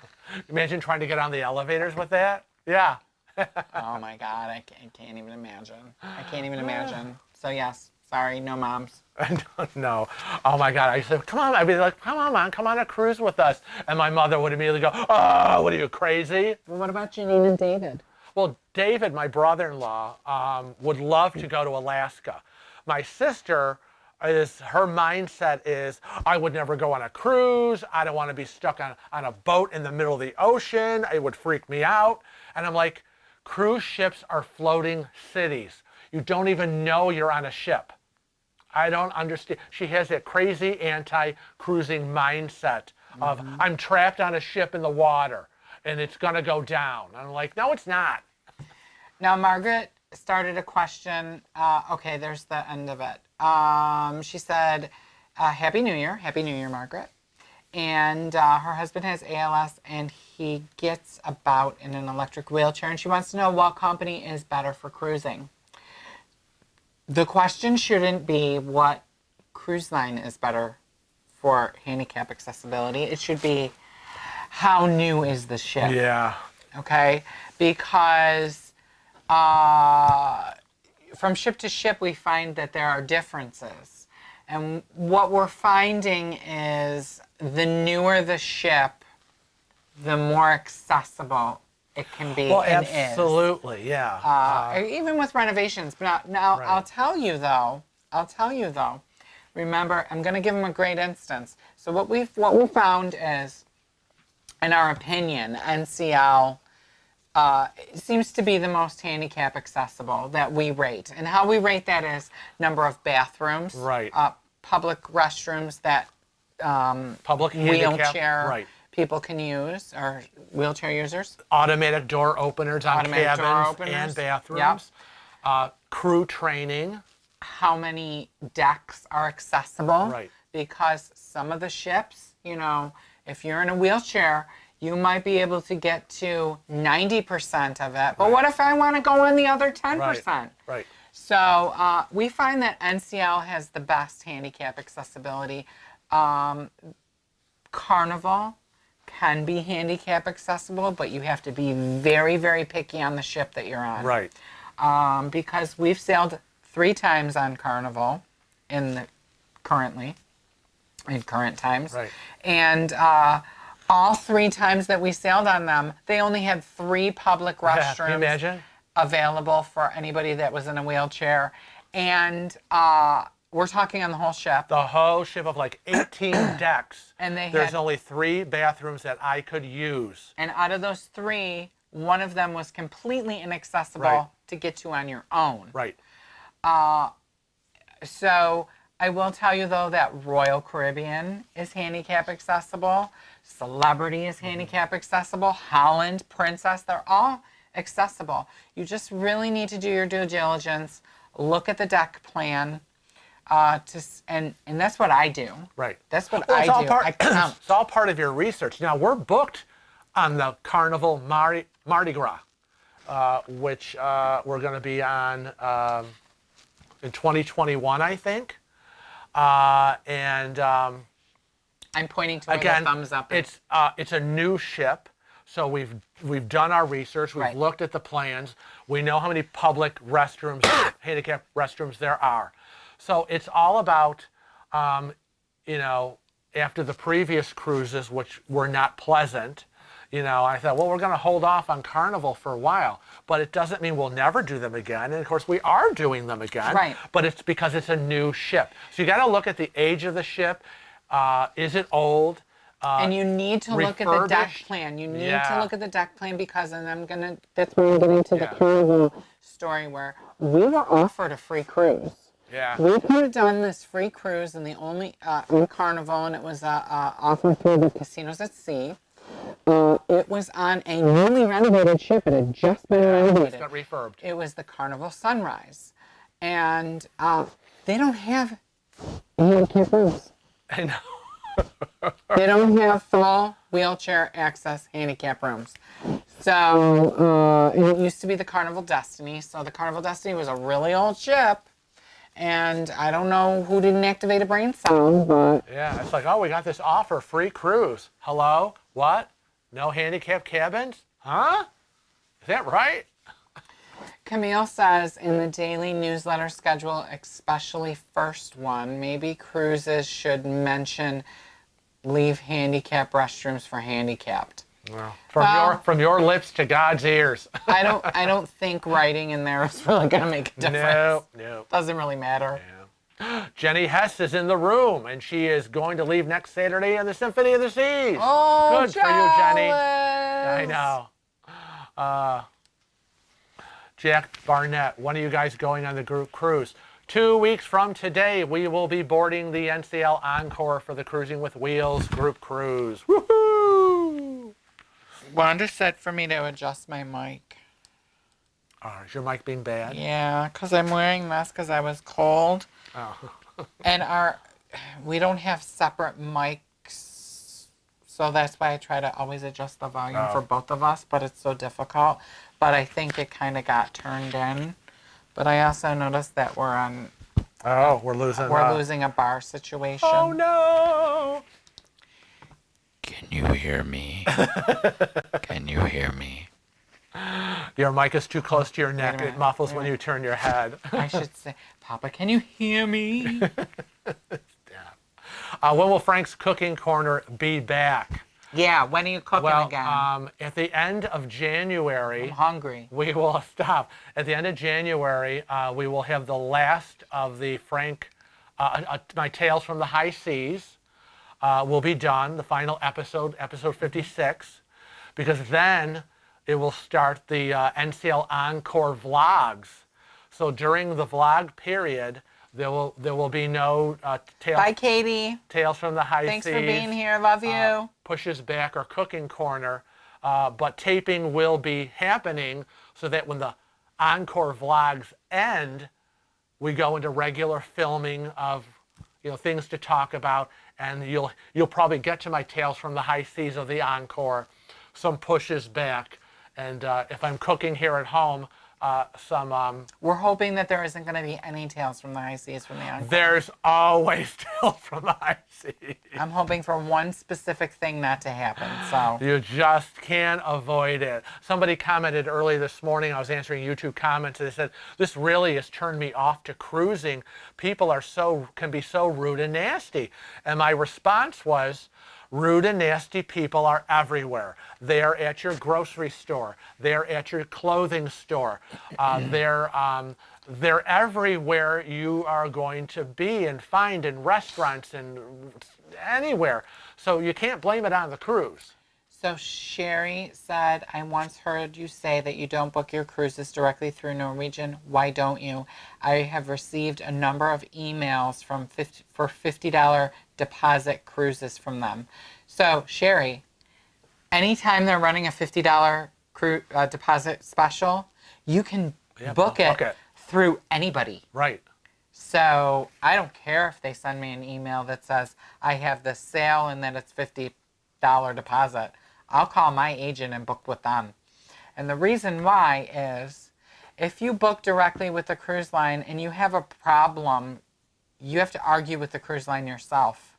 Imagine trying to get on the elevators with that. Yeah. Oh my God, I can't even imagine. I can't even imagine. So yes, sorry, no moms. I don't know. Oh my God. I said, come on. I'd be like, come on, Mom, come on a cruise with us. And my mother would immediately go, oh, what are you, crazy? Well, what about Janine and David? Well, David, my brother-in-law, would love to go to Alaska. My sister, her mindset is, I would never go on a cruise. I don't want to be stuck on a boat in the middle of the ocean. It would freak me out. And I'm like, cruise ships are floating cities. You don't even know you're on a ship. I don't understand. She has that crazy anti-cruising mindset of, I'm trapped on a ship in the water and it's going to go down. I'm like, no, it's not. Now, Margaret started a question. Okay, there's the end of it. She said, Happy New Year. Happy New Year, Margaret. And her husband has ALS and he gets about in an electric wheelchair. And she wants to know what company is better for cruising. The question shouldn't be what cruise line is better for handicap accessibility. It should be how new is the ship? Yeah. Okay? Because from ship to ship, we find that there are differences. And what we're finding is the newer the ship, the more accessible it can be and is. Absolutely, yeah. Even with renovations. But now Right. I'll tell you though, remember, I'm going to give them a great instance. So what we found is, in our opinion, NCL seems to be the most handicap accessible that we rate. And how we rate that is number of bathrooms, Right. Public restrooms that Public handicap, wheelchair right. people can use, or wheelchair users. Automatic door openers on Automatic door cabins openers. and bathrooms. Crew training. How many decks are accessible? Right. Because some of the ships, if you're in a wheelchair, you might be able to get to 90% of it. But what if I want to go in the other 10%? Right. So we find that NCL has the best handicap accessibility. Carnival can be handicap accessible, but you have to be very, very picky on the ship that you're on. Right. Because we've sailed 3 times on Carnival in current times. Right. And All 3 times that we sailed on them, they only had 3 public restrooms Can you imagine? available for anybody that was in a wheelchair. And we're talking on the whole ship. The whole ship of like 18 decks. And there's had, only 3 bathrooms that I could use. And out of those 3, one of them was completely inaccessible to get to on your own. Right. So I will tell you, though, that Royal Caribbean is handicap accessible. Celebrity is handicap accessible. Holland, Princess, they're all accessible. You just really need to do your due diligence, look at the deck plan, and that's what I do. Right. That's what I do. I count. It's all part of your research. Now, we're booked on the Carnival Mardi Gras, which we're going to be on in 2021, I think. I'm pointing to again, the thumbs up. It's a new ship, so we've done our research. We've looked at the plans. We know how many public restrooms, handicap restrooms there are. So it's all about, after the previous cruises, which were not pleasant, I thought, well, we're going to hold off on Carnival for a while, but it doesn't mean we'll never do them again. And of course, we are doing them again, right? But it's because it's a new ship. So you got to look at the age of the ship. Is it old? And you need to look at the deck plan. You need to look at the deck plan because, and that's where I'm getting to the Carnival story where we were offered a free cruise. Yeah. We could have done this free cruise in the only in Carnival, and it was offered through the casinos at sea. It was on a newly renovated ship. It had just been renovated. It got refurbed. It was the Carnival Sunrise, and they don't have handicap rooms. I know. They don't have full wheelchair access handicap rooms. So it used to be the Carnival Destiny. So the Carnival Destiny was a really old ship. And I don't know who didn't activate a brain cell, but... Yeah, it's like, oh, we got this offer, free cruise. Hello? What? No handicap cabins? Huh? Is that right? Camille says, in the daily newsletter schedule, especially first one, maybe cruises should mention leave handicap restrooms for handicapped. Well, from your lips to God's ears. I don't think writing in there is really going to make a difference. No. Doesn't really matter. Yeah. Jenny Hess is in the room, and she is going to leave next Saturday on the Symphony of the Seas. Oh, good for you, Jenny. I know. Jack Barnett, when are you guys going on the group cruise? 2 weeks from today, we will be boarding the NCL Encore for the Cruising with Wheels group cruise. Woohoo! Wanda said for me to adjust my mic. Oh, is your mic being bad? Yeah, because I'm wearing this because I was cold. Oh. And we don't have separate mics, so that's why I try to always adjust the volume for both of us, but it's so difficult. But I think it kind of got turned in. But I also noticed that we're on... Oh, we're losing a bar situation. Oh, no! Can you hear me? Can you hear me? Your mic is too close to your neck. It muffles when you turn your head. I should say, Papa, can you hear me? When will Frank's Cooking Corner be back? Yeah, when are you cooking again? At the end of January. I'm hungry. We will stop. At the end of January, we will have the last of the Frank, my Tales from the High Seas will be done, the final episode 56, because then it will start the NCL Encore vlogs. So during the vlog period, there will be no tales. Bye, Katie. Tales from the High Seas. Thanks for being here. Love you. Pushes Back or Cooking Corner, but taping will be happening so that when the Encore vlogs end, we go into regular filming of things to talk about, and you'll probably get to my Tales from the High Seas of the Encore, some Pushes Back, and if I'm cooking here at home, We're hoping that there isn't going to be any Tales from the High Seas from the Encore. There's always Tales from the High Seas. I'm hoping for one specific thing not to happen, so. You just can't avoid it. Somebody commented early this morning, I was answering YouTube comments, and they said, this really has turned me off to cruising. People can be so rude and nasty. And my response was, Rude and nasty people are everywhere. They're at your grocery store. They're at your clothing store. They're everywhere you are going to be and find in restaurants and anywhere. So you can't blame it on the cruise. So Sherry said, I once heard you say that you don't book your cruises directly through Norwegian. Why don't you? I have received a number of emails for $50 deposit cruises from them. So Sherry, anytime they're running a $50 deposit special, you can book it through anybody. Right. So I don't care if they send me an email that says I have this sale and that it's $50 deposit. I'll call my agent and book with them. And the reason why is if you book directly with the cruise line and you have a problem, you have to argue with the cruise line yourself.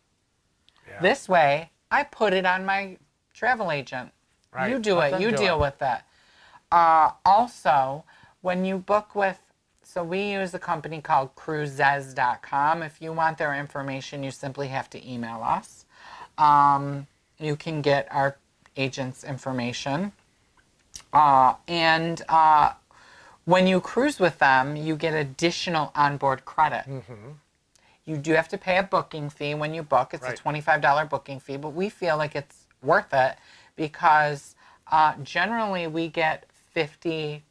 Yeah. This way, I put it on my travel agent. Right. You do it. You deal with that. Also, when you book with, so we use a company called cruises.com. If you want their information, you simply have to email us. You can get our agent's information. When you cruise with them, you get additional onboard credit. Mm-hmm. You do have to pay a booking fee when you book. It's a $25 booking fee, but we feel like it's worth it because generally we get $50.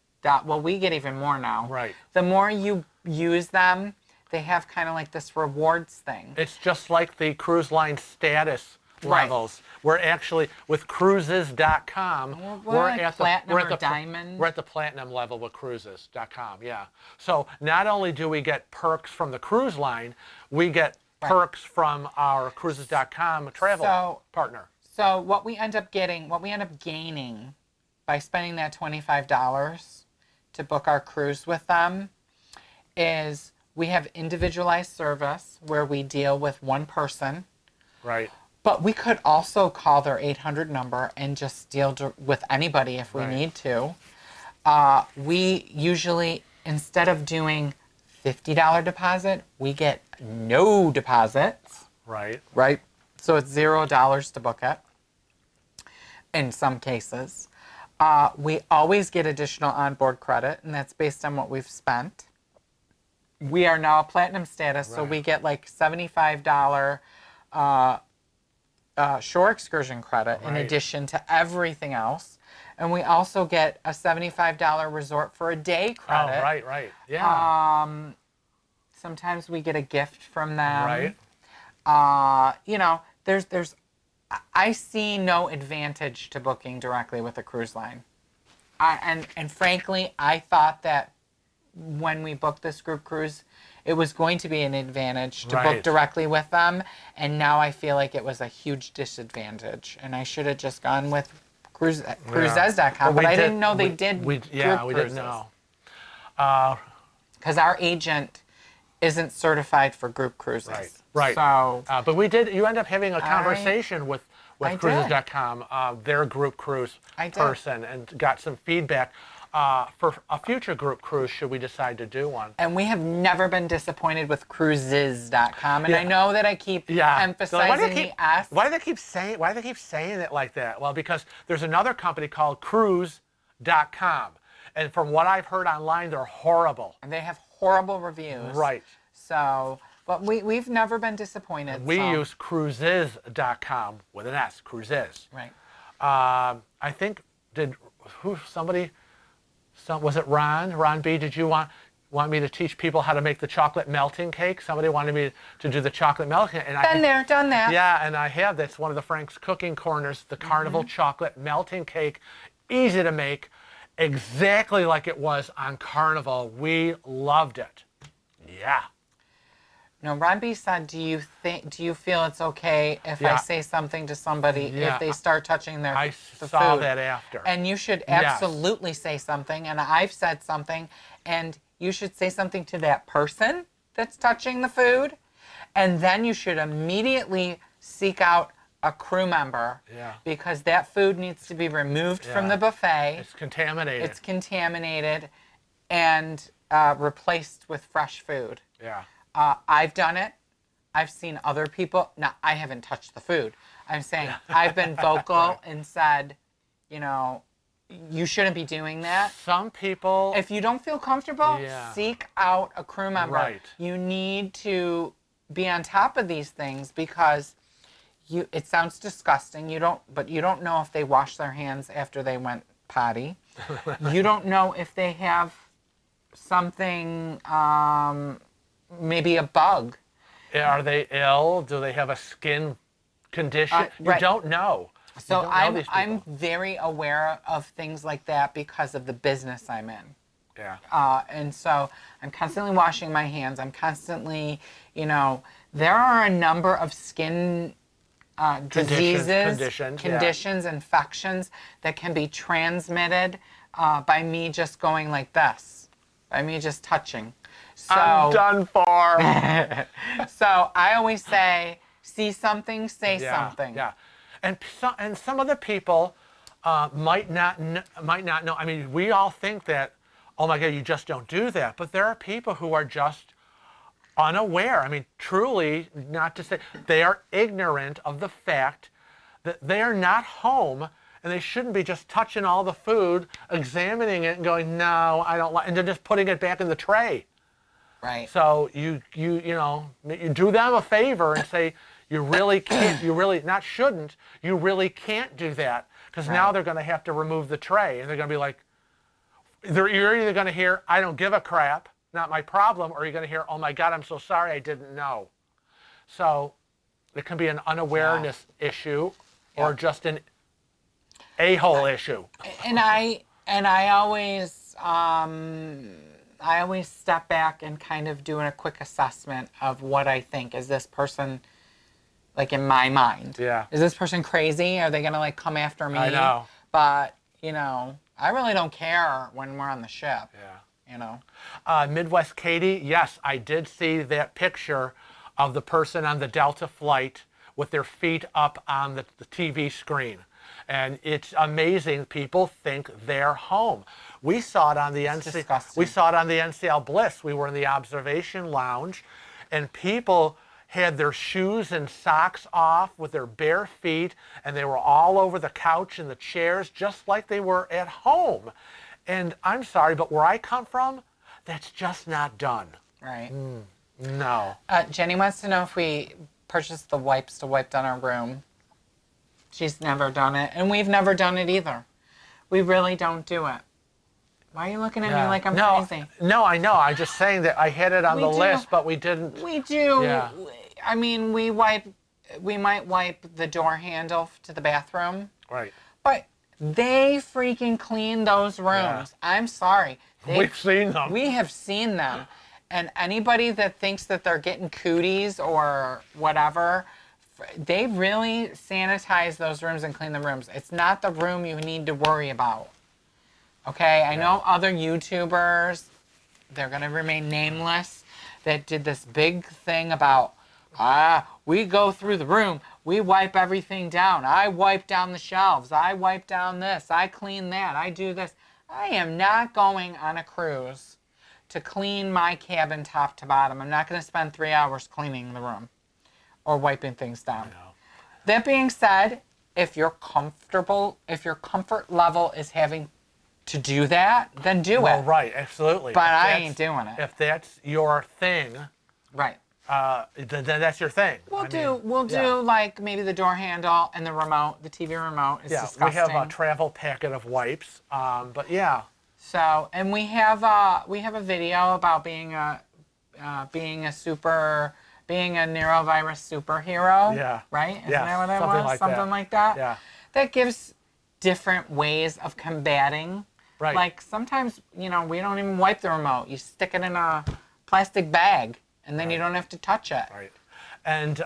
Well, we get even more now. Right. The more you use them, they have kind of like this rewards thing. It's just like the cruise line status levels. We're actually with cruises.com. We're at platinum or diamond. We're at the platinum level with cruises.com. Yeah. So not only do we get perks from the cruise line, we get perks from our cruises.com travel partner. So what we end up gaining by spending that $25 to book our cruise with them is we have individualized service where we deal with one person. Right. But we could also call their 800 number and just deal with anybody if we need to. We usually, instead of doing $50 deposit, we get no deposits. Right. Right. So it's $0 to book it in some cases. We always get additional onboard credit, and that's based on what we've spent. We are now a platinum status, so we get like $75 shore excursion credit in addition to everything else. And we also get a $75 resort for a day credit. Oh, right. Yeah. Sometimes we get a gift from them. Right. I see no advantage to booking directly with a cruise line. And frankly, I thought that when we booked this group cruise, it was going to be an advantage to book directly with them, and now I feel like it was a huge disadvantage, and I should have just gone with cruises.com, but I didn't know they did group cruises. We didn't know. Because our agent isn't certified for group cruises. Right. So, but you end up having a conversation with cruises.com, their group cruise person, and got some feedback. For a future group cruise, should we decide to do one. And we have never been disappointed with cruises.com. And I know that I keep emphasizing the S. Why do they keep saying it like that? Well, because there's another company called cruise.com. And from what I've heard online, they're horrible. And they have horrible reviews. Right. So, but we've never been disappointed. We use cruises.com with an S, cruises. Right. I think, was it Ron? Ron B, did you want me to teach people how to make the chocolate melting cake? Somebody wanted me to do the chocolate melting cake. Done that. Yeah, and I have. That's one of the Frank's Cooking Corners, the Carnival chocolate melting cake. Easy to make, exactly like it was on Carnival. We loved it. Yeah. No, Ron B said, do you feel it's okay if I say something to somebody if they start touching the I food? saw that after. And you should absolutely say something, and I've said something, and you should say something to that person that's touching the food, and then you should immediately seek out a crew member because that food needs to be removed from the buffet. It's contaminated. And replaced with fresh food. Yeah. I've done it. I've seen other people. Now, I haven't touched the food. I'm saying I've been vocal and said, you know, you shouldn't be doing that. Some people... If you don't feel comfortable, seek out a crew member. Right. You need to be on top of these things because it sounds disgusting. You don't know if they wash their hands after they went potty. You don't know if they have something, maybe a bug. Are they ill? Do they have a skin condition? You don't know. So I'm very aware of things like that because of the business I'm in. Yeah. And so I'm constantly washing my hands. I'm constantly, there are a number of skin diseases, conditions, infections that can be transmitted by me just going like this, by me just touching. So, I'm done for. So I always say, see something, say something. Yeah. And some of the people might not know. I mean, we all think that, oh my God, you just don't do that. But there are people who are just unaware. I mean, truly, not to say, they are ignorant of the fact that they are not home and they shouldn't be just touching all the food, examining it and going, no, I don't like, and they're just putting it back in the tray. Right. So you do them a favor and say, you really can't, you really can't do that. Because now they're going to have to remove the tray and they're going to be like, you're either going to hear, I don't give a crap, not my problem, or you're going to hear, oh my God, I'm so sorry, I didn't know. So it can be an unawareness issue or just an a-hole issue. And I always step back and kind of doing a quick assessment of what I think. Is this person, like in my mind, is this person crazy? Are they going to like come after me? I know. But, I really don't care when we're on the ship. Midwest Katie, yes, I did see that picture of the person on the Delta flight with their feet up on the TV screen. And it's amazing. People think they're home. We saw it on the NCL Bliss. We were in the observation lounge, and people had their shoes and socks off with their bare feet, and they were all over the couch and the chairs, just like they were at home. And I'm sorry, but where I come from, that's just not done. Right. No. Jenny wants to know if we purchased the wipes to wipe down our room. She's never done it, and we've never done it either. We really don't do it. Why are you looking at me like I'm crazy? No, I know. I'm just saying that I had it on the list, but we didn't. We do. Yeah. I mean, we might wipe the door handle to the bathroom. Right. But they freaking clean those rooms. Yeah. I'm sorry. We've seen them. We have seen them. And anybody that thinks that they're getting cooties or whatever, they really sanitize those rooms and clean the rooms. It's not the room you need to worry about. Okay? I know other YouTubers, they're going to remain nameless, that did this big thing about, we go through the room, we wipe everything down. I wipe down the shelves. I wipe down this. I clean that. I do this. I am not going on a cruise to clean my cabin top to bottom. I'm not going to spend 3 hours cleaning the room or wiping things down. That being said, if you're comfortable, if your comfort level is having to do that, then do it. Well, right, absolutely. But I ain't doing it. If that's your thing, right? Then that's your thing. We'll do like maybe the door handle and the remote, the TV remote is disgusting. We have a travel packet of wipes, but yeah. So, and we have a video about being a neurovirus superhero. Yeah. Right? Isn't that what that was? Something like that. Yeah. That gives different ways of combating. Right. Like sometimes, we don't even wipe the remote. You stick it in a plastic bag, and then you don't have to touch it. Right. And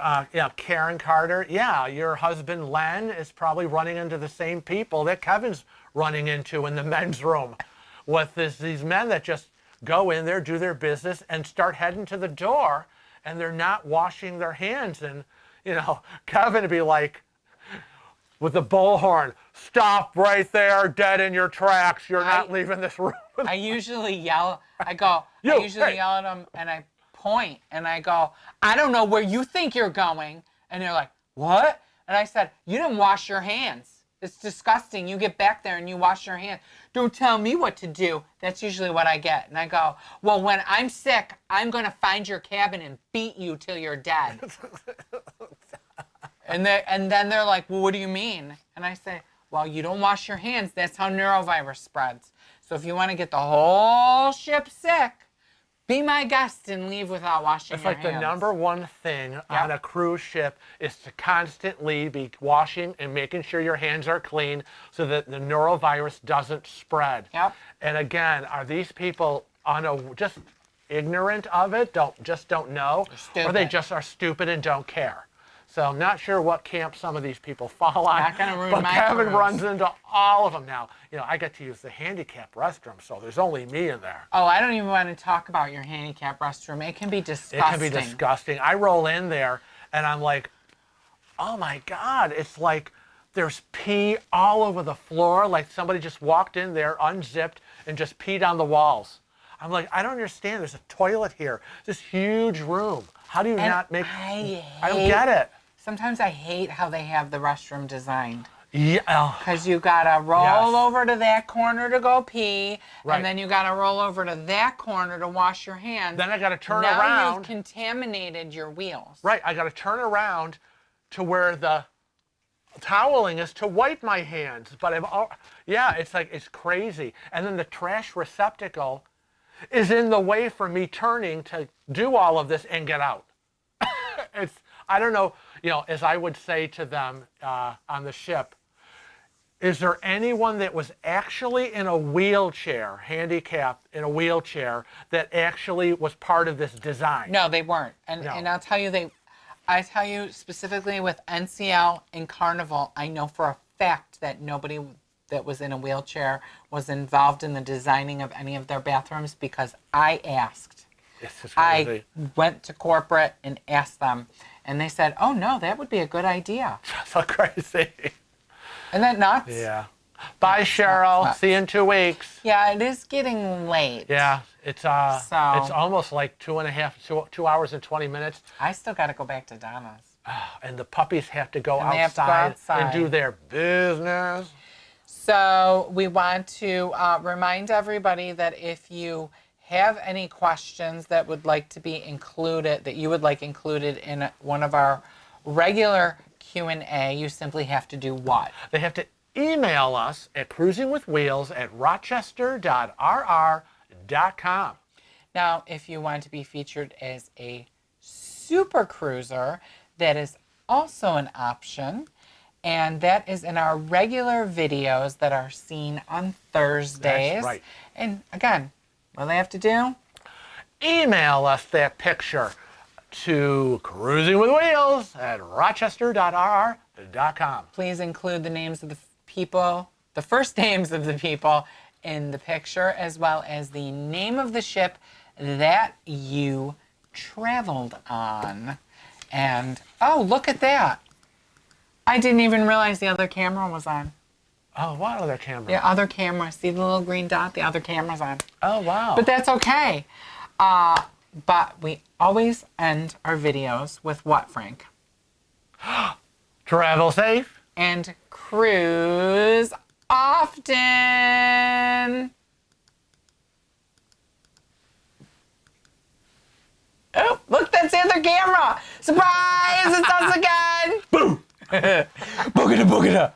Karen Carter, your husband Len is probably running into the same people that Kevin's running into in the men's room, with these men that just go in there, do their business, and start heading to the door, and they're not washing their hands. And Kevin would be like, with the bullhorn, stop right there, dead in your tracks. You're not leaving this room. I usually yell. I usually yell at them, and I point, and I go, I don't know where you think you're going. And they're like, what? And I said, you didn't wash your hands. It's disgusting. You get back there and you wash your hands. Don't tell me what to do. That's usually what I get. And I go, well, when I'm sick, I'm going to find your cabin and beat you till you're dead. and then they're like, well, what do you mean? And I say, well, you don't wash your hands. That's how neurovirus spreads. So if you want to get the whole ship sick, be my guest and leave without washing your hands. It's like the number one thing on a cruise ship is to constantly be washing and making sure your hands are clean so that the neurovirus doesn't spread. Yep. And again, are these people just ignorant of it, don't know, or they just are stupid and don't care? So I'm not sure what camp some of these people fall on. Not gonna ruin but my Kevin cruise. runs into all of them now. I get to use the Handicapped restroom, so there's only me in there. Oh, I don't even want to talk about your Handicapped restroom. It can be disgusting. It can be disgusting. I roll in there and I'm like, oh my God, it's like there's pee all over the floor, like somebody just walked in there, unzipped, and just peed on the walls. I'm like, I don't understand. There's a toilet here. This huge room. How do you not make... I don't get it. Sometimes I hate how they have the restroom designed. Yeah. Because you got to roll over to that corner to go pee, and then you got to roll over to that corner to wash your hands. Then I got to turn now around. You've contaminated your wheels. Right. I got to turn around to where the toweling is to wipe my hands. But it's crazy. And then the trash receptacle is in the way for me turning to do all of this and get out. I don't know, as I would say to them on the ship, is there anyone that was actually in a wheelchair, handicapped in a wheelchair, that actually was part of this design? No, they weren't. And I'll tell you, I tell you specifically with NCL and Carnival, I know for a fact that nobody that was in a wheelchair was involved in the designing of any of their bathrooms because I asked. This is crazy. I went to corporate and asked them, and they said, oh no, that would be a good idea. So crazy. Isn't that nuts? Yeah. Bye, Cheryl. Nuts. See you in 2 weeks. Yeah, it is getting late. Yeah, it's almost like 2 hours and 20 minutes. I still got to go back to Donna's. And the puppies have to go And they have to go outside and do their business. So we want to remind everybody that if you have any questions that would like to be included, that you would like included in one of our regular Q&A, you simply have to do what? They have to email us at cruisingwithwheels@rochester.rr.com. Now, if you want to be featured as a super cruiser, that is also an option. And that is in our regular videos that are seen on Thursdays. That's right. And again, what do they have to do? Email us that picture to cruisingwithwheels@rochester.rr.com. Please include the names of the people, the first names of the people in the picture, as well as the name of the ship that you traveled on. And, oh, look at that. I didn't even realize the other camera was on. Oh, what other camera? The other camera. See the little green dot? The other camera's on. Oh, wow. But that's okay. But we always end our videos with what, Frank? Travel safe. And cruise often. Oh, look, that's the other camera. Surprise, it's us again. Boom. Boogada boogada.